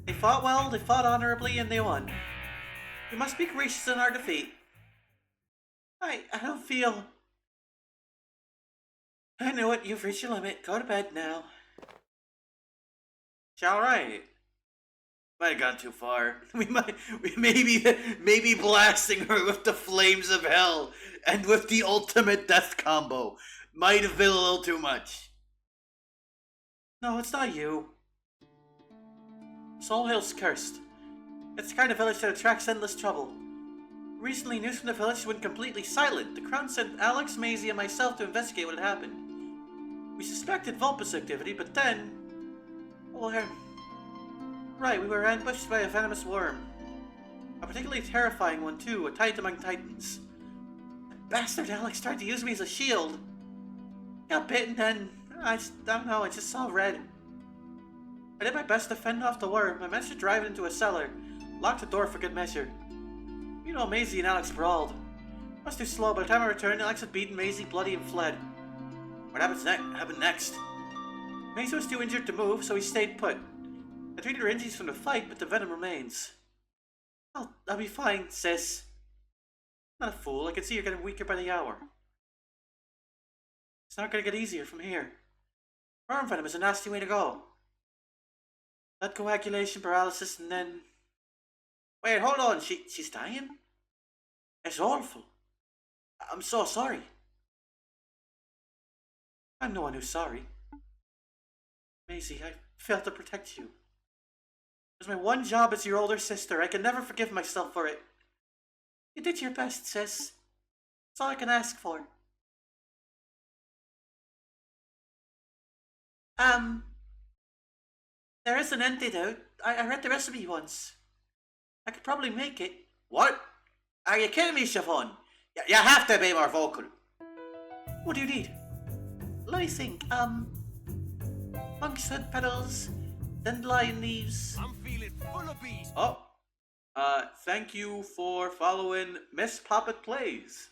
They fought well, they fought honorably, and they won. We must be gracious in our defeat. I don't feel... I know it, you've reached your limit. Go to bed now. Alright. Might have gone too far. We maybe blasting her with the flames of hell and with the ultimate death combo might have been a little too much. No, it's not you. Soul Hill's cursed. It's the kind of village that attracts endless trouble. Recently, news from the village went completely silent. The Crown sent Alex, Maisie, and myself to investigate what had happened. We suspected Vulpus activity, but then... Well, right, we were ambushed by a venomous worm. A particularly terrifying one, too, a titan among titans. That bastard Alex tried to use me as a shield. Got bitten, and I don't know, I just saw red. I did my best to fend off the worm. I managed to drive it into a cellar, locked the door for good measure. You know, Maisie and Alex brawled. I was too slow. By the time I returned, Alex had beaten Maisie bloody and fled. What happened next? Maisie was too injured to move, so he stayed put. I treated her injuries from the fight, but the venom remains. I'll be fine, sis. Not a fool. I can see you're getting weaker by the hour. It's not gonna get easier from here. Worm venom is a nasty way to go. Blood coagulation, paralysis, and then... Wait, hold on. She's dying? It's awful. I'm so sorry. I'm the one who's sorry. Maisie, I failed to protect you. It was my one job as your older sister. I can never forgive myself for it. You did your best, sis. That's all I can ask for. There is an antidote. I read the recipe once. I could probably make it. What? Are you kidding me, Siobhan? You have to be more vocal. What do you need? Let me think. Monk's hood petals, dandelion leaves. I'm feeling full of bees. Oh. Thank you for following Miss Poppet Plays.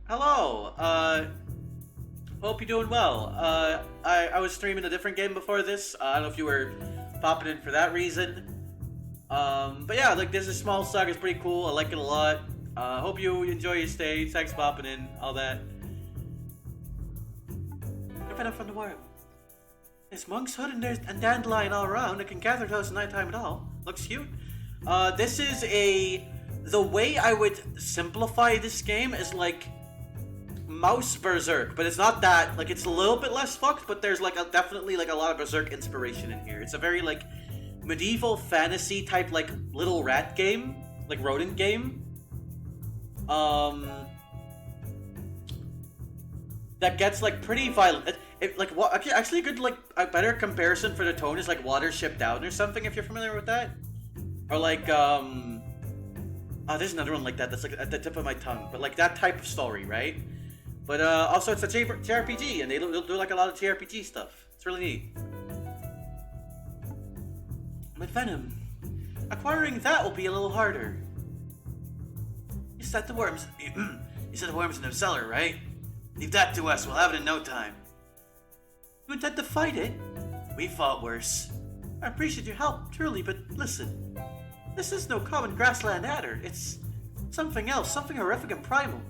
Hello. Hope you're doing well. I was streaming a different game before this. I don't know if you were popping in for that reason. But yeah, like, this is small Saga. It's pretty cool. I like it a lot. Hope you enjoy your stay. Thanks for popping in. All that. You're better from the worm. There's monk's hood and dandelion all around. I can gather those at nighttime at all. Looks cute. This is the way I would simplify this game is like Mouse Berserk, but it's not that. Like, it's a little bit less fucked, but there's like definitely like a lot of Berserk inspiration in here. It's a very like medieval fantasy type like little rat game, like rodent game. That gets like pretty violent. Like what? Actually, a good like a better comparison for the tone is like Watership Down or something. If you're familiar with that, or like there's another one like that that's like at the tip of my tongue, but like that type of story, right? But also it's a JRPG, and they'll do like a lot of JRPG stuff. It's really neat. With Venom, acquiring that will be a little harder. You said the worms. You said the worms in the cellar, right? Leave that to us. We'll have it in no time. You intend to fight it? We fought worse. I appreciate your help, truly, but listen. This is no common grassland adder. It's something else, something horrific and primal.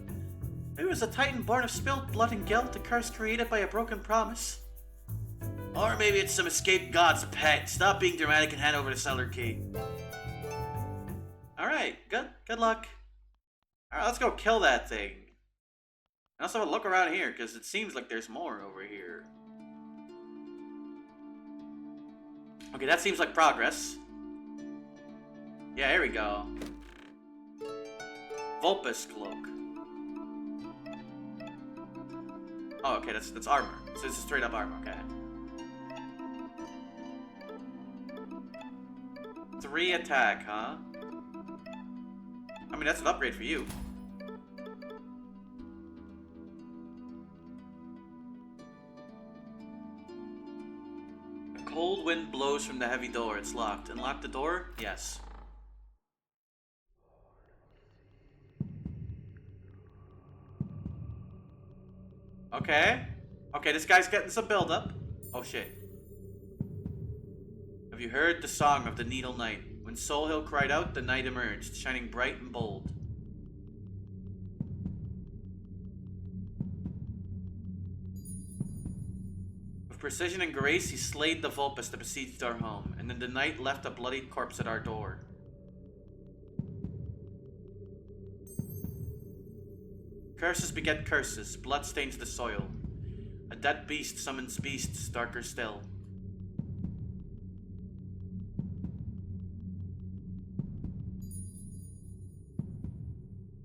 Maybe it was a titan born of spilled blood and guilt, a curse created by a broken promise. Or maybe it's some escaped god's pet. Stop being dramatic and hand over the cellar key. Alright, good luck. Alright, let's go kill that thing. And also look around here, because it seems like there's more over here. Okay, that seems like progress. Yeah, here we go. Vulpus cloak. Oh, okay, that's armor. So this is straight up armor, okay. 3 attack, huh? I mean, that's an upgrade for you. cold wind blows from the heavy door. It's locked. Unlock the door? Yes. Okay. Okay, this guy's getting some build-up. Oh, shit. Have you heard the song of the Needle Knight? When Soul Hill cried out, the night emerged, shining bright and bold. With precision and grace, he slayed the Vulpus that besieged our home, and then the night left a bloodied corpse at our door. Curses beget curses, blood stains the soil. A dead beast summons beasts darker still.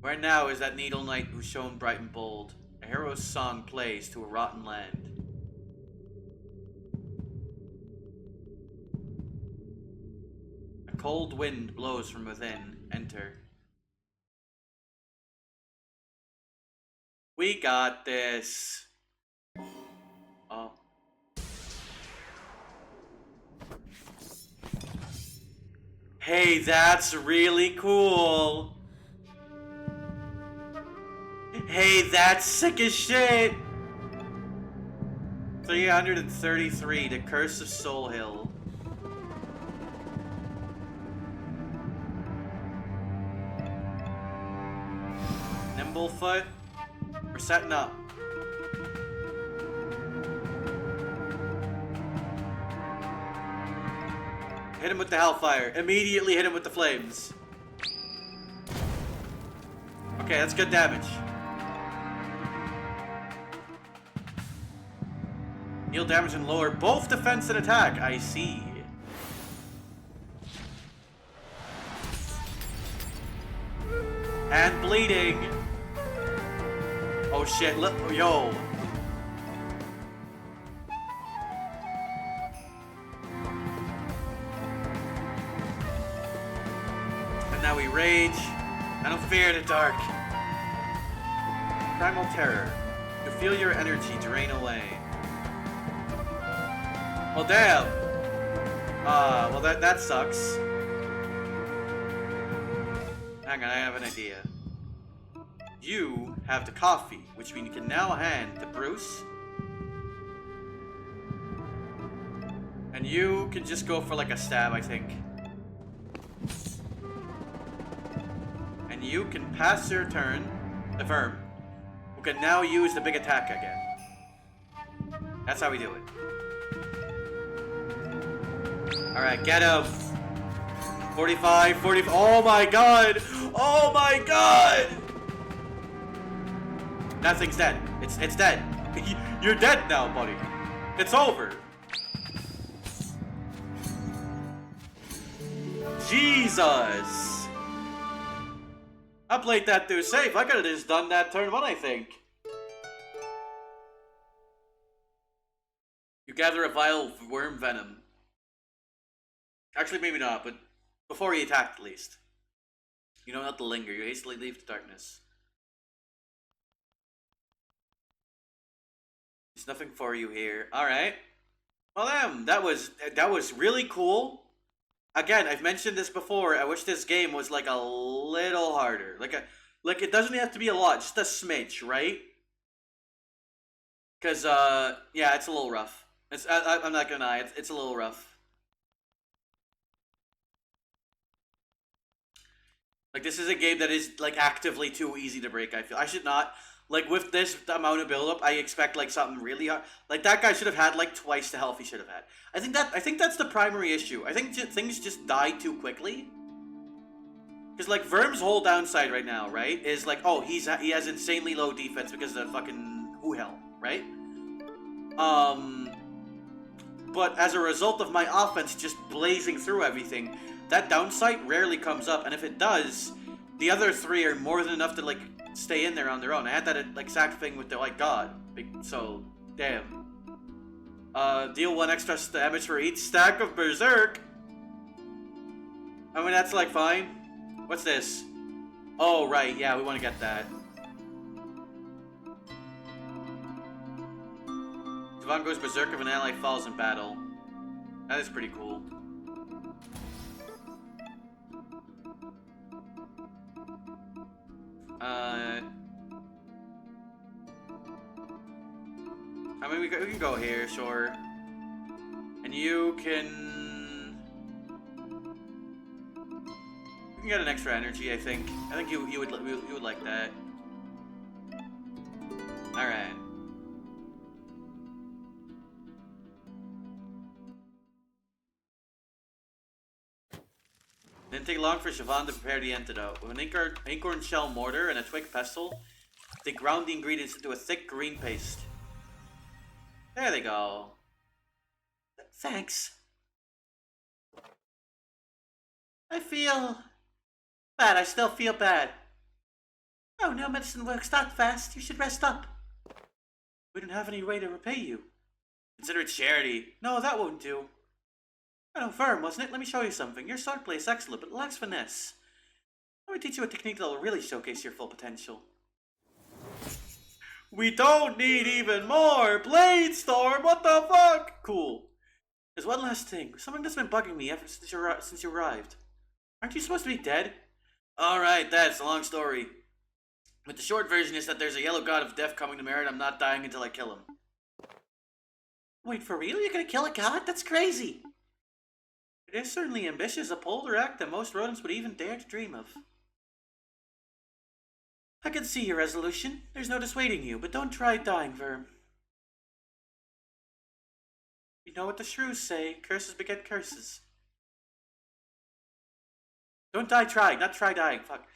Where now is that needle knight who shone bright and bold? A hero's song plays to a rotten land. A cold wind blows from within. Enter. We got this. Oh. Hey, that's really cool. Hey, that's sick as shit! 333, The Curse of Soul Hill. Nimblefoot, we're setting up. Hit him with the Hellfire. Immediately hit him with the Flames. Okay, that's good damage. Deal damage and lower both defense and attack. I see. And bleeding. Oh shit, look, yo. And now we rage. I don't fear the dark. Primal Terror. You feel your energy drain away. Well, damn. Well that sucks. Hang on, I have an idea. You have the coffee, which we can now hand to Bruce. And you can just go for like a stab, I think. And you can pass your turn to Verm, who can now use the big attack again. That's how we do it. Alright, get him! 45, 40, oh my god! Oh my god! That thing's dead. It's dead. You're dead now, buddy. It's over. Jesus! I played that too safe. I could have just done that turn one, I think. You gather a vial of worm venom. Actually, maybe not, but before he attacked, at least. You know not to linger. You hastily leave the darkness. There's nothing for you here. Alright. Well, that was really cool. Again, I've mentioned this before. I wish this game was like a little harder. Like it doesn't have to be a lot, just a smidge, right? Because, yeah, it's a little rough. I'm not gonna lie, it's a little rough. Like, this is a game that is, like, actively too easy to break, I feel. I should not. Like, with this amount of build-up, I expect, like, something really hard. Like, that guy should have had, like, twice the health he should have had. I think that's the primary issue. I think things just die too quickly. Because, like, Verm's whole downside right now, right, is, like, oh, he has insanely low defense because of the fucking who hell, right? But as a result of my offense just blazing through everything, that downside rarely comes up, and if it does, the other three are more than enough to, like, stay in there on their own. I had that, like, exact thing with the, like, God. So, damn. Deal 1 extra damage for each stack of Berserk. I mean, that's, like, fine. What's this? Oh, right, yeah, we want to get that. Devon goes Berserk if an ally falls in battle. That is pretty cool. I mean, we can go here, sure. And you can get an extra energy, I think. I think you would like that. All right. Didn't take long for Siobhan to prepare the antidote. With an acorn shell mortar and a twig pestle, they ground the ingredients into a thick green paste. There they go. Thanks. I feel bad. I still feel bad. Oh, no medicine works that fast. You should rest up. We don't have any way to repay you. Consider it charity. No, that won't do. I know, firm, wasn't it? Let me show you something. Your swordplay is excellent, but lacks finesse. Let me teach you a technique that'll really showcase your full potential. We don't need even more! Blade Storm, what the fuck? Cool. There's one last thing. Something that's been bugging me ever since you arrived. Aren't you supposed to be dead? Alright, that's a long story. But the short version is that there's a yellow god of death coming to Merit. I'm not dying until I kill him. Wait, for real? You're gonna kill a god? That's crazy! It is certainly ambitious, a bolder act than most rodents would even dare to dream of. I can see your resolution. There's no dissuading you, but don't try dying, Verm. You know what the shrews say, curses beget curses. Don't die trying, not try dying, fuck.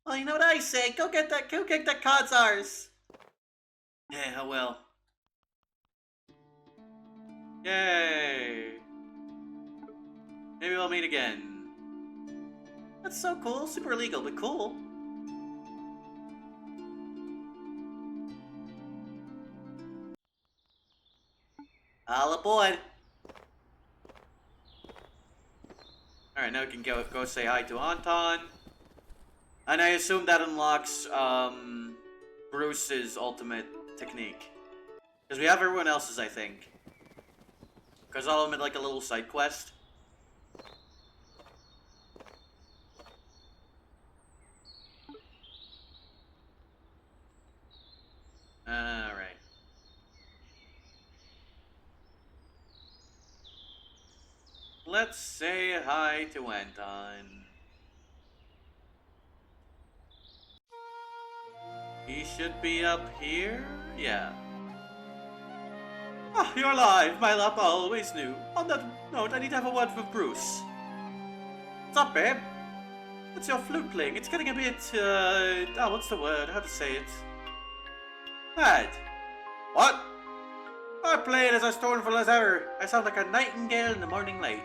Well, you know what I say, go get that cod's ours. Yeah, oh well. Yay! Maybe we'll meet again. That's so cool, super illegal, but cool. All aboard! Alright, now we can go say hi to Anton. And I assume that unlocks, Bruce's ultimate technique. Because we have everyone else's, I think. Because all of them had like a little side quest. Alright. Let's say hi to Anton. He should be up here? Yeah. Ah, you're alive, my love always knew. On that note, I need to have a word with Bruce. What's up, babe? What's your flute playing? It's getting a bit, what's the word? How to say it? Mad. What? I play it as stoneful as ever. I sound like a nightingale in the morning light.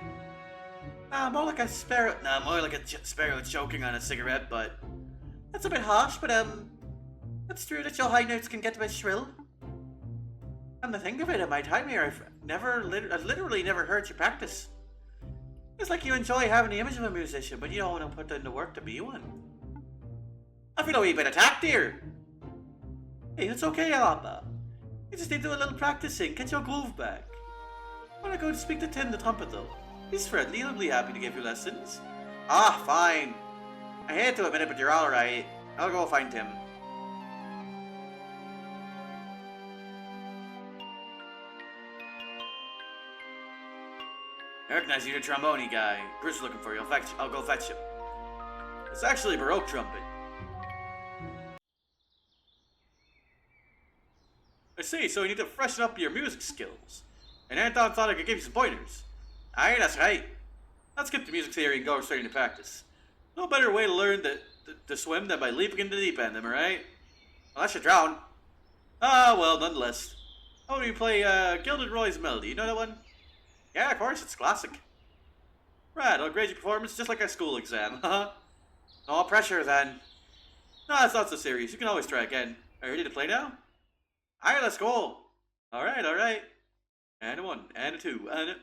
More like a sparrow. Nah, more like a sparrow choking on a cigarette, but that's a bit harsh, but it's true that your high notes can get a bit shrill. And the thing of it, in my time here, I've literally never heard you practice. It's like you enjoy having the image of a musician, but you don't want to put in the work to be one. I feel a wee bit attacked here. Hey, it's okay, Alaba. You just need to do a little practicing, get your groove back. When I go to speak to Tim the trumpet though, he's friendly, he'll be happy to give you lessons. Ah, fine. I hate to admit it, but you're alright. I'll go find Tim. I recognize you, the trombone guy. Bruce is looking for you. I'll go fetch him. It's actually a Baroque trumpet. I see, so you need to freshen up your music skills. And Anton thought I could give you some pointers. Aye, that's right. Let's skip the music theory and go straight into practice. No better way to learn to swim than by leaping into the deep end, am I right? Unless you drown. Ah, well, nonetheless. How do you play Gilded Roy's Melody? You know that one? Yeah, of course, it's classic. Right, I'll grade your performance just like a school exam, huh? No pressure, then. No, it's not so serious. You can always try again. Are you ready to play now? Alright, let's go. Alright. And a 1, and a 2, and a...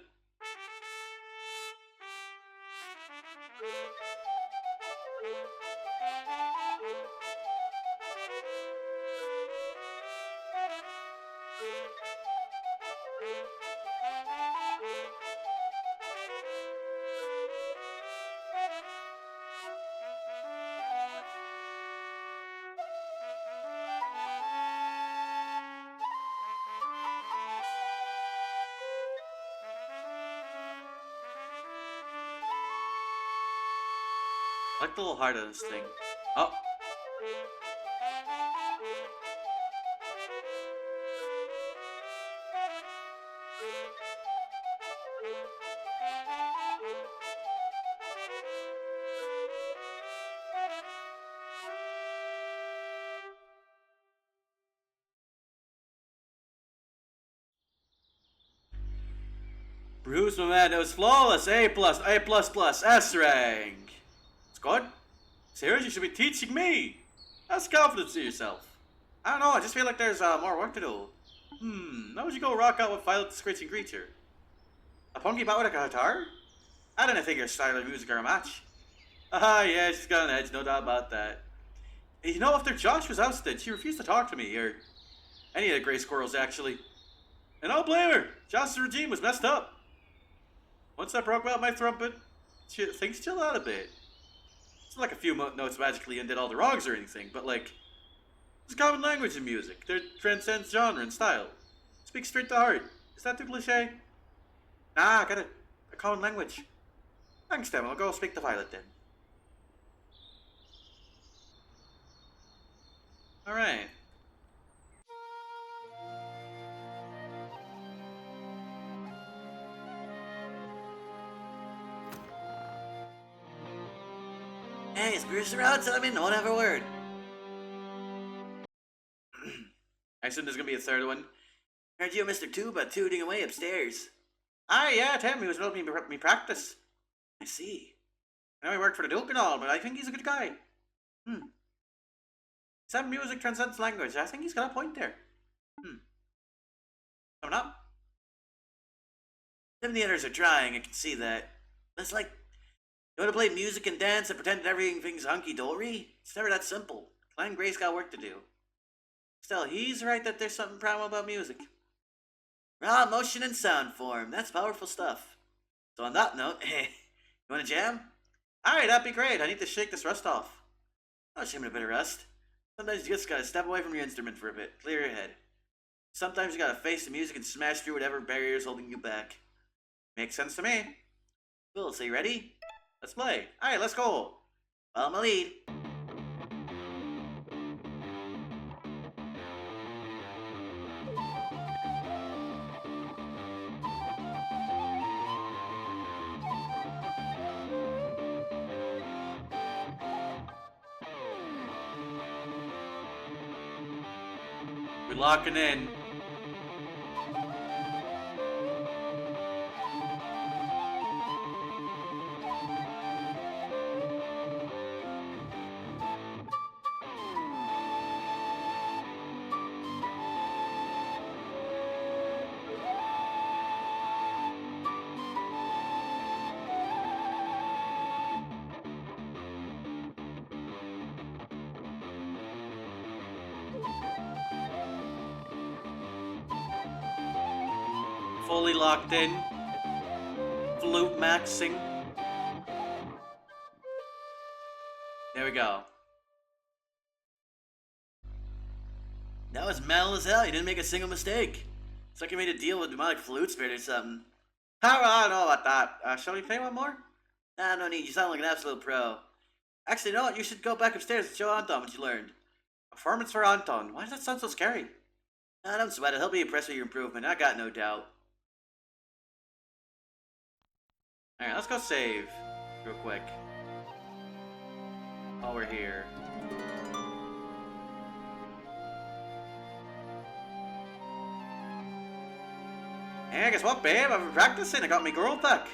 I like the little heart on this thing. Oh. Bruce, my man, that was flawless. A plus, A plus plus, S rank. It's good. Serious, you should be teaching me. That's confidence to yourself. I don't know, I just feel like there's more work to do. How would you go rock out with Violet the Screeching Creature? A punky bat with a guitar? I didn't think your style of music are a match. Yeah, she's got an edge, no doubt about that. You know, after Josh was ousted, she refused to talk to me, or any of the Grey Squirrels, actually. And I don't blame her. Josh's regime was messed up. Once I broke out my trumpet, things chill out a bit. It's not like a few notes magically undid all the wrongs or anything, but like, there's common language in music. There transcends genre and style. Speaks straight to heart. Is that too cliche? Nah, I got it. A common language. Thanks, Tim. I'll go speak to Violet then. Alright. Hey, is Bruce around? Tell me, no one have a word. I assume there's gonna be a third one. Heard you and Mr. Tuba tooting away upstairs. Ah, yeah, Tim, he was helping me practice. I see. I know he worked for the Duke and all, but I think he's a good guy. He said music transcends language. I think he's got a point there. Coming up. Tim and the others are trying, I can see that. But it's like, you want to play music and dance and pretend everything's hunky-dory? It's never that simple. Clan Gray's got work to do. Still, he's right that there's something primal about music. Raw motion and sound form. That's powerful stuff. So on that note, you want to jam? Alright, that'd be great. I need to shake this rust off. I'll shame a bit of rust. Sometimes you just gotta step away from your instrument for a bit. Clear your head. Sometimes you gotta face the music and smash through whatever barrier is holding you back. Makes sense to me. Cool, so you ready? Let's play. Alright, let's go. Follow my lead. We're locking in. Fully locked in. Flute maxing. There we go. That was metal as hell. You didn't make a single mistake. It's like you made a deal with demonic flute spirit or something. I don't know about that. Shall we play one more? Nah, no need. You sound like an absolute pro. Actually, you know what? You should go back upstairs and show Anton what you learned. Performance for Anton. Why does that sound so scary? Nah, don't sweat it. He'll be impressed with your improvement. I got no doubt. Alright, let's go save real quick. While we're here. Hey, guess what, babe? I've been practicing. I got my girl back.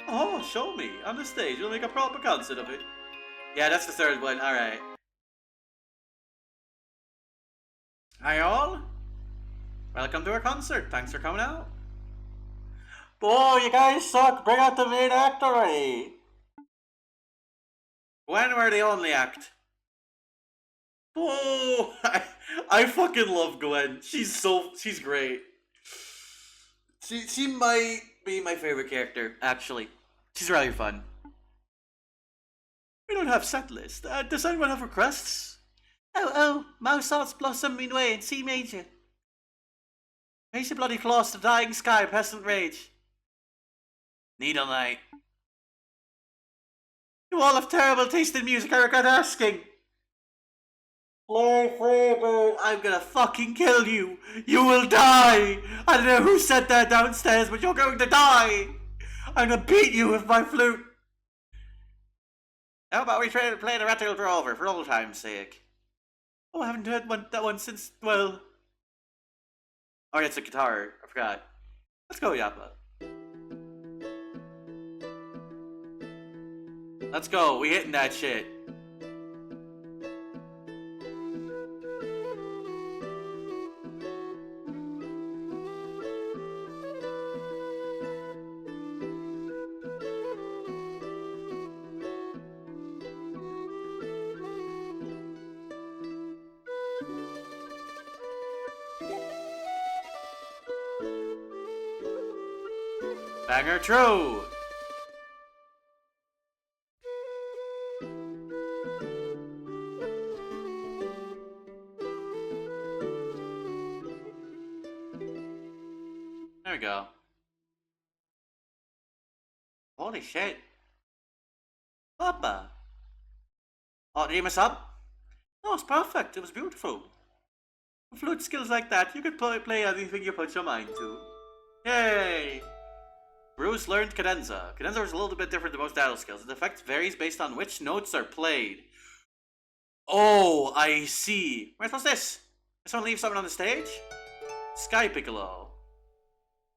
Oh, show me. On the stage, we'll make a proper concert of it. Yeah, that's the third one. Alright. Hi, all. Welcome to our concert. Thanks for coming out. Boy, you guys suck. Bring out the main act already. When we're the only act. Oh, I fucking love Gwen. She's great. She might be my favorite character, actually. She's really fun. We don't have set list. Does anyone have requests? Oh, Mozart's Blossoming Way in C major. Raise your bloody claws to dying sky, pestilent rage. Needle Knight. You all have terrible taste in music, I regret asking. Play Freeboo. I'm gonna fucking kill you. You will die. I don't know who said that downstairs, but you're going to die. I'm gonna beat you with my flute. How about we try to play the Rattle Drover for old time's sake? Oh, I haven't heard that one since, well... Oh, it's a guitar. I forgot. Let's go, Yappa. Let's go. We hitting that shit. Banger true! There we go. Holy shit. Papa! Oh, did you mess up? No, it's perfect. It was beautiful. With flute skills like that, you could play anything you put your mind to. Yay! Bruce learned cadenza. Cadenza is a little bit different than most daddle skills. The effect varies based on which notes are played. Oh, I see. Where's this? Did someone leave something on the stage? Sky Piccolo.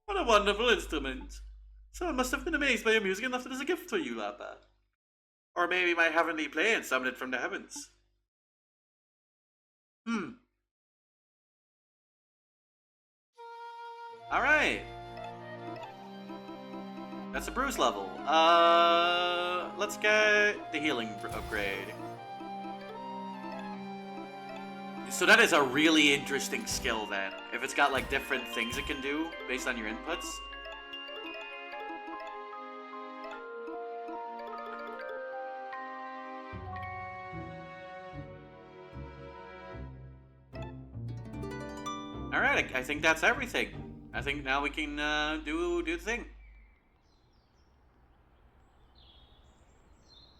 What a wonderful instrument. Someone must have been amazed by your music and left it as a gift for you, Lappa. Or maybe my heavenly plane summoned it from the heavens. Alright. That's a Bruce level. Let's get the healing upgrade. So that is a really interesting skill then. If it's got like different things it can do based on your inputs. Alright, I think that's everything. I think now we can do the thing.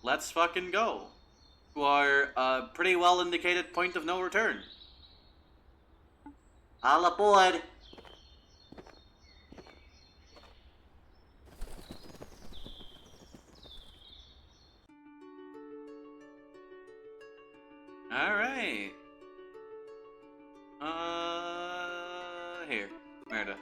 Let's fucking go. To our pretty well indicated point of no return. All aboard. Alright. Here. Merda.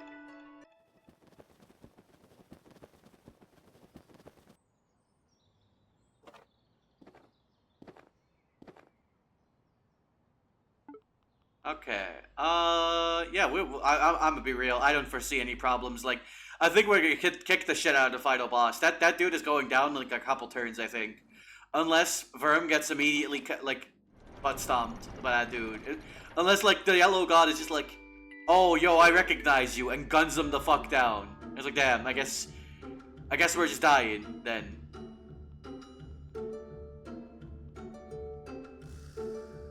Okay. Yeah, I'm gonna be real. I don't foresee any problems. Like, I think we're gonna kick the shit out of the final boss. That dude is going down like a couple turns, I think. Unless Verm gets immediately, like, butt stomped by that dude. Unless, like, the Yellow God is just like, oh, yo, I recognize you, and guns him the fuck down. It's like, damn, I guess we're just dying, then.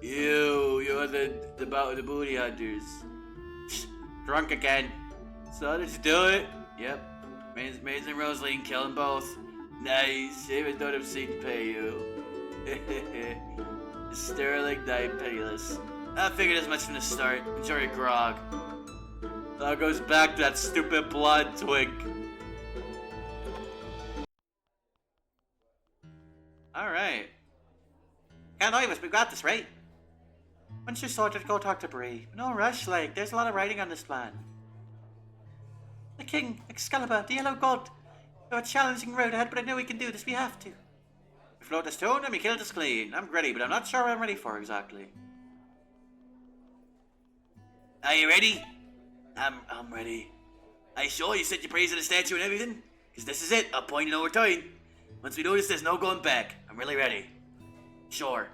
You're the booty hunters. Drunk again. So let's do it. Yep. Maze and Rosaline killing both. Nice. Even though I'm seen to pay you. Sterling night penniless. I figured as much from the start. Enjoy your grog. Now it goes back to that stupid blonde twink. Alright. Can't leave us, we got this, right? Once you're sorted, go talk to Bree. No rush, like, there's a lot of writing on this plan. The King, Excalibur, the Yellow God. We have a challenging road ahead, but I know we can do this, we have to. We float a stone and we kill this clean. I'm ready, but I'm not sure what I'm ready for exactly. Are you ready? I'm ready. Are you sure you set your praise to the statue and everything? Because this is it, a point of no return. Once we notice there's no going back, I'm really ready. Sure.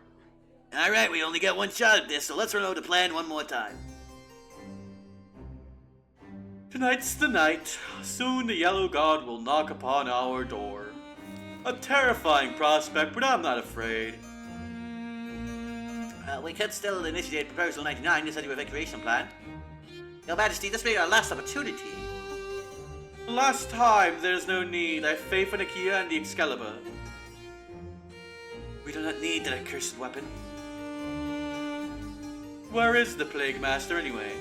Alright, we only get one shot at this, so let's reload the plan one more time. Tonight's the night. Soon the Yellow God will knock upon our door. A terrifying prospect, but I'm not afraid. We could still initiate Proposal 99 to set your evacuation plan. Your Majesty, this may be our last opportunity. Last time, there's no need. I have faith in Akia and the Excalibur. We do not need that accursed weapon. Where is the Plague Master, anyway?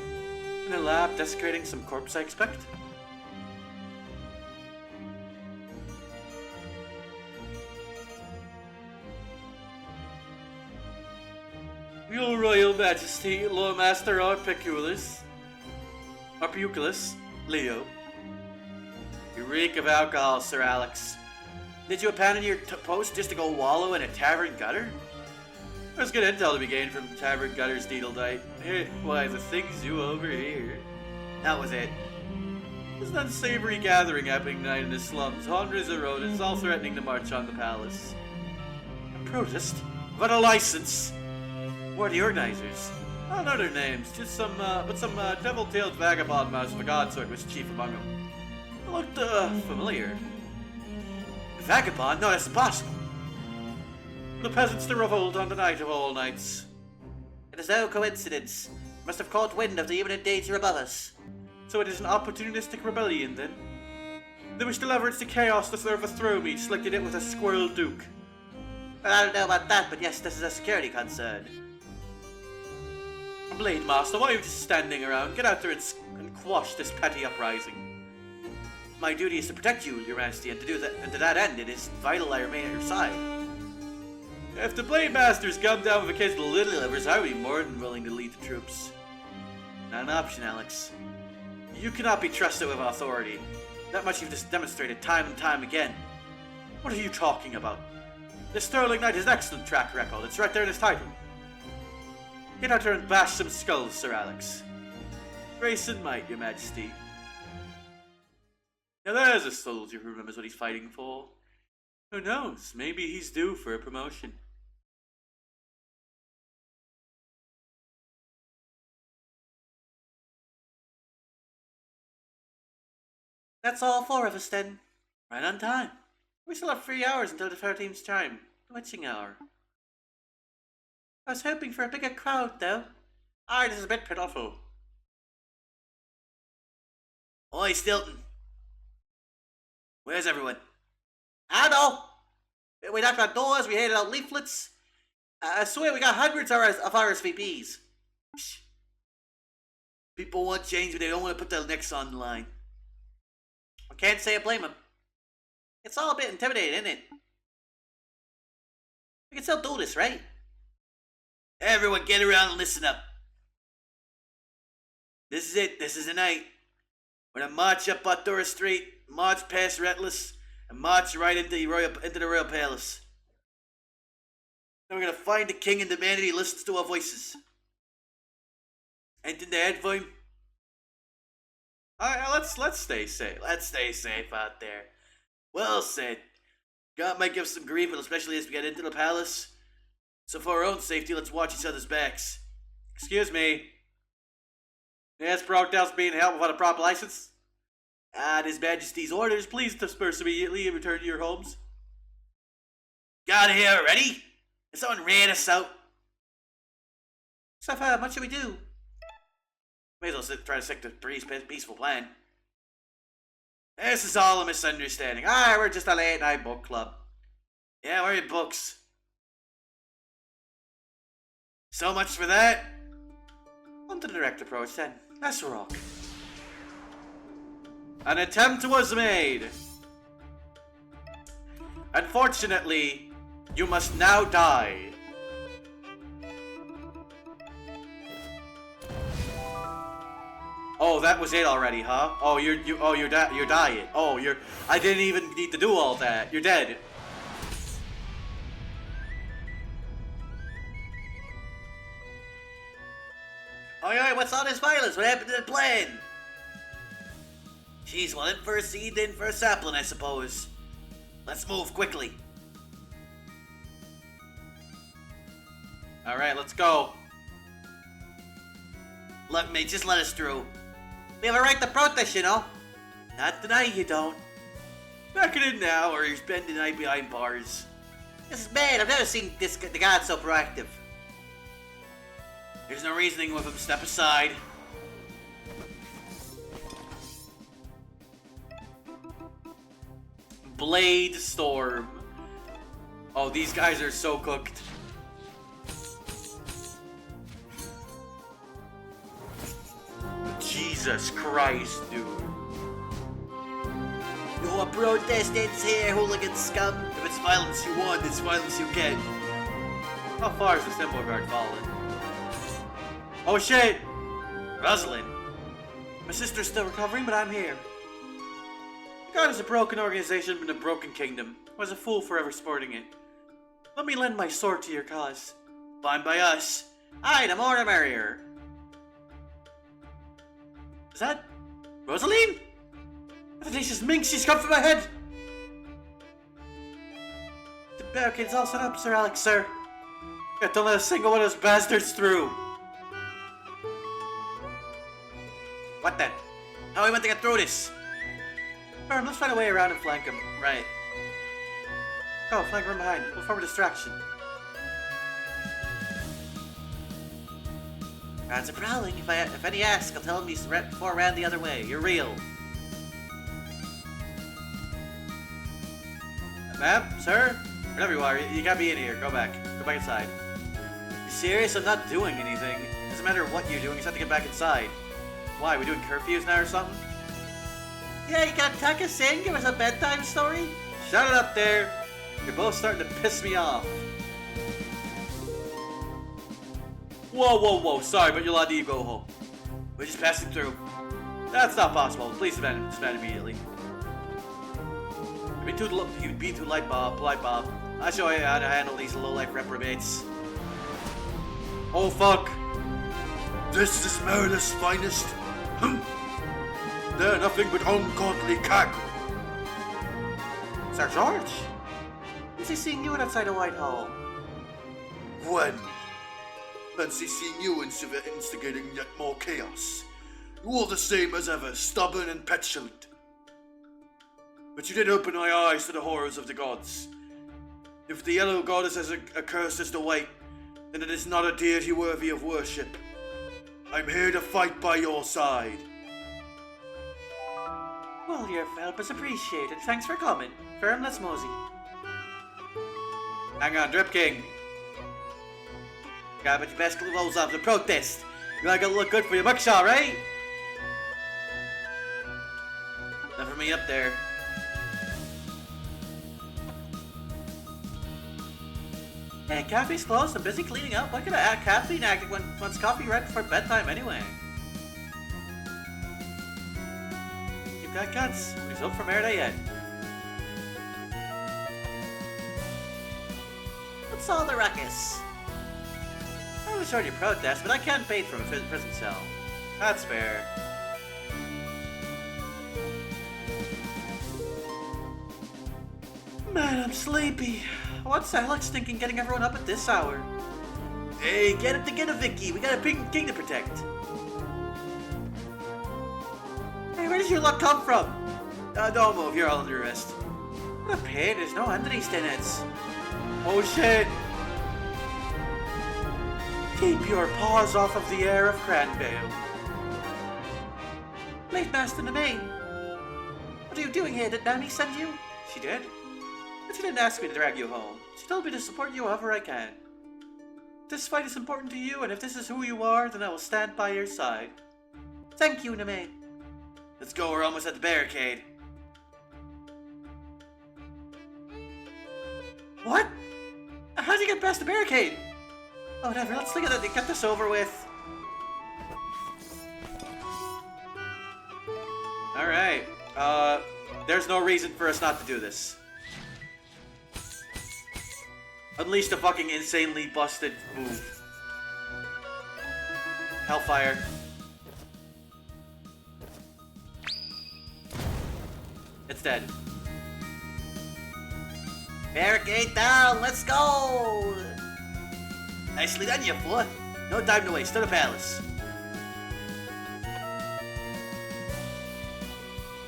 In a lab desecrating some corpse, I expect? Your Royal Majesty, Lord Master Arpeculus, Leo. You reek of alcohol, Sir Alex. Did you abandon your post just to go wallow in a tavern gutter? There's good intel to be gained from tavern gutters, Deedledite. Why, the things you overhear. That was it. There's an unsavory gathering happening tonight in the slums. Hundreds of rodents, all threatening to march on the palace. A protest? What a license! Who are the organizers? I don't know their names, just some devil-tailed vagabond mouse of a godsort was chief among them. It looked, familiar. Vagabond? No, that's impossible. The peasants to revolt on the night of all nights. It is no coincidence. Must have caught wind of the imminent danger above us. So it is an opportunistic rebellion, then? They wish to leverage the chaos to overthrow me, selected it with a squirrel duke. Well, I don't know about that, but yes, this is a security concern. Blade Master, why are you just standing around? Get out there and quash this petty uprising. My duty is to protect you, Your Majesty, and to that end, it is vital I remain at your side. If the Blade Masters come down with a case of the Little Livers, I would be more than willing to lead the troops. Not an option, Alex. You cannot be trusted with authority. That much you've just demonstrated time and time again. What are you talking about? This Sterling Knight has an excellent track record. It's right there in his title. Get out there and bash some skulls, Sir Alex. Grace and might, Your Majesty. Now there's a soldier who remembers what he's fighting for. Who knows? Maybe he's due for a promotion. That's all 4 of us then. Right on time. We still have 3 hours until the 13th chime. The witching hour. I was hoping for a bigger crowd, though. This is a bit pitiful. Oi, Stilton. Where's everyone? I know. We knocked on doors, we handed out leaflets. I swear we got hundreds of RSVPs. People want change, but they don't want to put their necks on the line. I can't say I blame them. It's all a bit intimidating, isn't it? We can still do this, right? Everyone get around and listen up. This is it. This is the night. We're gonna march up Arthur Street, march past Retless, and march right into the Royal Palace. Then we're gonna find the king and demand that he listens to our voices. Anything to add for him? Let's stay safe. Let's stay safe out there. Well said. God might give some grief, especially as we get into the palace. So for our own safety, let's watch each other's backs. Excuse me. Yes, Progdale's being held without a proper license. At His Majesty's orders, please disperse immediately and return to your homes. Got here already? If someone ran us out. So what should we do? May as well try to stick to a peaceful plan. This is all a misunderstanding. We're just a late night book club. Yeah, we're in books. So much for that. On to the direct approach then. Let's rock. An attempt was made. Unfortunately, you must now die. Oh, that was it already, huh? Oh, you're dying. Oh, I didn't even need to do all that. You're dead. Oi, what's all this violence? What happened to the plan? Jeez, well, in for a seed, in for a sapling, I suppose. Let's move quickly. Alright, let's go. Look, mate, just let us through. We have a right to protest, you know. Not tonight, you don't. Back it in now, or you're spending the night behind bars. This is bad. I've never seen the god so proactive. There's no reasoning with him. Step aside. Blade Storm. Oh, these guys are so cooked. Jesus Christ, dude. Your protest ends here, hooligan scum. If it's violence you want, it's violence you get. How far is the symbol guard fallen? Oh shit! Rosalind. My sister's still recovering, but I'm here. The guard is a broken organization in a broken kingdom. I was a fool forever supporting it. Let me lend my sword to your cause. Fine by us. Aye, the more the merrier. Is that Rosaline? What audacious minx she's come for my head! The barricade's all set up, Sir Alex, sir. Yeah, don't let a single one of those bastards through. What then? How are we meant to get through this? Firm, let's find a way around and flank him. Right. Go, flank from behind. We'll form a distraction. Guards are prowling. If any ask, I'll tell them you ran the other way. You're real. Ma'am? Sir? Wherever you are, you can't be in here. Go back. Go back inside. You serious? I'm not doing anything. Doesn't matter what you're doing, you just have to get back inside. Why, we doing curfews now or something? Yeah, you gonna tuck us in? Give us a bedtime story? Shut it up there! You're both starting to piss me off. Whoa, whoa, whoa. Sorry, but you're allowed to go home. We're just passing through. That's not possible. Please disband immediately. You'd be too polite, Bob. I'll show you how to handle these low-life reprobates. Oh, fuck. This is Meredith's finest. They're nothing but ungodly cackle. Sir George? When's he seeing you outside of Whitehall? When? Fancy seeing you instigating yet more chaos. You're all the same as ever, stubborn and petulant. But you did open my eyes to the horrors of the gods. If the yellow goddess has a curse as the white, then it is not a deity worthy of worship. I'm here to fight by your side. Well, your help is appreciated. Thanks for coming. Firm, let's mosey. Hang on, Drip King. Gotta put your best clothes on for the protest. You gotta look good for your mugshot, right? Not for me up there. Hey, cafe's closed. I'm busy cleaning up. Why could I add caffeine acting once coffee right before bedtime anyway? You've got guts. There's hope for Merida yet. What's all the ruckus? I was heard your protest, but I can't pay from a prison cell. That's fair. Man, I'm sleepy. What's Alex thinking getting everyone up at this hour? Hey, get it together, Vicky. We got a big king to protect. Hey, where does your luck come from? Don't move. You're all under arrest. What a pain. There's no end to these tenants. Oh, shit. Keep your paws off of the air of Cranvale. Late Master Nemain. What are you doing here? Did Nanny send you? She did? But she didn't ask me to drag you home. She told me to support you however I can. This fight is important to you, and if this is who you are, then I will stand by your side. Thank you, Nemain. Let's go, we're almost at the barricade. What? How'd you get past the barricade? Oh, whatever, let's look at it and get this over with. Alright, there's no reason for us not to do this. Unleash the fucking insanely busted move. Hellfire. It's dead. Barricade down, let's go! Nicely done, you fool. No time to waste, to the palace.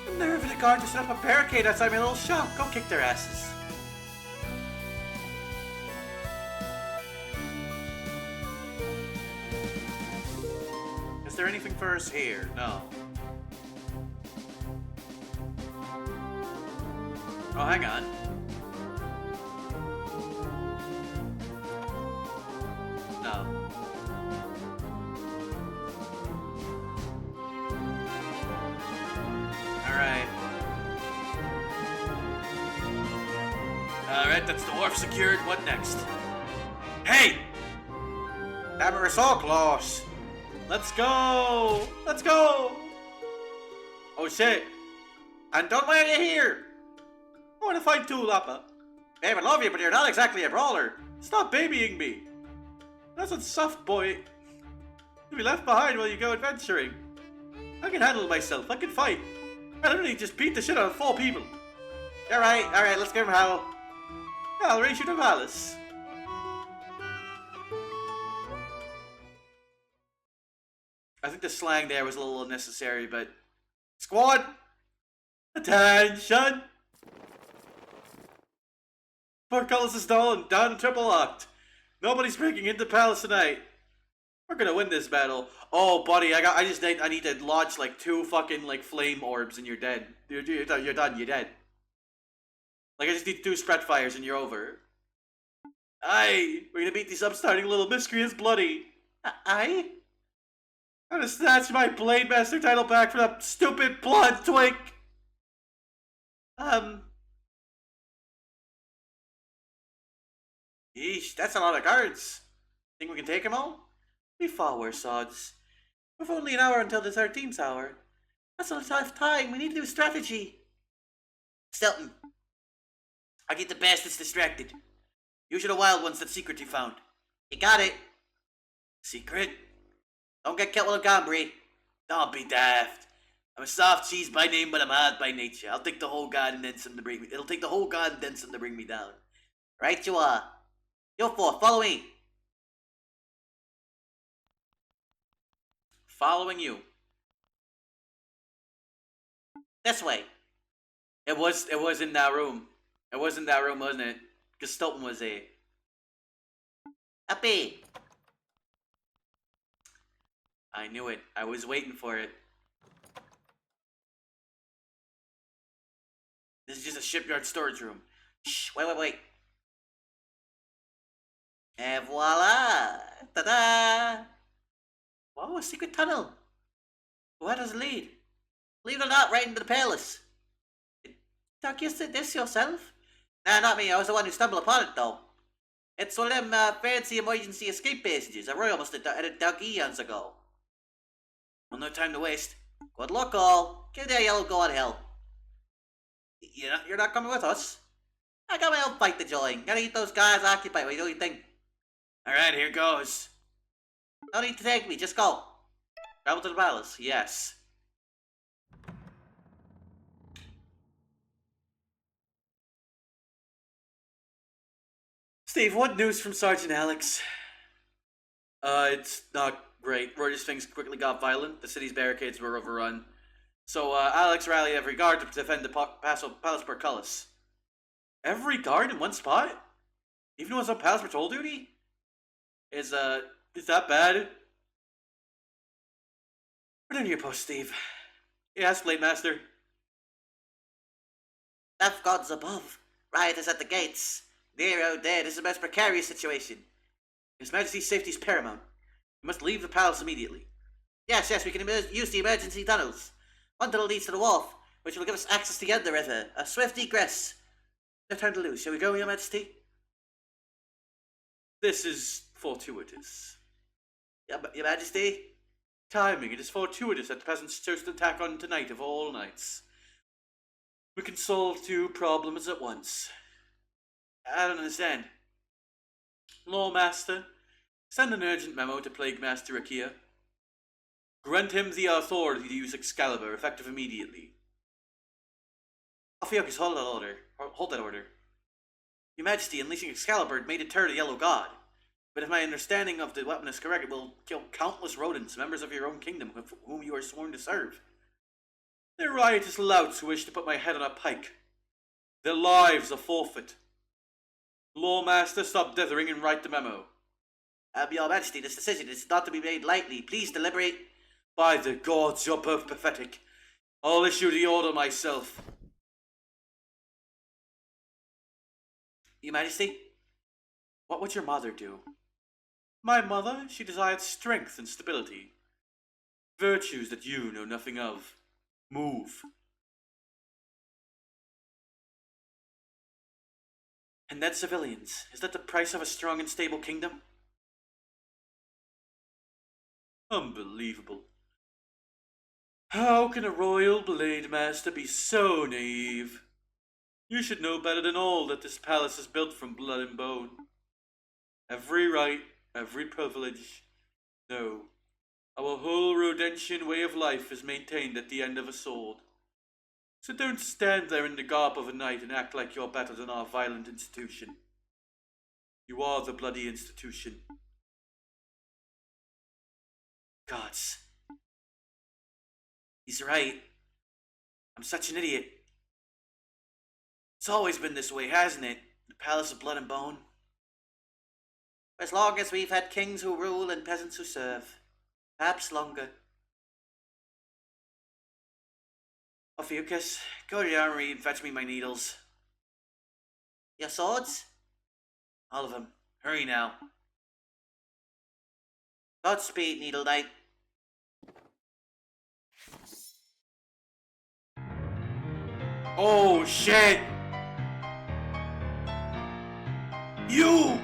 The nerve of the guard to set up a barricade outside my little shop. Go kick their asses. Is there anything for us here? No. Oh, hang on. Alright. Alright, that's the wharf secured. What next? Hey! Damn, we're so close. Let's go! Let's go! Oh shit. And don't wait you here! I want to fight Tulapa. Babe, I love you, but you're not exactly a brawler. Stop babying me. That's a soft boy. You'll be left behind while you go adventuring. I can handle myself. I can fight. I literally just beat the shit out of 4 people. Alright, let's give him hell. Yeah, I'll race you to Palace. I think the slang there was a little unnecessary, but... Squad! Attention! Portcullis is stolen, down and triple locked. Nobody's breaking into Palace tonight. We're gonna win this battle. Oh, buddy, I need to launch like 2 fucking like flame orbs and you're dead. You're done, you're dead. Like I just need 2 spread fires and you're over. Aye, we're gonna beat these upstarting little miscreants bloody. Aye? I'm gonna snatch my Blade Master title back from that stupid blonde twink. Yeesh, that's a lot of guards. Think we can take them all? We far worse odds. We've only an hour until the 13th hour. That's not enough time. We need to do strategy. Stilton, I get the bastards distracted. Use the wild ones that secret you found. You got it. Secret? Don't get killed with a gambri. Don't be daft. I'm a soft cheese by name, but I'm hard by nature. I'll take the whole god and then some to bring me. It'll take the whole god and then some to bring me down. Right you are. You 4, follow me. Following you. This way. It was in that room. It was in that room, wasn't it? Because Stilton was there. Uppy. I knew it. I was waiting for it. This is just a shipyard storage room. Shh, wait. And voila! Ta-da! Whoa, a secret tunnel. Where does it lead? Believe it or not, right into the palace. Doc, you did this yourself? Nah, not me. I was the one who stumbled upon it, though. It's one of them fancy emergency escape passages. A royal must have done it eons ago. Well, no time to waste. Good luck, all. Give that yellow god hell. You're not coming with us? I got my own fight to join. Gotta keep those guys occupied. What do you think? Alright, here goes. No need to take me. Just go. Travel to the palace. Yes. Steve, what news from Sergeant Alex? It's not great. Reuters things quickly got violent. The city's barricades were overrun. So, Alex rallied every guard to defend the Palace Portcullis. Every guard in one spot? Even the ones on Palace Patrol duty? Is that bad? Return to your post, Steve. Yes, Blade Master. Death gods above. Rioters at the gates. Nero dead. This is the most precarious situation. His Majesty's safety is paramount. We must leave the palace immediately. Yes, we can use the emergency tunnels. One tunnel leads to the wharf, which will give us access to the other river. A swift egress. No time to lose. Shall we go, Your Majesty? This is fortuitous. Your Majesty? Timing. It is fortuitous that the peasants chose to attack on tonight of all nights. We can solve 2 problems at once. I don't understand. Lawmaster, send an urgent memo to Plague Master Akia. Grant him the authority to use Excalibur, effective immediately. Ophiuchus, hold that order. Your Majesty, unleashing Excalibur may deter the Yellow God. But if my understanding of the weapon is correct, it will kill countless rodents, members of your own kingdom, whom you are sworn to serve. They're riotous louts who wish to put my head on a pike. Their lives are forfeit. Lawmaster, stop dithering and write the memo. Your Majesty, this decision is not to be made lightly. Please deliberate. By the gods, you're both pathetic. I'll issue the order myself. Your Majesty? What would your mother do? My mother, she desired strength and stability. Virtues that you know nothing of. Move. And then civilians. Is that the price of a strong and stable kingdom? Unbelievable. How can a royal blade master be so naive? You should know better than all that this palace is built from blood and bone. Every right, every privilege. No. Our whole Rodentian way of life is maintained at the end of a sword. So don't stand there in the garb of a knight and act like you're better than our violent institution. You are the bloody institution. Gods. He's right. I'm such an idiot. It's always been this way, hasn't it? The Palace of Blood and Bone. As long as we've had kings who rule and peasants who serve. Perhaps longer. Ophiuchus, go to the armory and fetch me my needles. Your swords? All of them. Hurry now. Godspeed, Needle Knight. Oh, shit! You!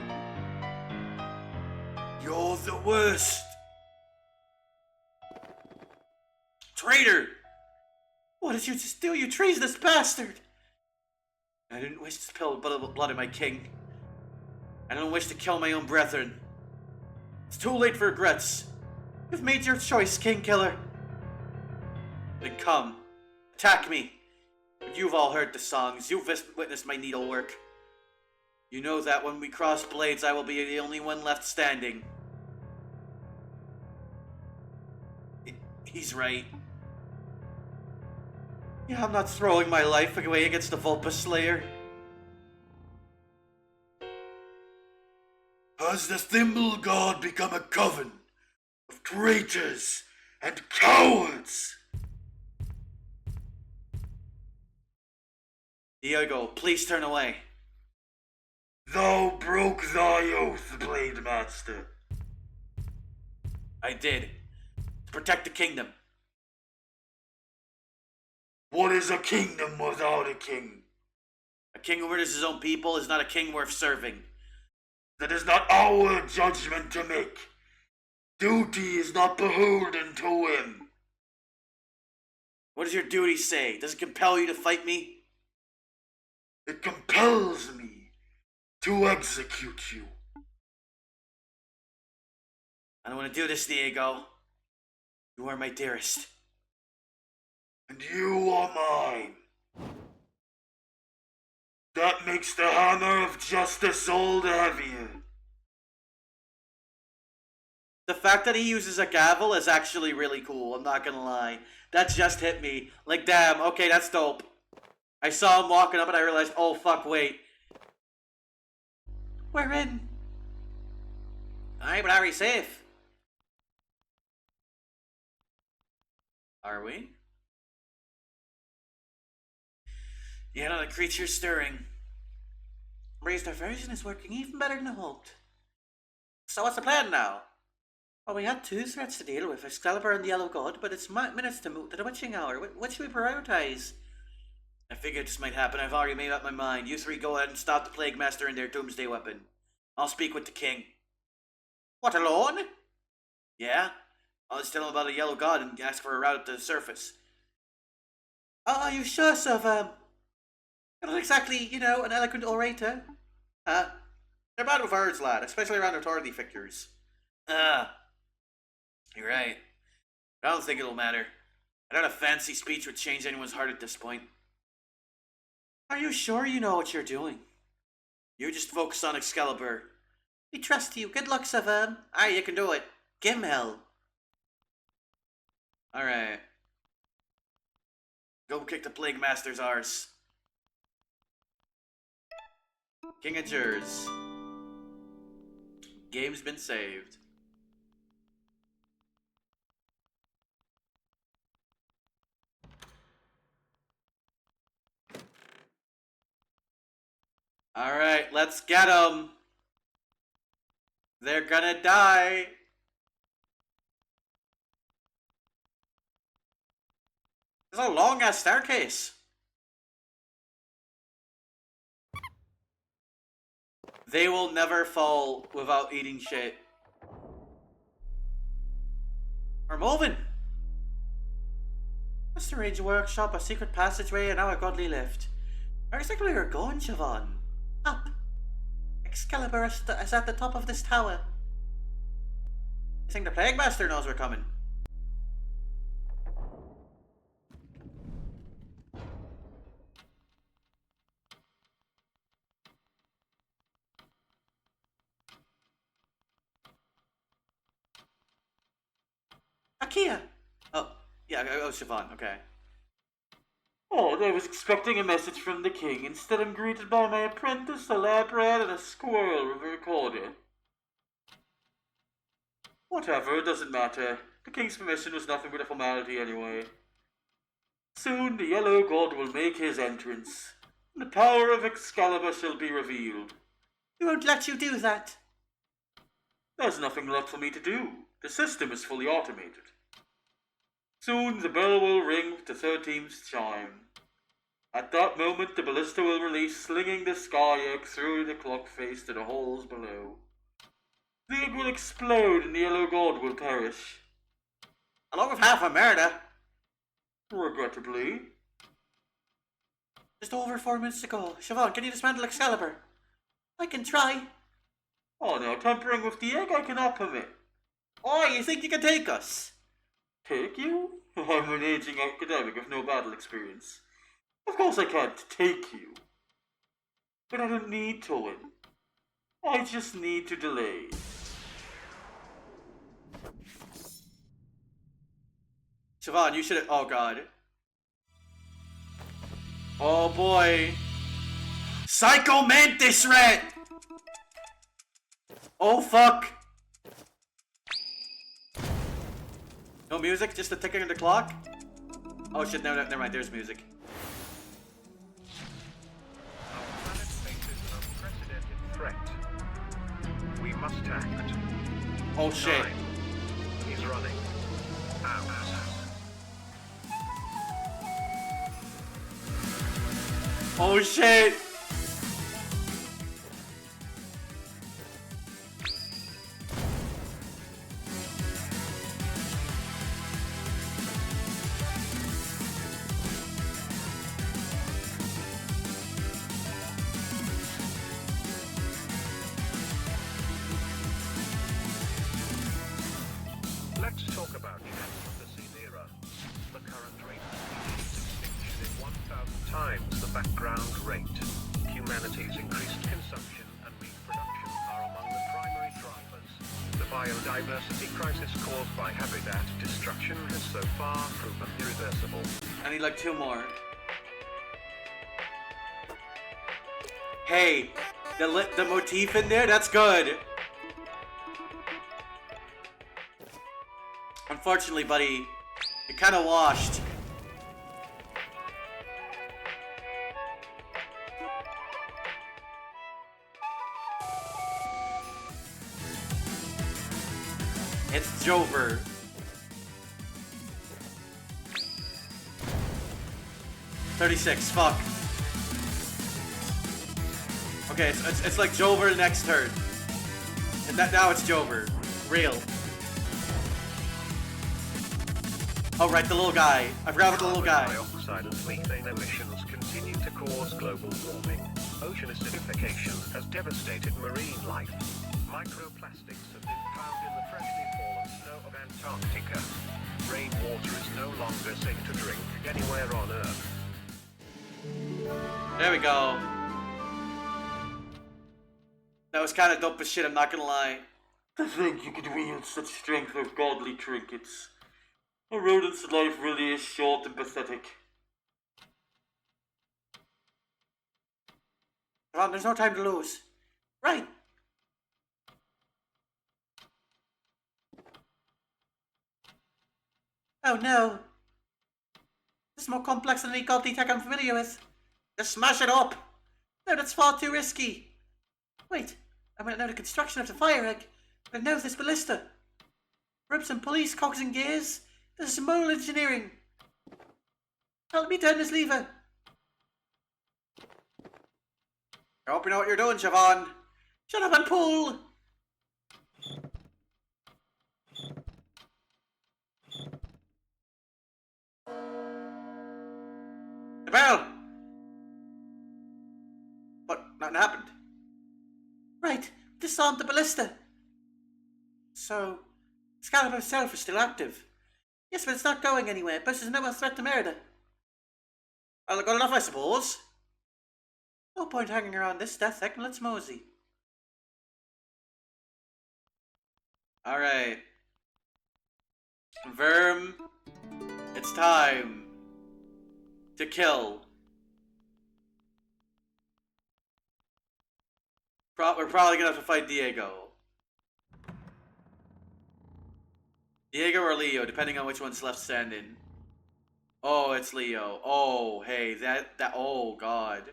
You're the worst! Traitor! What did you just do, you treasonous bastard? I didn't wish to spill blood of my king. I don't wish to kill my own brethren. It's too late for regrets. You've made your choice, King Killer. Then come, attack me. You've all heard the songs. You've witnessed my needlework. You know that when we cross blades, I will be the only one left standing. He's right. Yeah, I'm not throwing my life away against the Vulpus Slayer. Has the Thimble God become a coven of traitors and cowards? Diego, please turn away. Thou broke thy oath, Blade Master. I did. To protect the kingdom. What is a kingdom without a king? A king who murders his own people is not a king worth serving. That is not our judgment to make. Duty is not beholden to him. What does your duty say? Does it compel you to fight me? It compels me to execute you. I don't want to do this, Diego. You are my dearest. And you are mine. That makes the hammer of justice all the heavier. The fact that he uses a gavel is actually really cool, I'm not gonna lie. That just hit me. Like, damn, okay, that's dope. I saw him walking up and I realized, oh fuck, wait. We're in. Aye, but are we safe? Are we? Yeah, no, the creature's stirring. Raised diversion is working even better than I hoped. So what's the plan now? Well, we had two threats to deal with, Excalibur and the Yellow God, but it's minutes to move to the witching hour. What should we prioritize? I figured this might happen. I've already made up my mind. You three go ahead and stop the Plague Master and their doomsday weapon. I'll speak with the king. What, alone? Yeah? I'll just tell him about a Yellow God and ask for a route to the surface. Oh, are you sure, sir? You're not exactly, an eloquent orator. They're bad with words, lad, especially around authority figures. You're right. I don't think it'll matter. I doubt a fancy speech would change anyone's heart at this point. Are you sure you know what you're doing? You just focus on Excalibur. We trust you. Good luck, sir. Aye, you can do it. Give him hell. Alright. Go kick the Plague Master's arse. King of Jers. Game's been saved. Alright, let's get them. They're gonna die. There's a long ass staircase. They will never fall without eating shit. We're moving. A strange workshop, a secret passageway, and now a godly lift. Where exactly are we going, Siobhan? Up. Excalibur is at the top of this tower. I think the Plague Master knows we're coming. Akia! Oh, yeah, oh, Siobhan, okay. Oh, I was expecting a message from the king. Instead, I'm greeted by my apprentice, a lab rat, and a squirrel with a recorder. Whatever, it doesn't matter. The king's permission was nothing but a formality anyway. Soon the Yellow God will make his entrance, and the power of Excalibur shall be revealed. We won't let you do that. There's nothing left for me to do. The system is fully automated. Soon the bell will ring with the 13th chime. At that moment the ballista will release, slinging the sky egg through the clock face to the holes below. The egg will explode and the Yellow God will perish. Along with half a murder. Regrettably. Just over 4 minutes to go. Siobhan, can you dismantle Excalibur? I can try. Oh no, tampering with the egg I cannot permit. Oh, you think you can take us? Take you? I'm an aging academic with no battle experience. Of course I can't take you. But I don't need to win. I just need to delay. Siobhan, you should. Oh god. Oh boy. Psycho Mantis Rat! Oh fuck. No music, just the ticking of the clock? Oh shit, no, never mind, there's music. Our planet faces an unprecedented threat. We must act. Oh shit. Time is running out. Oh shit! Let's talk about the Anthropocene era. The current rate of species extinction is 1,000 times the background rate. Humanity's increased consumption and reproduction are among the primary drivers. The biodiversity crisis caused by habitat destruction has so far proven irreversible. I need like 2 more. Hey, the motif in there, that's good. Unfortunately, buddy, you're kind of washed. It's Jover. $36, fuck. Okay, it's like Jover the next turn. And now it's Jover. Real. Oh right, the little guy. I forgot about the little guy. Carbon dioxide and methane emissions continue to cause global warming. Ocean acidification has devastated marine life. Microplastics have been found in the freshly fallen snow of Antarctica. Rainwater is no longer safe to drink anywhere on Earth. There we go. That was kind of dope as shit, I'm not gonna lie. To think you could wield such strength with godly trinkets. A rodent's life really is short and pathetic. Ron, there's no time to lose. Right. Oh no. This is more complex than any godly tech I'm familiar with. Just smash it up. No, that's far too risky. Wait, I might know the construction of the fire egg, but I know this ballista. Ropes and pulleys, cogs and gears. This is mole engineering. Help me turn this lever. I hope you know what you're doing, Siobhan. Shut up and pull! The bell! What? Nothing happened? Right, disarmed the ballista. So, Excalibur itself is still active. Yes, but it's not going anywhere. It poses no more threat to murder. Well, good enough, I suppose. No point hanging around this death heck. Let's mosey. Alright. Verm, it's time to kill. We're probably gonna have to fight Diego. Diego or Leo, depending on which one's left standing. Oh, it's Leo. Oh, hey, oh, God.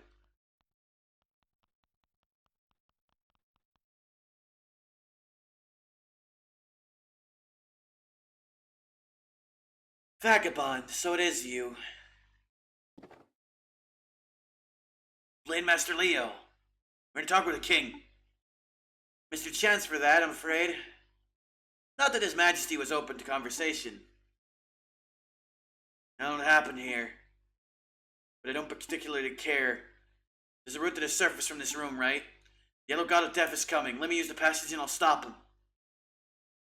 Vagabond, so it is you. Blade Master Leo. We're gonna talk with the king. Mr. Chance for that, I'm afraid. Not that His Majesty was open to conversation. That don't happen here. But I don't particularly care. There's a route to the surface from this room, right? The Yellow God of Death is coming. Let me use the passage and I'll stop him.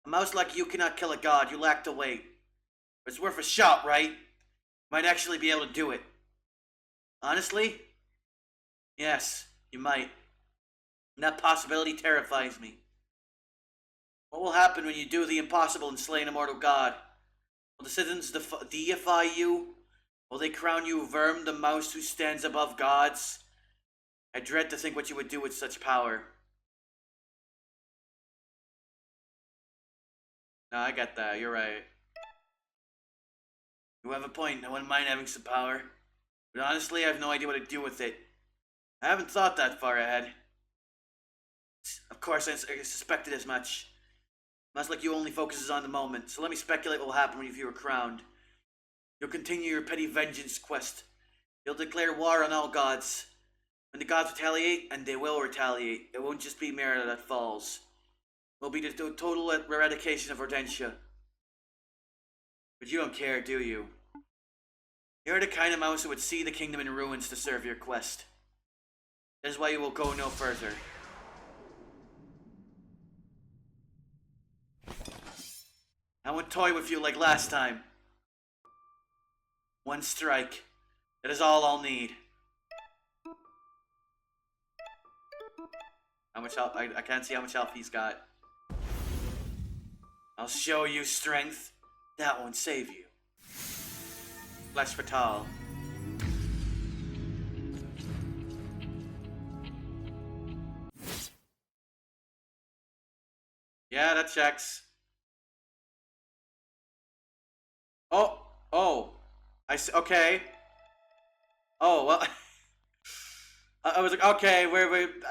A mouse like you cannot kill a god. You lack the weight. But it's worth a shot, right? Might actually be able to do it. Honestly? Yes, you might. And that possibility terrifies me. What will happen when you do the impossible and slay an immortal god? Will the citizens deify you? Will they crown you Verm, the mouse who stands above gods? I dread to think what you would do with such power. No, I got that. You're right. You have a point. I wouldn't mind having some power. But honestly, I have no idea what to do with it. I haven't thought that far ahead. Of course, I suspected as much. Much like you only focuses on the moment, so let me speculate what will happen if you are crowned. You'll continue your petty vengeance quest. You'll declare war on all gods. When the gods retaliate, and they will retaliate, it won't just be Merida that falls. It will be the total eradication of Hortensia. But you don't care, do you? You're the kind of mouse who would see the kingdom in ruins to serve your quest. That is why you will go no further. I won't toy with you like last time. One strike. That is all I'll need. How much health? I can't see how much health he's got. I'll show you strength. That won't save you. Flesh Fatal. Yeah, that checks. Oh. Okay. Oh, well. I was like, okay,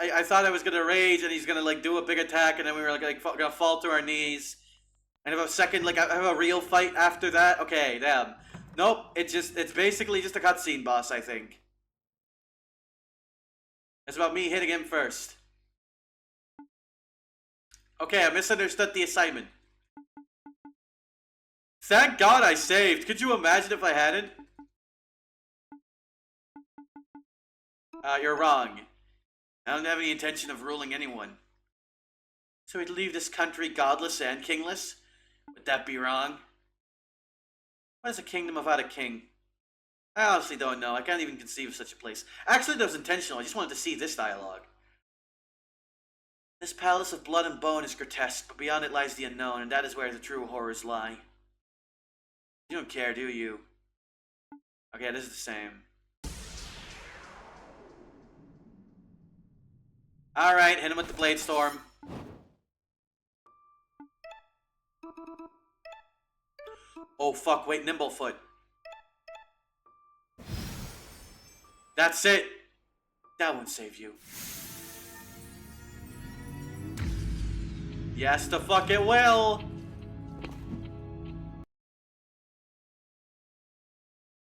I thought I was gonna rage and he's gonna like do a big attack and then we were like gonna fall to our knees and have a second, like have a real fight after that. Okay, damn. Nope, it's basically just a cutscene boss, I think. It's about me hitting him first. Okay, I misunderstood the assignment. Thank God I saved. Could you imagine if I hadn't? You're wrong. I don't have any intention of ruling anyone. So we'd leave this country godless and kingless? Would that be wrong? What is a kingdom without a king? I honestly don't know. I can't even conceive of such a place. Actually, that was intentional. I just wanted to see this dialogue. This palace of blood and bone is grotesque, but beyond it lies the unknown, and that is where the true horrors lie. You don't care, do you? Okay, this is the same. Alright, hit him with the Blade Storm. Oh fuck, wait, Nimblefoot. That's it. That won't save you. Yes, the fuck it will.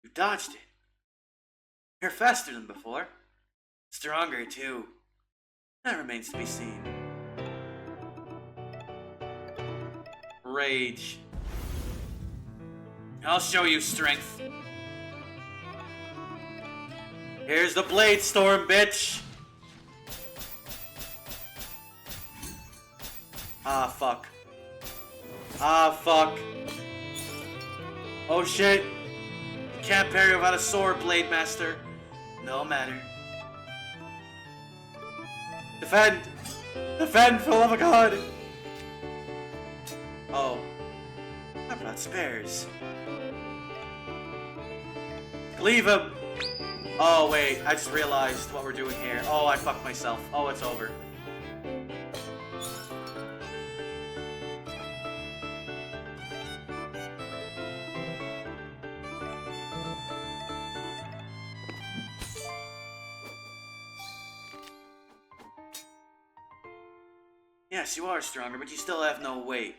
You dodged it. You're faster than before. Stronger, too. That remains to be seen. Rage. I'll show you strength. Here's the Blade Storm, bitch! Ah, fuck. Ah, fuck. Oh, shit. You can't parry without a sword, Blade Master. No matter. Defend! Defend, for the love of God! Oh. I brought spares. Leave him! Oh, wait. I just realized what we're doing here. Oh, I fucked myself. Oh, it's over. Yes, you are stronger, but you still have no weight.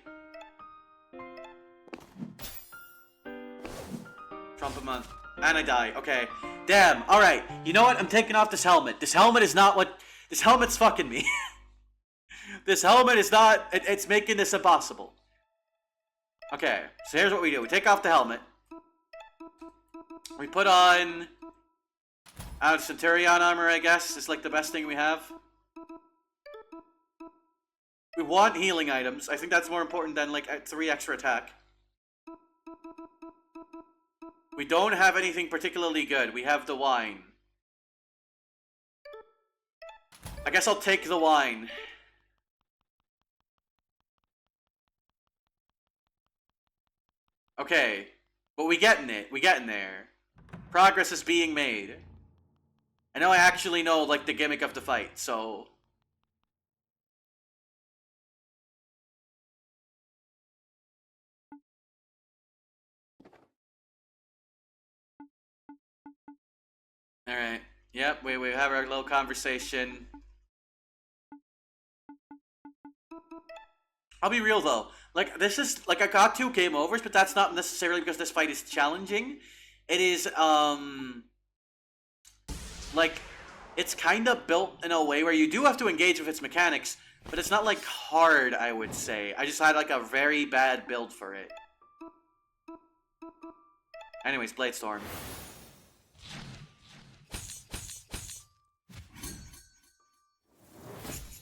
Trump a month. And I die. Okay. Damn. Alright. You know what? I'm taking off this helmet. This helmet is not what... This helmet's fucking me. This helmet is not... It's making this impossible. Okay. So here's what we do. We take off the helmet. We put on... Centurion armor, I guess. It's like the best thing we have. We want healing items. I think that's more important than like 3 extra attack. We don't have anything particularly good. We have the wine. I guess I'll take the wine. Okay. But we getting it. We getting there. Progress is being made. I know I actually know like the gimmick of the fight, so... Alright. Yep, we have our little conversation. I'll be real though. Like, this is, like, I got 2 game overs, but that's not necessarily because this fight is challenging. It is, like, it's kind of built in a way where you do have to engage with its mechanics, but it's not, like, hard, I would say. I just had, like, a very bad build for it. Anyways, Blade Storm.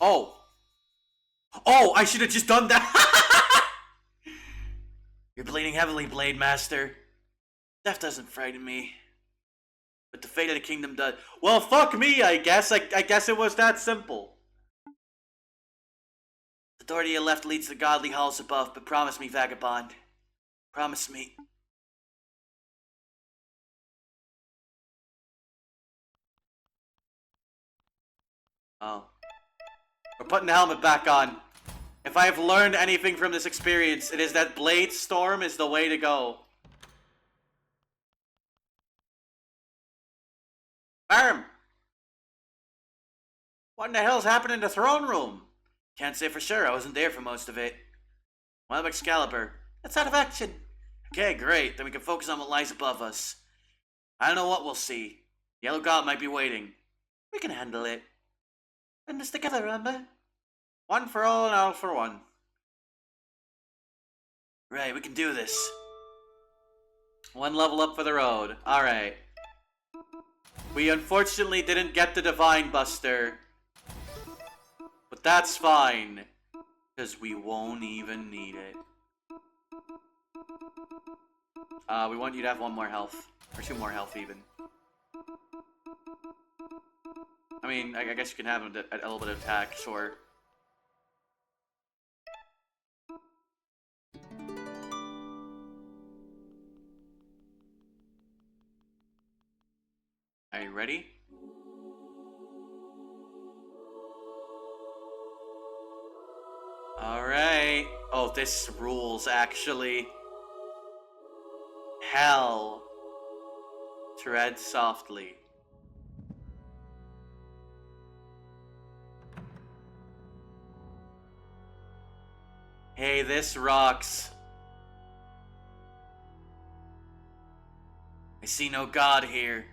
Oh. Oh, I should have just done that. You're bleeding heavily, Blade Master. Death doesn't frighten me. But the fate of the kingdom does. Well, fuck me, I guess. I guess it was that simple. The door to your left leads to the godly halls above, but promise me, vagabond. Promise me. Oh. We're putting the helmet back on. If I have learned anything from this experience, it is that Blade Storm is the way to go. Barm! What in the hell's happened in the throne room? Can't say for sure, I wasn't there for most of it. Wild Excalibur. That's out of action. Okay, great. Then we can focus on what lies above us. I don't know what we'll see. Yellow God might be waiting. We can handle it. In this together, remember? One for all and all for one. Right, we can do this. 1 level up for the road. Alright. We unfortunately didn't get the Divine Buster. But that's fine. Because we won't even need it. We want you to have 1 more health. Or 2 more health even. I mean, I guess you can have a little bit of attack, sure. Are you ready? Alright. Oh, this rules, actually. Hell. Tread softly. Hey, this rocks. I see no god here.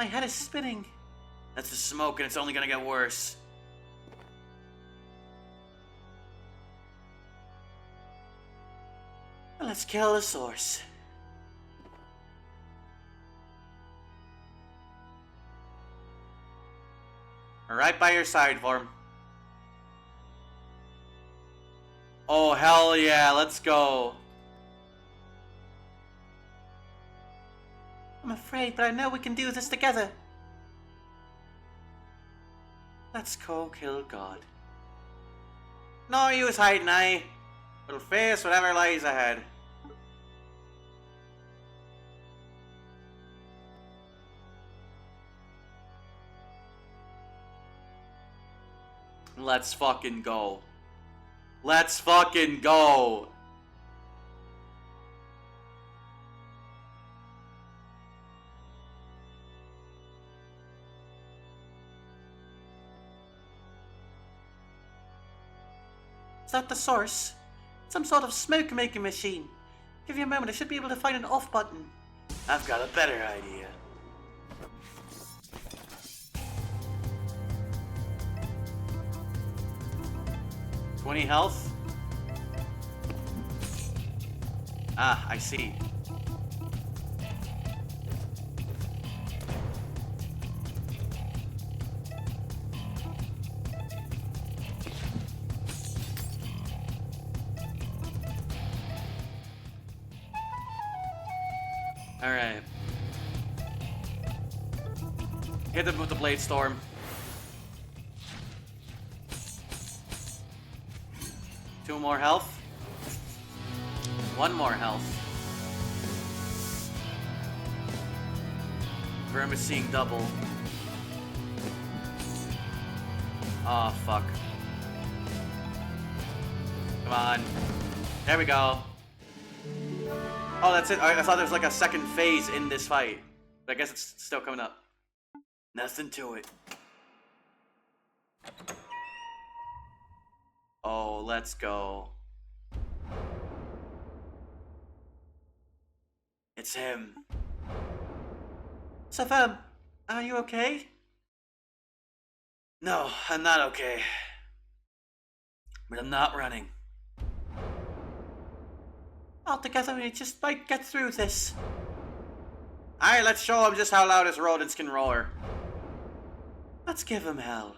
My head is spinning. That's the smoke and it's only gonna get worse. Let's kill the source. Right by your side, Vorm. Oh, hell yeah, let's go. I'm afraid, but I know we can do this together. Let's go kill God. No use hiding, aye. We'll face whatever lies ahead. Let's fucking go. Let's fucking go. Is that the source? Some sort of smoke-making machine. Give you a moment, I should be able to find an off button. I've got a better idea. $20 health? Ah, I see. Alright. Hit them with the Blade Storm. Two more health. One more health. Verm is seeing double. Oh, fuck. Come on. There we go. Oh, that's it. I thought there was like a second phase in this fight. But I guess it's still coming up. Nothing to it. Oh, let's go. It's him. So, are you okay? No, I'm not okay. But I'm not running. All together, we just might get through this. Alright, let's show him just how loud his rodents can roar. Let's give him hell.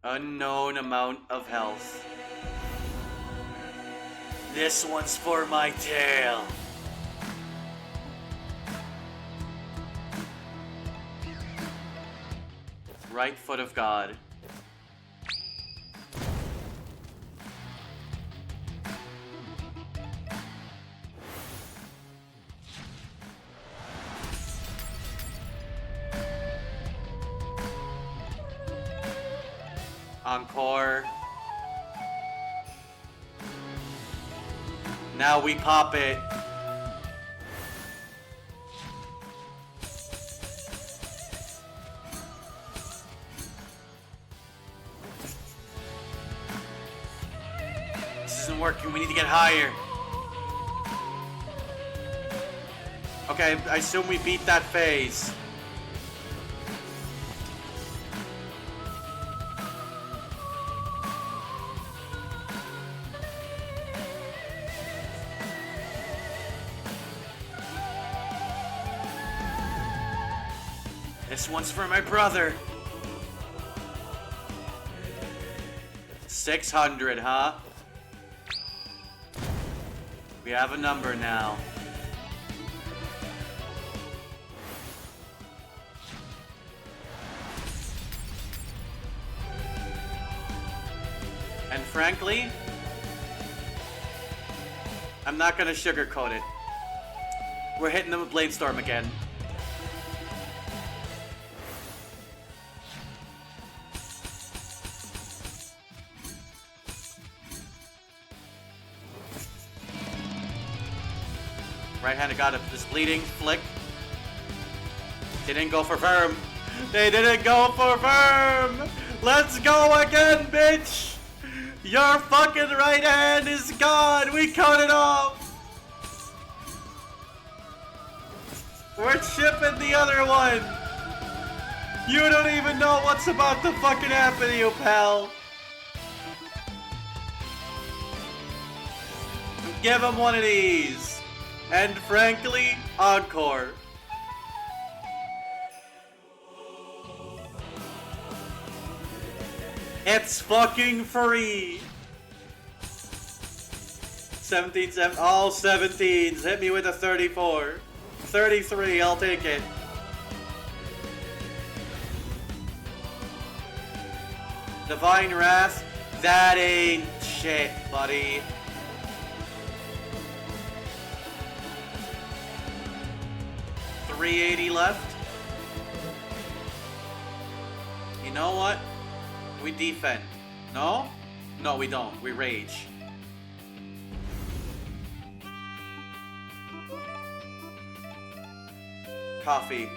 Unknown amount of health. This one's for my tail. Right foot of God. Encore. Now we pop it. This isn't working. We need to get higher. Okay, I assume we beat that phase. This one's for my brother. 600, huh? We have a number now. And frankly, I'm not gonna sugarcoat it. We're hitting them with Blade Storm again. Right-handed got it. This bleeding flick. They didn't go for Verm. They didn't go for Verm. Let's go again, bitch. Your fucking right hand is gone. We cut it off. We're chipping the other one. You don't even know what's about to fucking happen to you, pal. Give him one of these. And frankly, encore. It's fucking free. 17, all 17s. Hit me with a 34. 33, I'll take it. Divine Wrath, that ain't shit, buddy. $380 left. You know what? We defend. No? No, we don't. We rage. Coffee.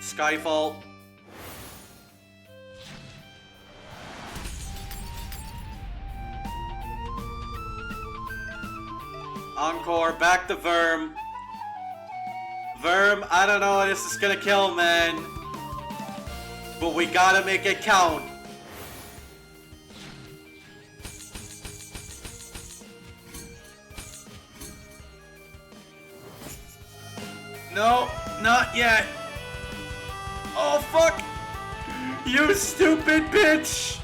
Skyfall. Encore, back to Verm. Verm, I don't know what this is gonna kill, man. But we gotta make it count. No, not yet. Oh, fuck. You stupid bitch.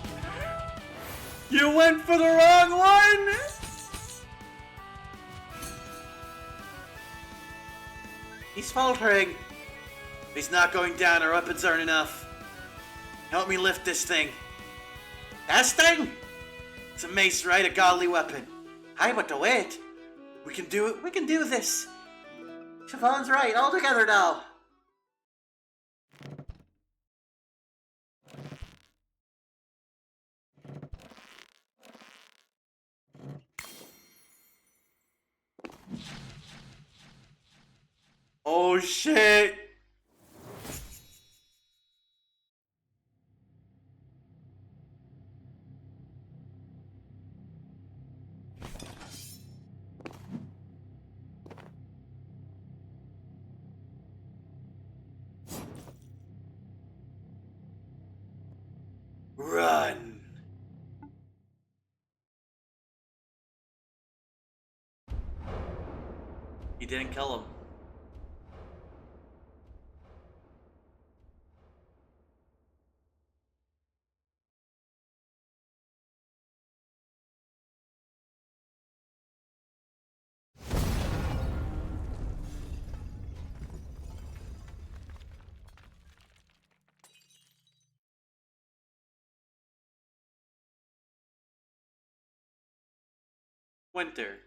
You went for the wrong one. He's faltering. He's not going down. Our weapons aren't enough. Help me lift this thing. This thing? It's a mace, right? A godly weapon. Aye, but the weight. We can do it. We can do this. Siobhan's right. All together now. Oh shit! Run! He didn't kill him. Winter.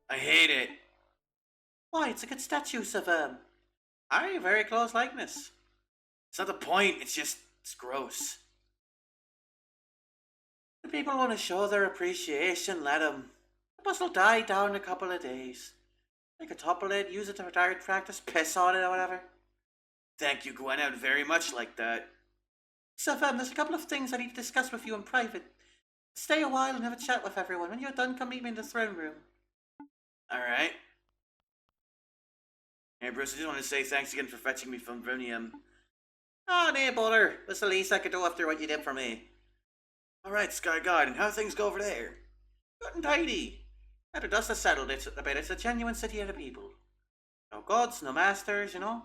I hate it. Why, it's a good statue of Aye, very close likeness. It's not the point, it's just, it's gross. If people want to show their appreciation, let them. The bus will die down in a couple of days. Make a topple it, use it to target practice, piss on it or whatever. Thank you, Gwen, I'd very much like that. So, there's a couple of things I need to discuss with you in private. Stay a while and have a chat with everyone. When you're done, come meet me in the throne room. Alright. Hey Bruce, I just want to say thanks again for fetching me from Vrinium. Oh, no bother. That's the least I could do after what you did for me. Alright, Sky God, and how things go over there? Good and tidy. Now the dust has settled a bit. It's a genuine city of the people. No gods, no masters, you know?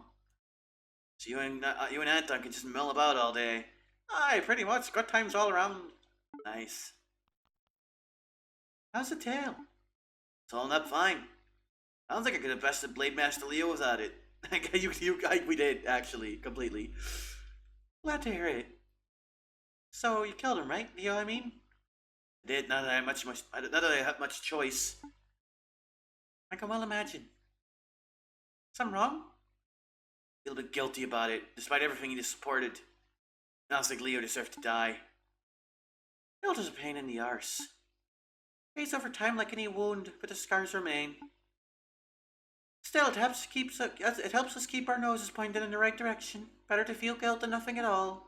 So you and Anton can just mill about all day. Aye, pretty much. Good times all around. Nice. How's the tail? It's holding up fine. I don't think I could have bested Blade Master Leo without it. We did, actually, completely. Glad to hear it. So, you killed him, right? You know what I mean? I did, not that I have much choice. I can well imagine. Something wrong? Feel a bit guilty about it, despite everything he just supported. I don't think Leo deserved to die. Guilt is a pain in the arse. Fades over time like any wound, but the scars remain. Still, it helps us keep our noses pointed in the right direction. Better to feel guilt than nothing at all.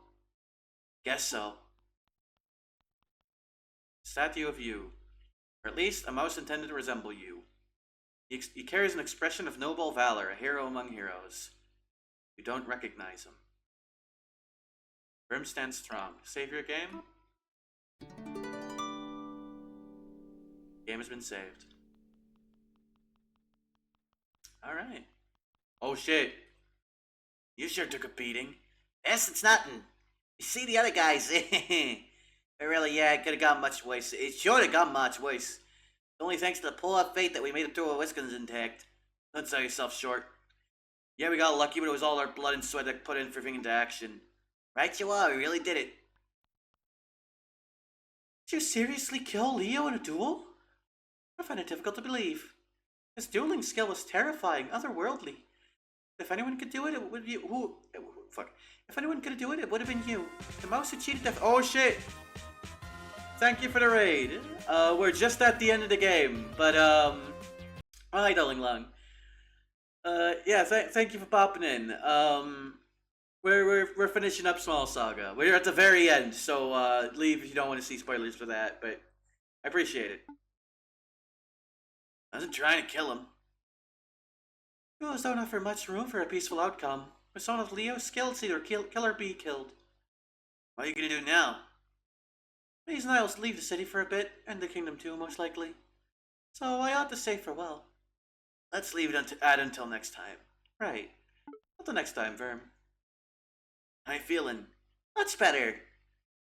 Guess so. Statue of you. Or at least, a mouse intended to resemble you. He carries an expression of noble valor, a hero among heroes. You don't recognize him. Grim stands strong. Save your game? Game has been saved. Alright. Oh shit. You sure took a beating. Yes, it's nothing. You see the other guys, really, yeah, it could have gone much worse. It sure have gone much worse. It's only thanks to the poor fate that we made it through our whiskers intact. Don't sell yourself short. Yeah, we got lucky, but it was all our blood and sweat that put everything into action. Right you are, we really did it. Did you seriously kill Leo in a duel? I find it difficult to believe. His dueling skill was terrifying, otherworldly. If anyone could do it, it would be If anyone could do it, it would have been you. The mouse who cheated death. Oh shit! Thank you for the raid. We're just at the end of the game, but hi, Darling Lung. Yeah, thank you for popping in. We're finishing up Small Saga. We're at the very end, so leave if you don't want to see spoilers for that. But I appreciate it. I wasn't trying to kill him. Duels don't offer much room for a peaceful outcome. With someone of Leo's skills, either kill or be killed. What are you gonna do now? These and I will leave the city for a bit, and the kingdom too, most likely. So I ought to say farewell. Let's leave it until next time. Right. Until next time, Verm. How you feeling? Much better.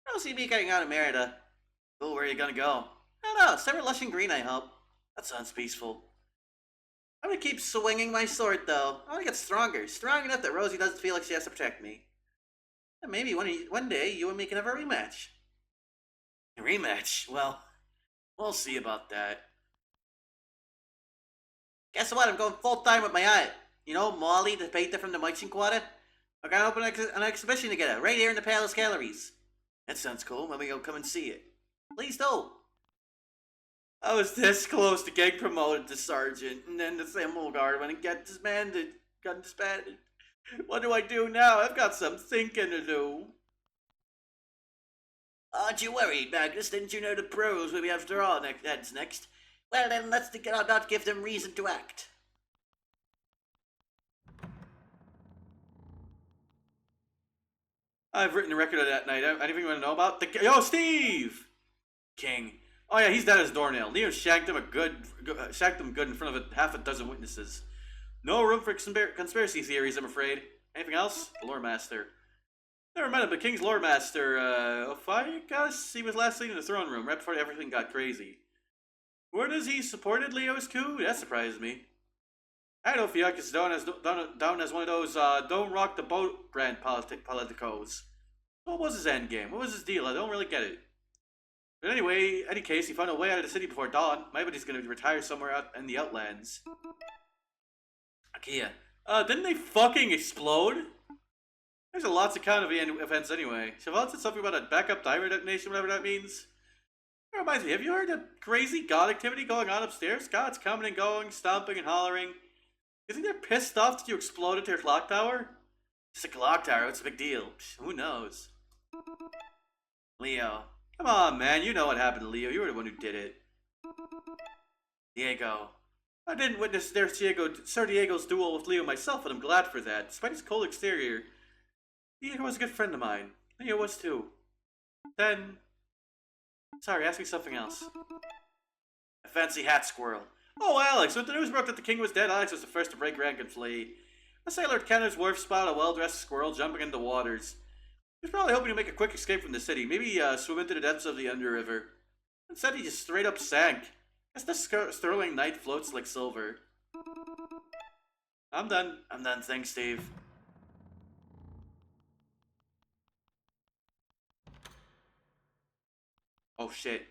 I don't see me getting out of Merida. Cool, where are you gonna go? I don't know, somewhere lush and green, I hope. That sounds peaceful. I'm gonna keep swinging my sword, though. I wanna get stronger. Strong enough that Rosie doesn't feel like she has to protect me. And maybe one day, you and me can have a rematch. A rematch? Well, we'll see about that. Guess what? I'm going full-time with my aunt. You know, Molly, the painter from the Marching Quarter? We're gonna open an exhibition together, right here in the Palace Galleries. That sounds cool. Maybe I'll come and see it. Please do. I was this close to getting promoted to sergeant, and then the Symbol Guard when it got disbanded. What do I do now? I've got some thinking to do. Aren't you worried, Magnus? Didn't you know the pros will be after all next? Well then, let's not give them reason to act. I've written a record of that night. Anything you want to know about? Yo, Steve! King. Oh yeah, he's dead as doornail. Leo shanked him good in front of half a dozen witnesses. No room for conspiracy theories, I'm afraid. Anything else? The Lore Master. Never met him, but King's Lore Master, I guess he was last seen in the throne room, right before everything got crazy. Where does he supported Leo's coup? That surprised me. I know Fiac is down as one of those, don't rock the boat grand politicos. What was his endgame? What was his deal? I don't really get it. But anyway, any case, he found a way out of the city before dawn. Maybe he's gonna retire somewhere out in the outlands. Akia. Didn't they fucking explode? There's a lots of kind of events anyway. Siobhan said something about a backup dimer detonation, whatever that means. That reminds me, have you heard the crazy god activity going on upstairs? Gods coming and going, stomping and hollering. You think they're pissed off that you exploded their clock tower? Just a clock tower, what's the big deal? Who knows? Leo. Come on, man, you know what happened to Leo. You were the one who did it. Diego. I didn't witness Sir Diego's duel with Leo myself, and I'm glad for that. Despite his cold exterior, Diego was a good friend of mine. Leo was too. Then... Sorry, ask me something else. A fancy hat squirrel. Oh, Alex, when the news broke that the king was dead, Alex was the first to break rank and flee. A sailor at Kenner's wharf spotted a well-dressed squirrel jumping into the waters. He was probably hoping to make a quick escape from the city, maybe swim into the depths of the underriver. Instead, he just straight up sank. Guess the sterling knight floats like silver. I'm done. I'm done. Thanks, Steve. Oh shit.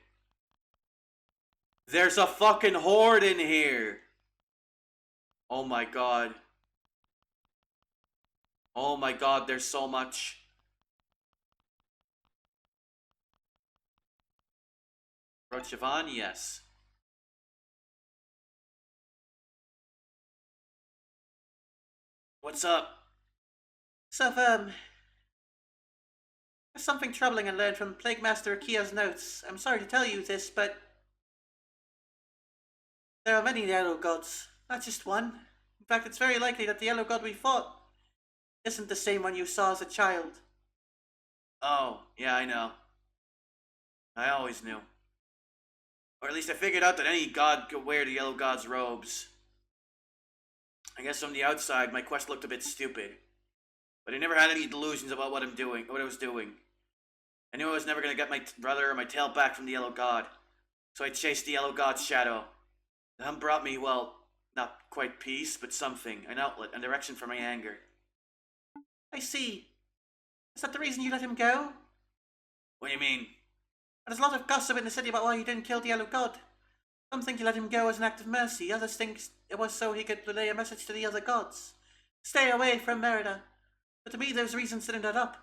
There's a fucking horde in here. Oh my god. Oh my god, there's so much. Rochavan, yes. What's up? So, there's something troubling I learned from Plague Master Akia's notes. I'm sorry to tell you this, but there are many yellow gods, not just one. In fact, it's very likely that the yellow god we fought isn't the same one you saw as a child. Oh, yeah, I know. I always knew. Or at least I figured out that any god could wear the yellow god's robes. I guess from the outside, my quest looked a bit stupid. But I never had any delusions about what I was doing. I knew I was never going to get my brother or my tail back from the yellow god. So I chased the yellow god's shadow. The hunt brought me, well, not quite peace, but something. An outlet, a direction for my anger. I see. Is that the reason you let him go? What do you mean? There's a lot of gossip in the city about why you didn't kill the yellow god. Some think you let him go as an act of mercy. Others think it was so he could relay a message to the other gods. Stay away from Merida. But to me, those reasons didn't add up.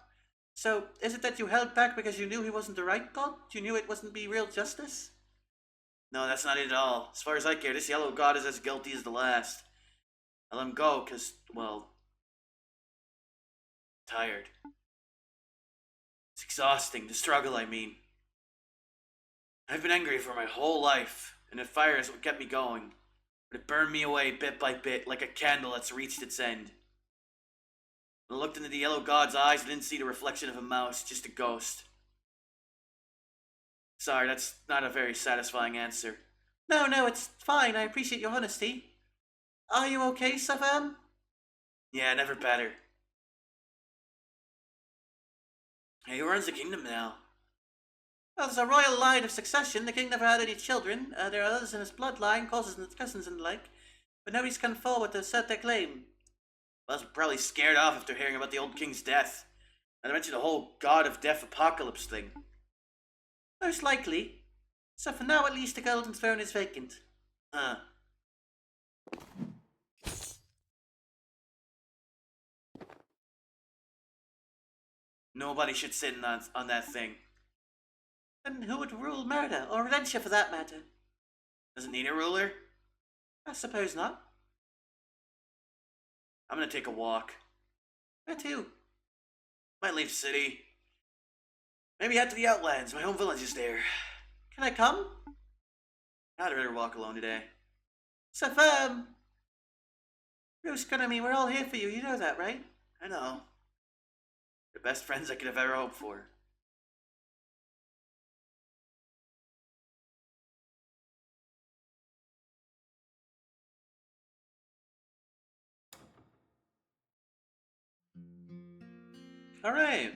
So, is it that you held back because you knew he wasn't the right god? You knew it wasn't be real justice? No, that's not it at all. As far as I care, this yellow god is as guilty as the last. I let him go because, well, tired. It's exhausting, the struggle, I mean. I've been angry for my whole life, and the fire is what kept me going. But it burned me away bit by bit, like a candle that's reached its end. When I looked into the yellow god's eyes, I didn't see the reflection of a mouse, just a ghost. Sorry, that's not a very satisfying answer. No, it's fine. I appreciate your honesty. Are you okay, Savan? Yeah, never better. Hey, who runs the kingdom now? Well, there's a royal line of succession. The king never had any children. There are others in his bloodline, cousins and the like. But nobody's come forward to assert their claim. Well, I was probably scared off after hearing about the old king's death. Not to mention the whole god of death apocalypse thing. Most likely. So for now, at least the golden throne is vacant. Huh. Nobody should sit on that thing. Then who would rule Merida, or Rodentia for that matter? Does it need a ruler? I suppose not. I'm gonna take a walk. Where to? Might leave city. Maybe head to the Outlands. My home village is there. Can I come? I'd rather walk alone today. So, Bruce, Konami, we're all here for you. You know that, right? I know. The best friends I could have ever hoped for. Alright.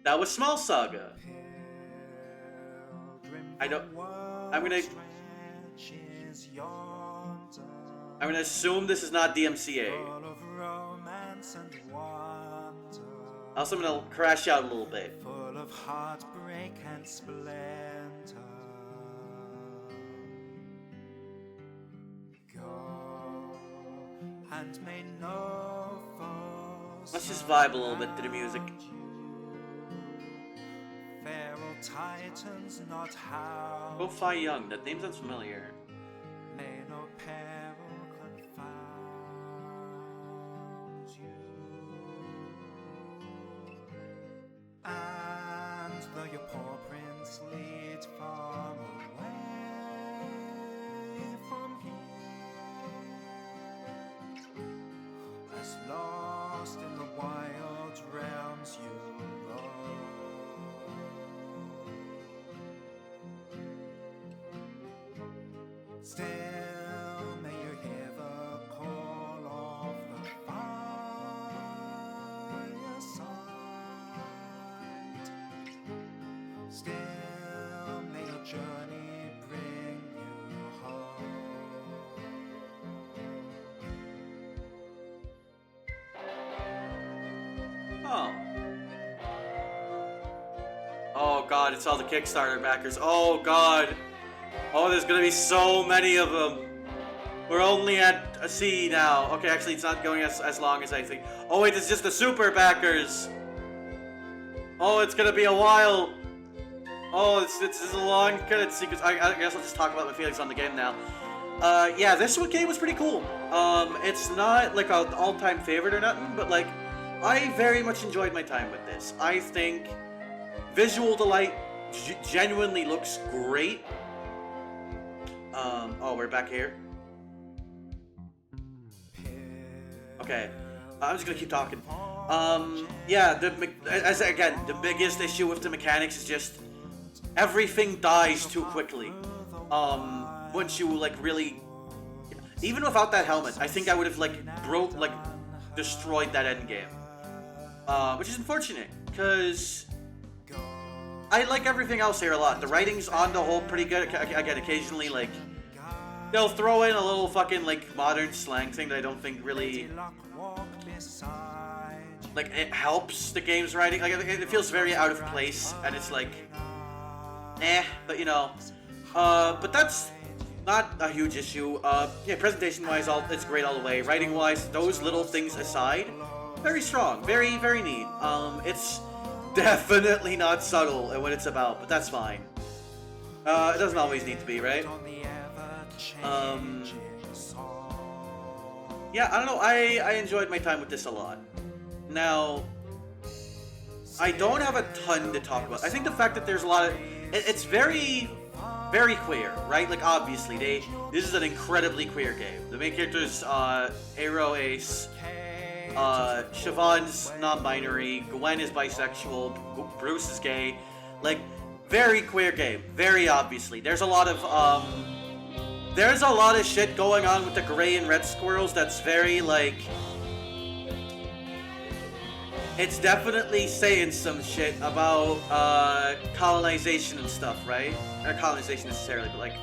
That was Small Saga. I'm gonna assume this is not DMCA. Also, I'm gonna crash out a little bit. Full of heartbreak and splendor. Go and may no foes. Let's just vibe a little bit to the music. Feral titans not how. Go Fi Young, that name sounds familiar. May no peril confound you. And though your poor prince lead far away from here, as lost in the wild realms you roam, still may you hear the call of the fireside. Still may your journey bring you home. god, it's all the Kickstarter backers. Oh god. Oh, there's gonna be so many of them. We're only at a C now. Okay, actually, it's not going as long as I think. Oh wait, it's just the super backers. Oh, it's gonna be a while. Oh, it's a long credit sequence. I guess I'll just talk about my feelings on the game now. Yeah, this game was pretty cool. It's not like an all-time favorite or nothing, but like, I very much enjoyed my time with this. I think visual delight genuinely looks great. Oh, we're back here. Okay, I'm just gonna keep talking. Yeah, the biggest issue with the mechanics is just everything dies too quickly. Once you like really, even without that helmet, I think I would have destroyed that end game. Which is unfortunate, because I like everything else here a lot. The writing's on the whole pretty good. Again, occasionally, like, they'll throw in a little fucking, like, modern slang thing that I don't think really, like, it helps the game's writing. Like, it feels very out of place, and it's like, but you know. But that's not a huge issue. Yeah, presentation-wise, it's great all the way. Writing-wise, those little things aside, very strong, very, very neat. It's definitely not subtle in what it's about, but that's fine. It doesn't always need to be, right? Yeah, I don't know, I enjoyed my time with this a lot. Now, I don't have a ton to talk about. I think the fact that there's a lot of... It's very, very queer, right? Like, obviously, this is an incredibly queer game. The main character's Aero Ace. Siobhan's non-binary, Gwen is bisexual, Bruce is gay. Like, very queer game, very obviously. There's a lot of shit going on with the gray and red squirrels that's very, like... It's definitely saying some shit about, colonization and stuff, right? Not colonization necessarily, but like...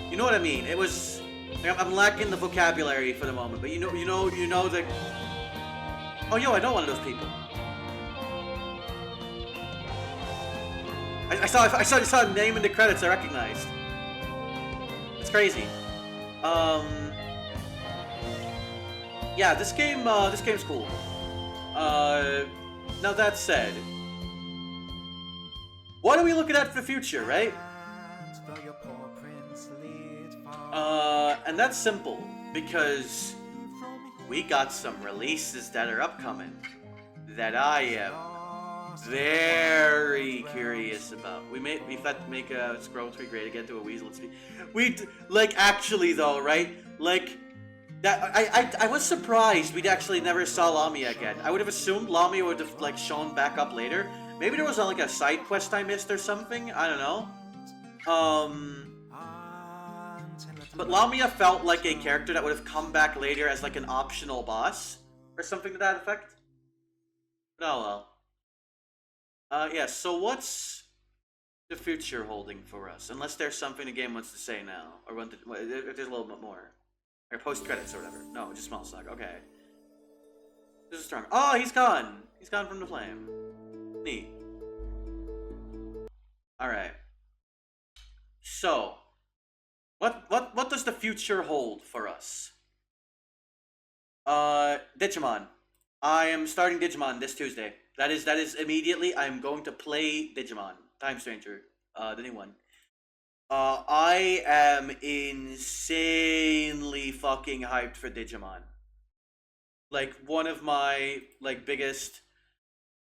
You know what I mean? It was... I'm lacking the vocabulary for the moment, but you know the... Oh, yo, I know one of those people. I saw a name in the credits I recognized. It's crazy. Yeah, this game's cool. Now that said, what are we looking at for the future, right? And that's simple, because we got some releases that are upcoming that I am very curious about. We've had to make a scroll tree great again to a weasel. Like, actually though, right? Like, that I was surprised we'd actually never saw Lamia again. I would have assumed Lamia would have, like, shown back up later. Maybe there was like a side quest I missed or something. I don't know. But Lamia felt like a character that would have come back later as like an optional boss or something to that effect. But oh well. Yeah, so what's the future holding for us? Unless there's something the game wants to say now, or if there's a little bit more. Or post-credits or whatever. No, just small slug. Okay. This is strong. Oh, he's gone! He's gone from the flame. Neat. Alright. So, what does the future hold for us? Digimon. I am starting Digimon this Tuesday. That is immediately. I'm going to play Digimon. Time Stranger. The new one. I am insanely fucking hyped for Digimon. Like, one of my, like, biggest,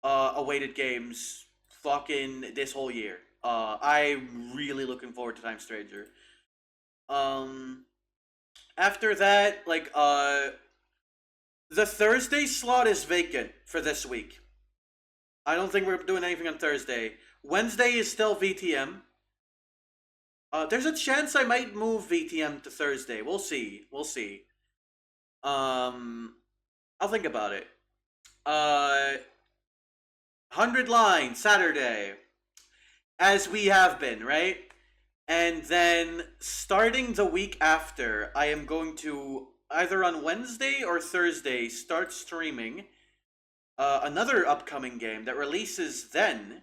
awaited games fucking this whole year. I'm really looking forward to Time Stranger. After that, like, the Thursday slot is vacant for this week. I don't think we're doing anything on Thursday. Wednesday is still VTM. There's a chance I might move VTM to Thursday. We'll see. We'll see. I'll think about it. 100 Line, Saturday. As we have been, right? And then, starting the week after, I am going to, either on Wednesday or Thursday, start streaming another upcoming game that releases then.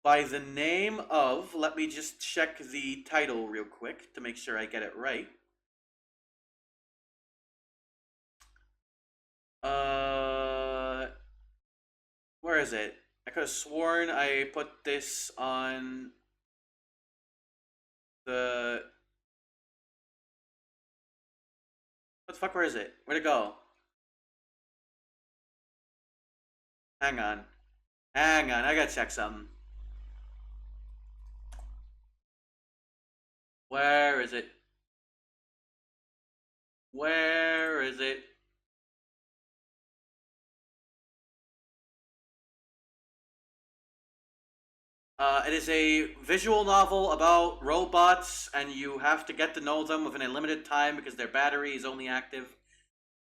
by the name of, let me just check the title real quick to make sure I get it right. Where is it? I could have sworn I put this on the... What the fuck, where is it? Where'd it go? Hang on. Hang on, I gotta check something. Where is it? Where is it? It is a visual novel about robots, and you have to get to know them within a limited time because their battery is only active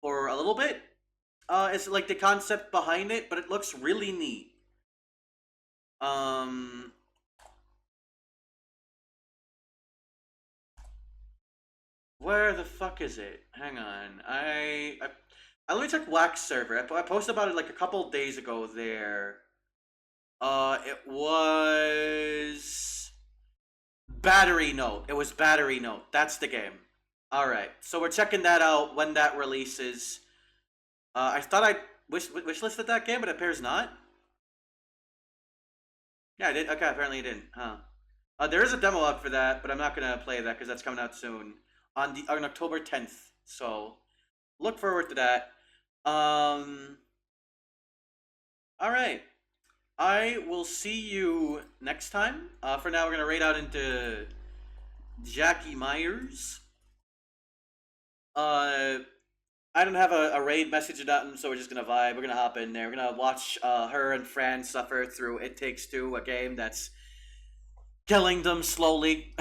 for a little bit. It's like the concept behind it, but it looks really neat. Where the fuck is it? Hang on. I let me check Wax server. I posted about it like a couple days ago there. It was Battery Note. It was Battery Note. That's the game. All right. So we're checking that out when that releases. I thought I wishlisted that game, but it appears not. Yeah, I did. Okay, apparently you didn't. Huh. There is a demo out for that, but I'm not gonna play that because that's coming out soon on October 10th. So look forward to that. All right. I will see you next time. For now, we're gonna raid out into Jackie Myers. I don't have a raid message or nothing, so we're just gonna vibe. We're gonna hop in there. We're gonna watch her and Fran suffer through It Takes Two, a game that's killing them slowly.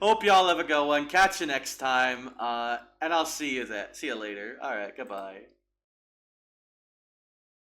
Hope y'all have a good one. Catch you next time. And I'll see you there. See you later. All right. Goodbye.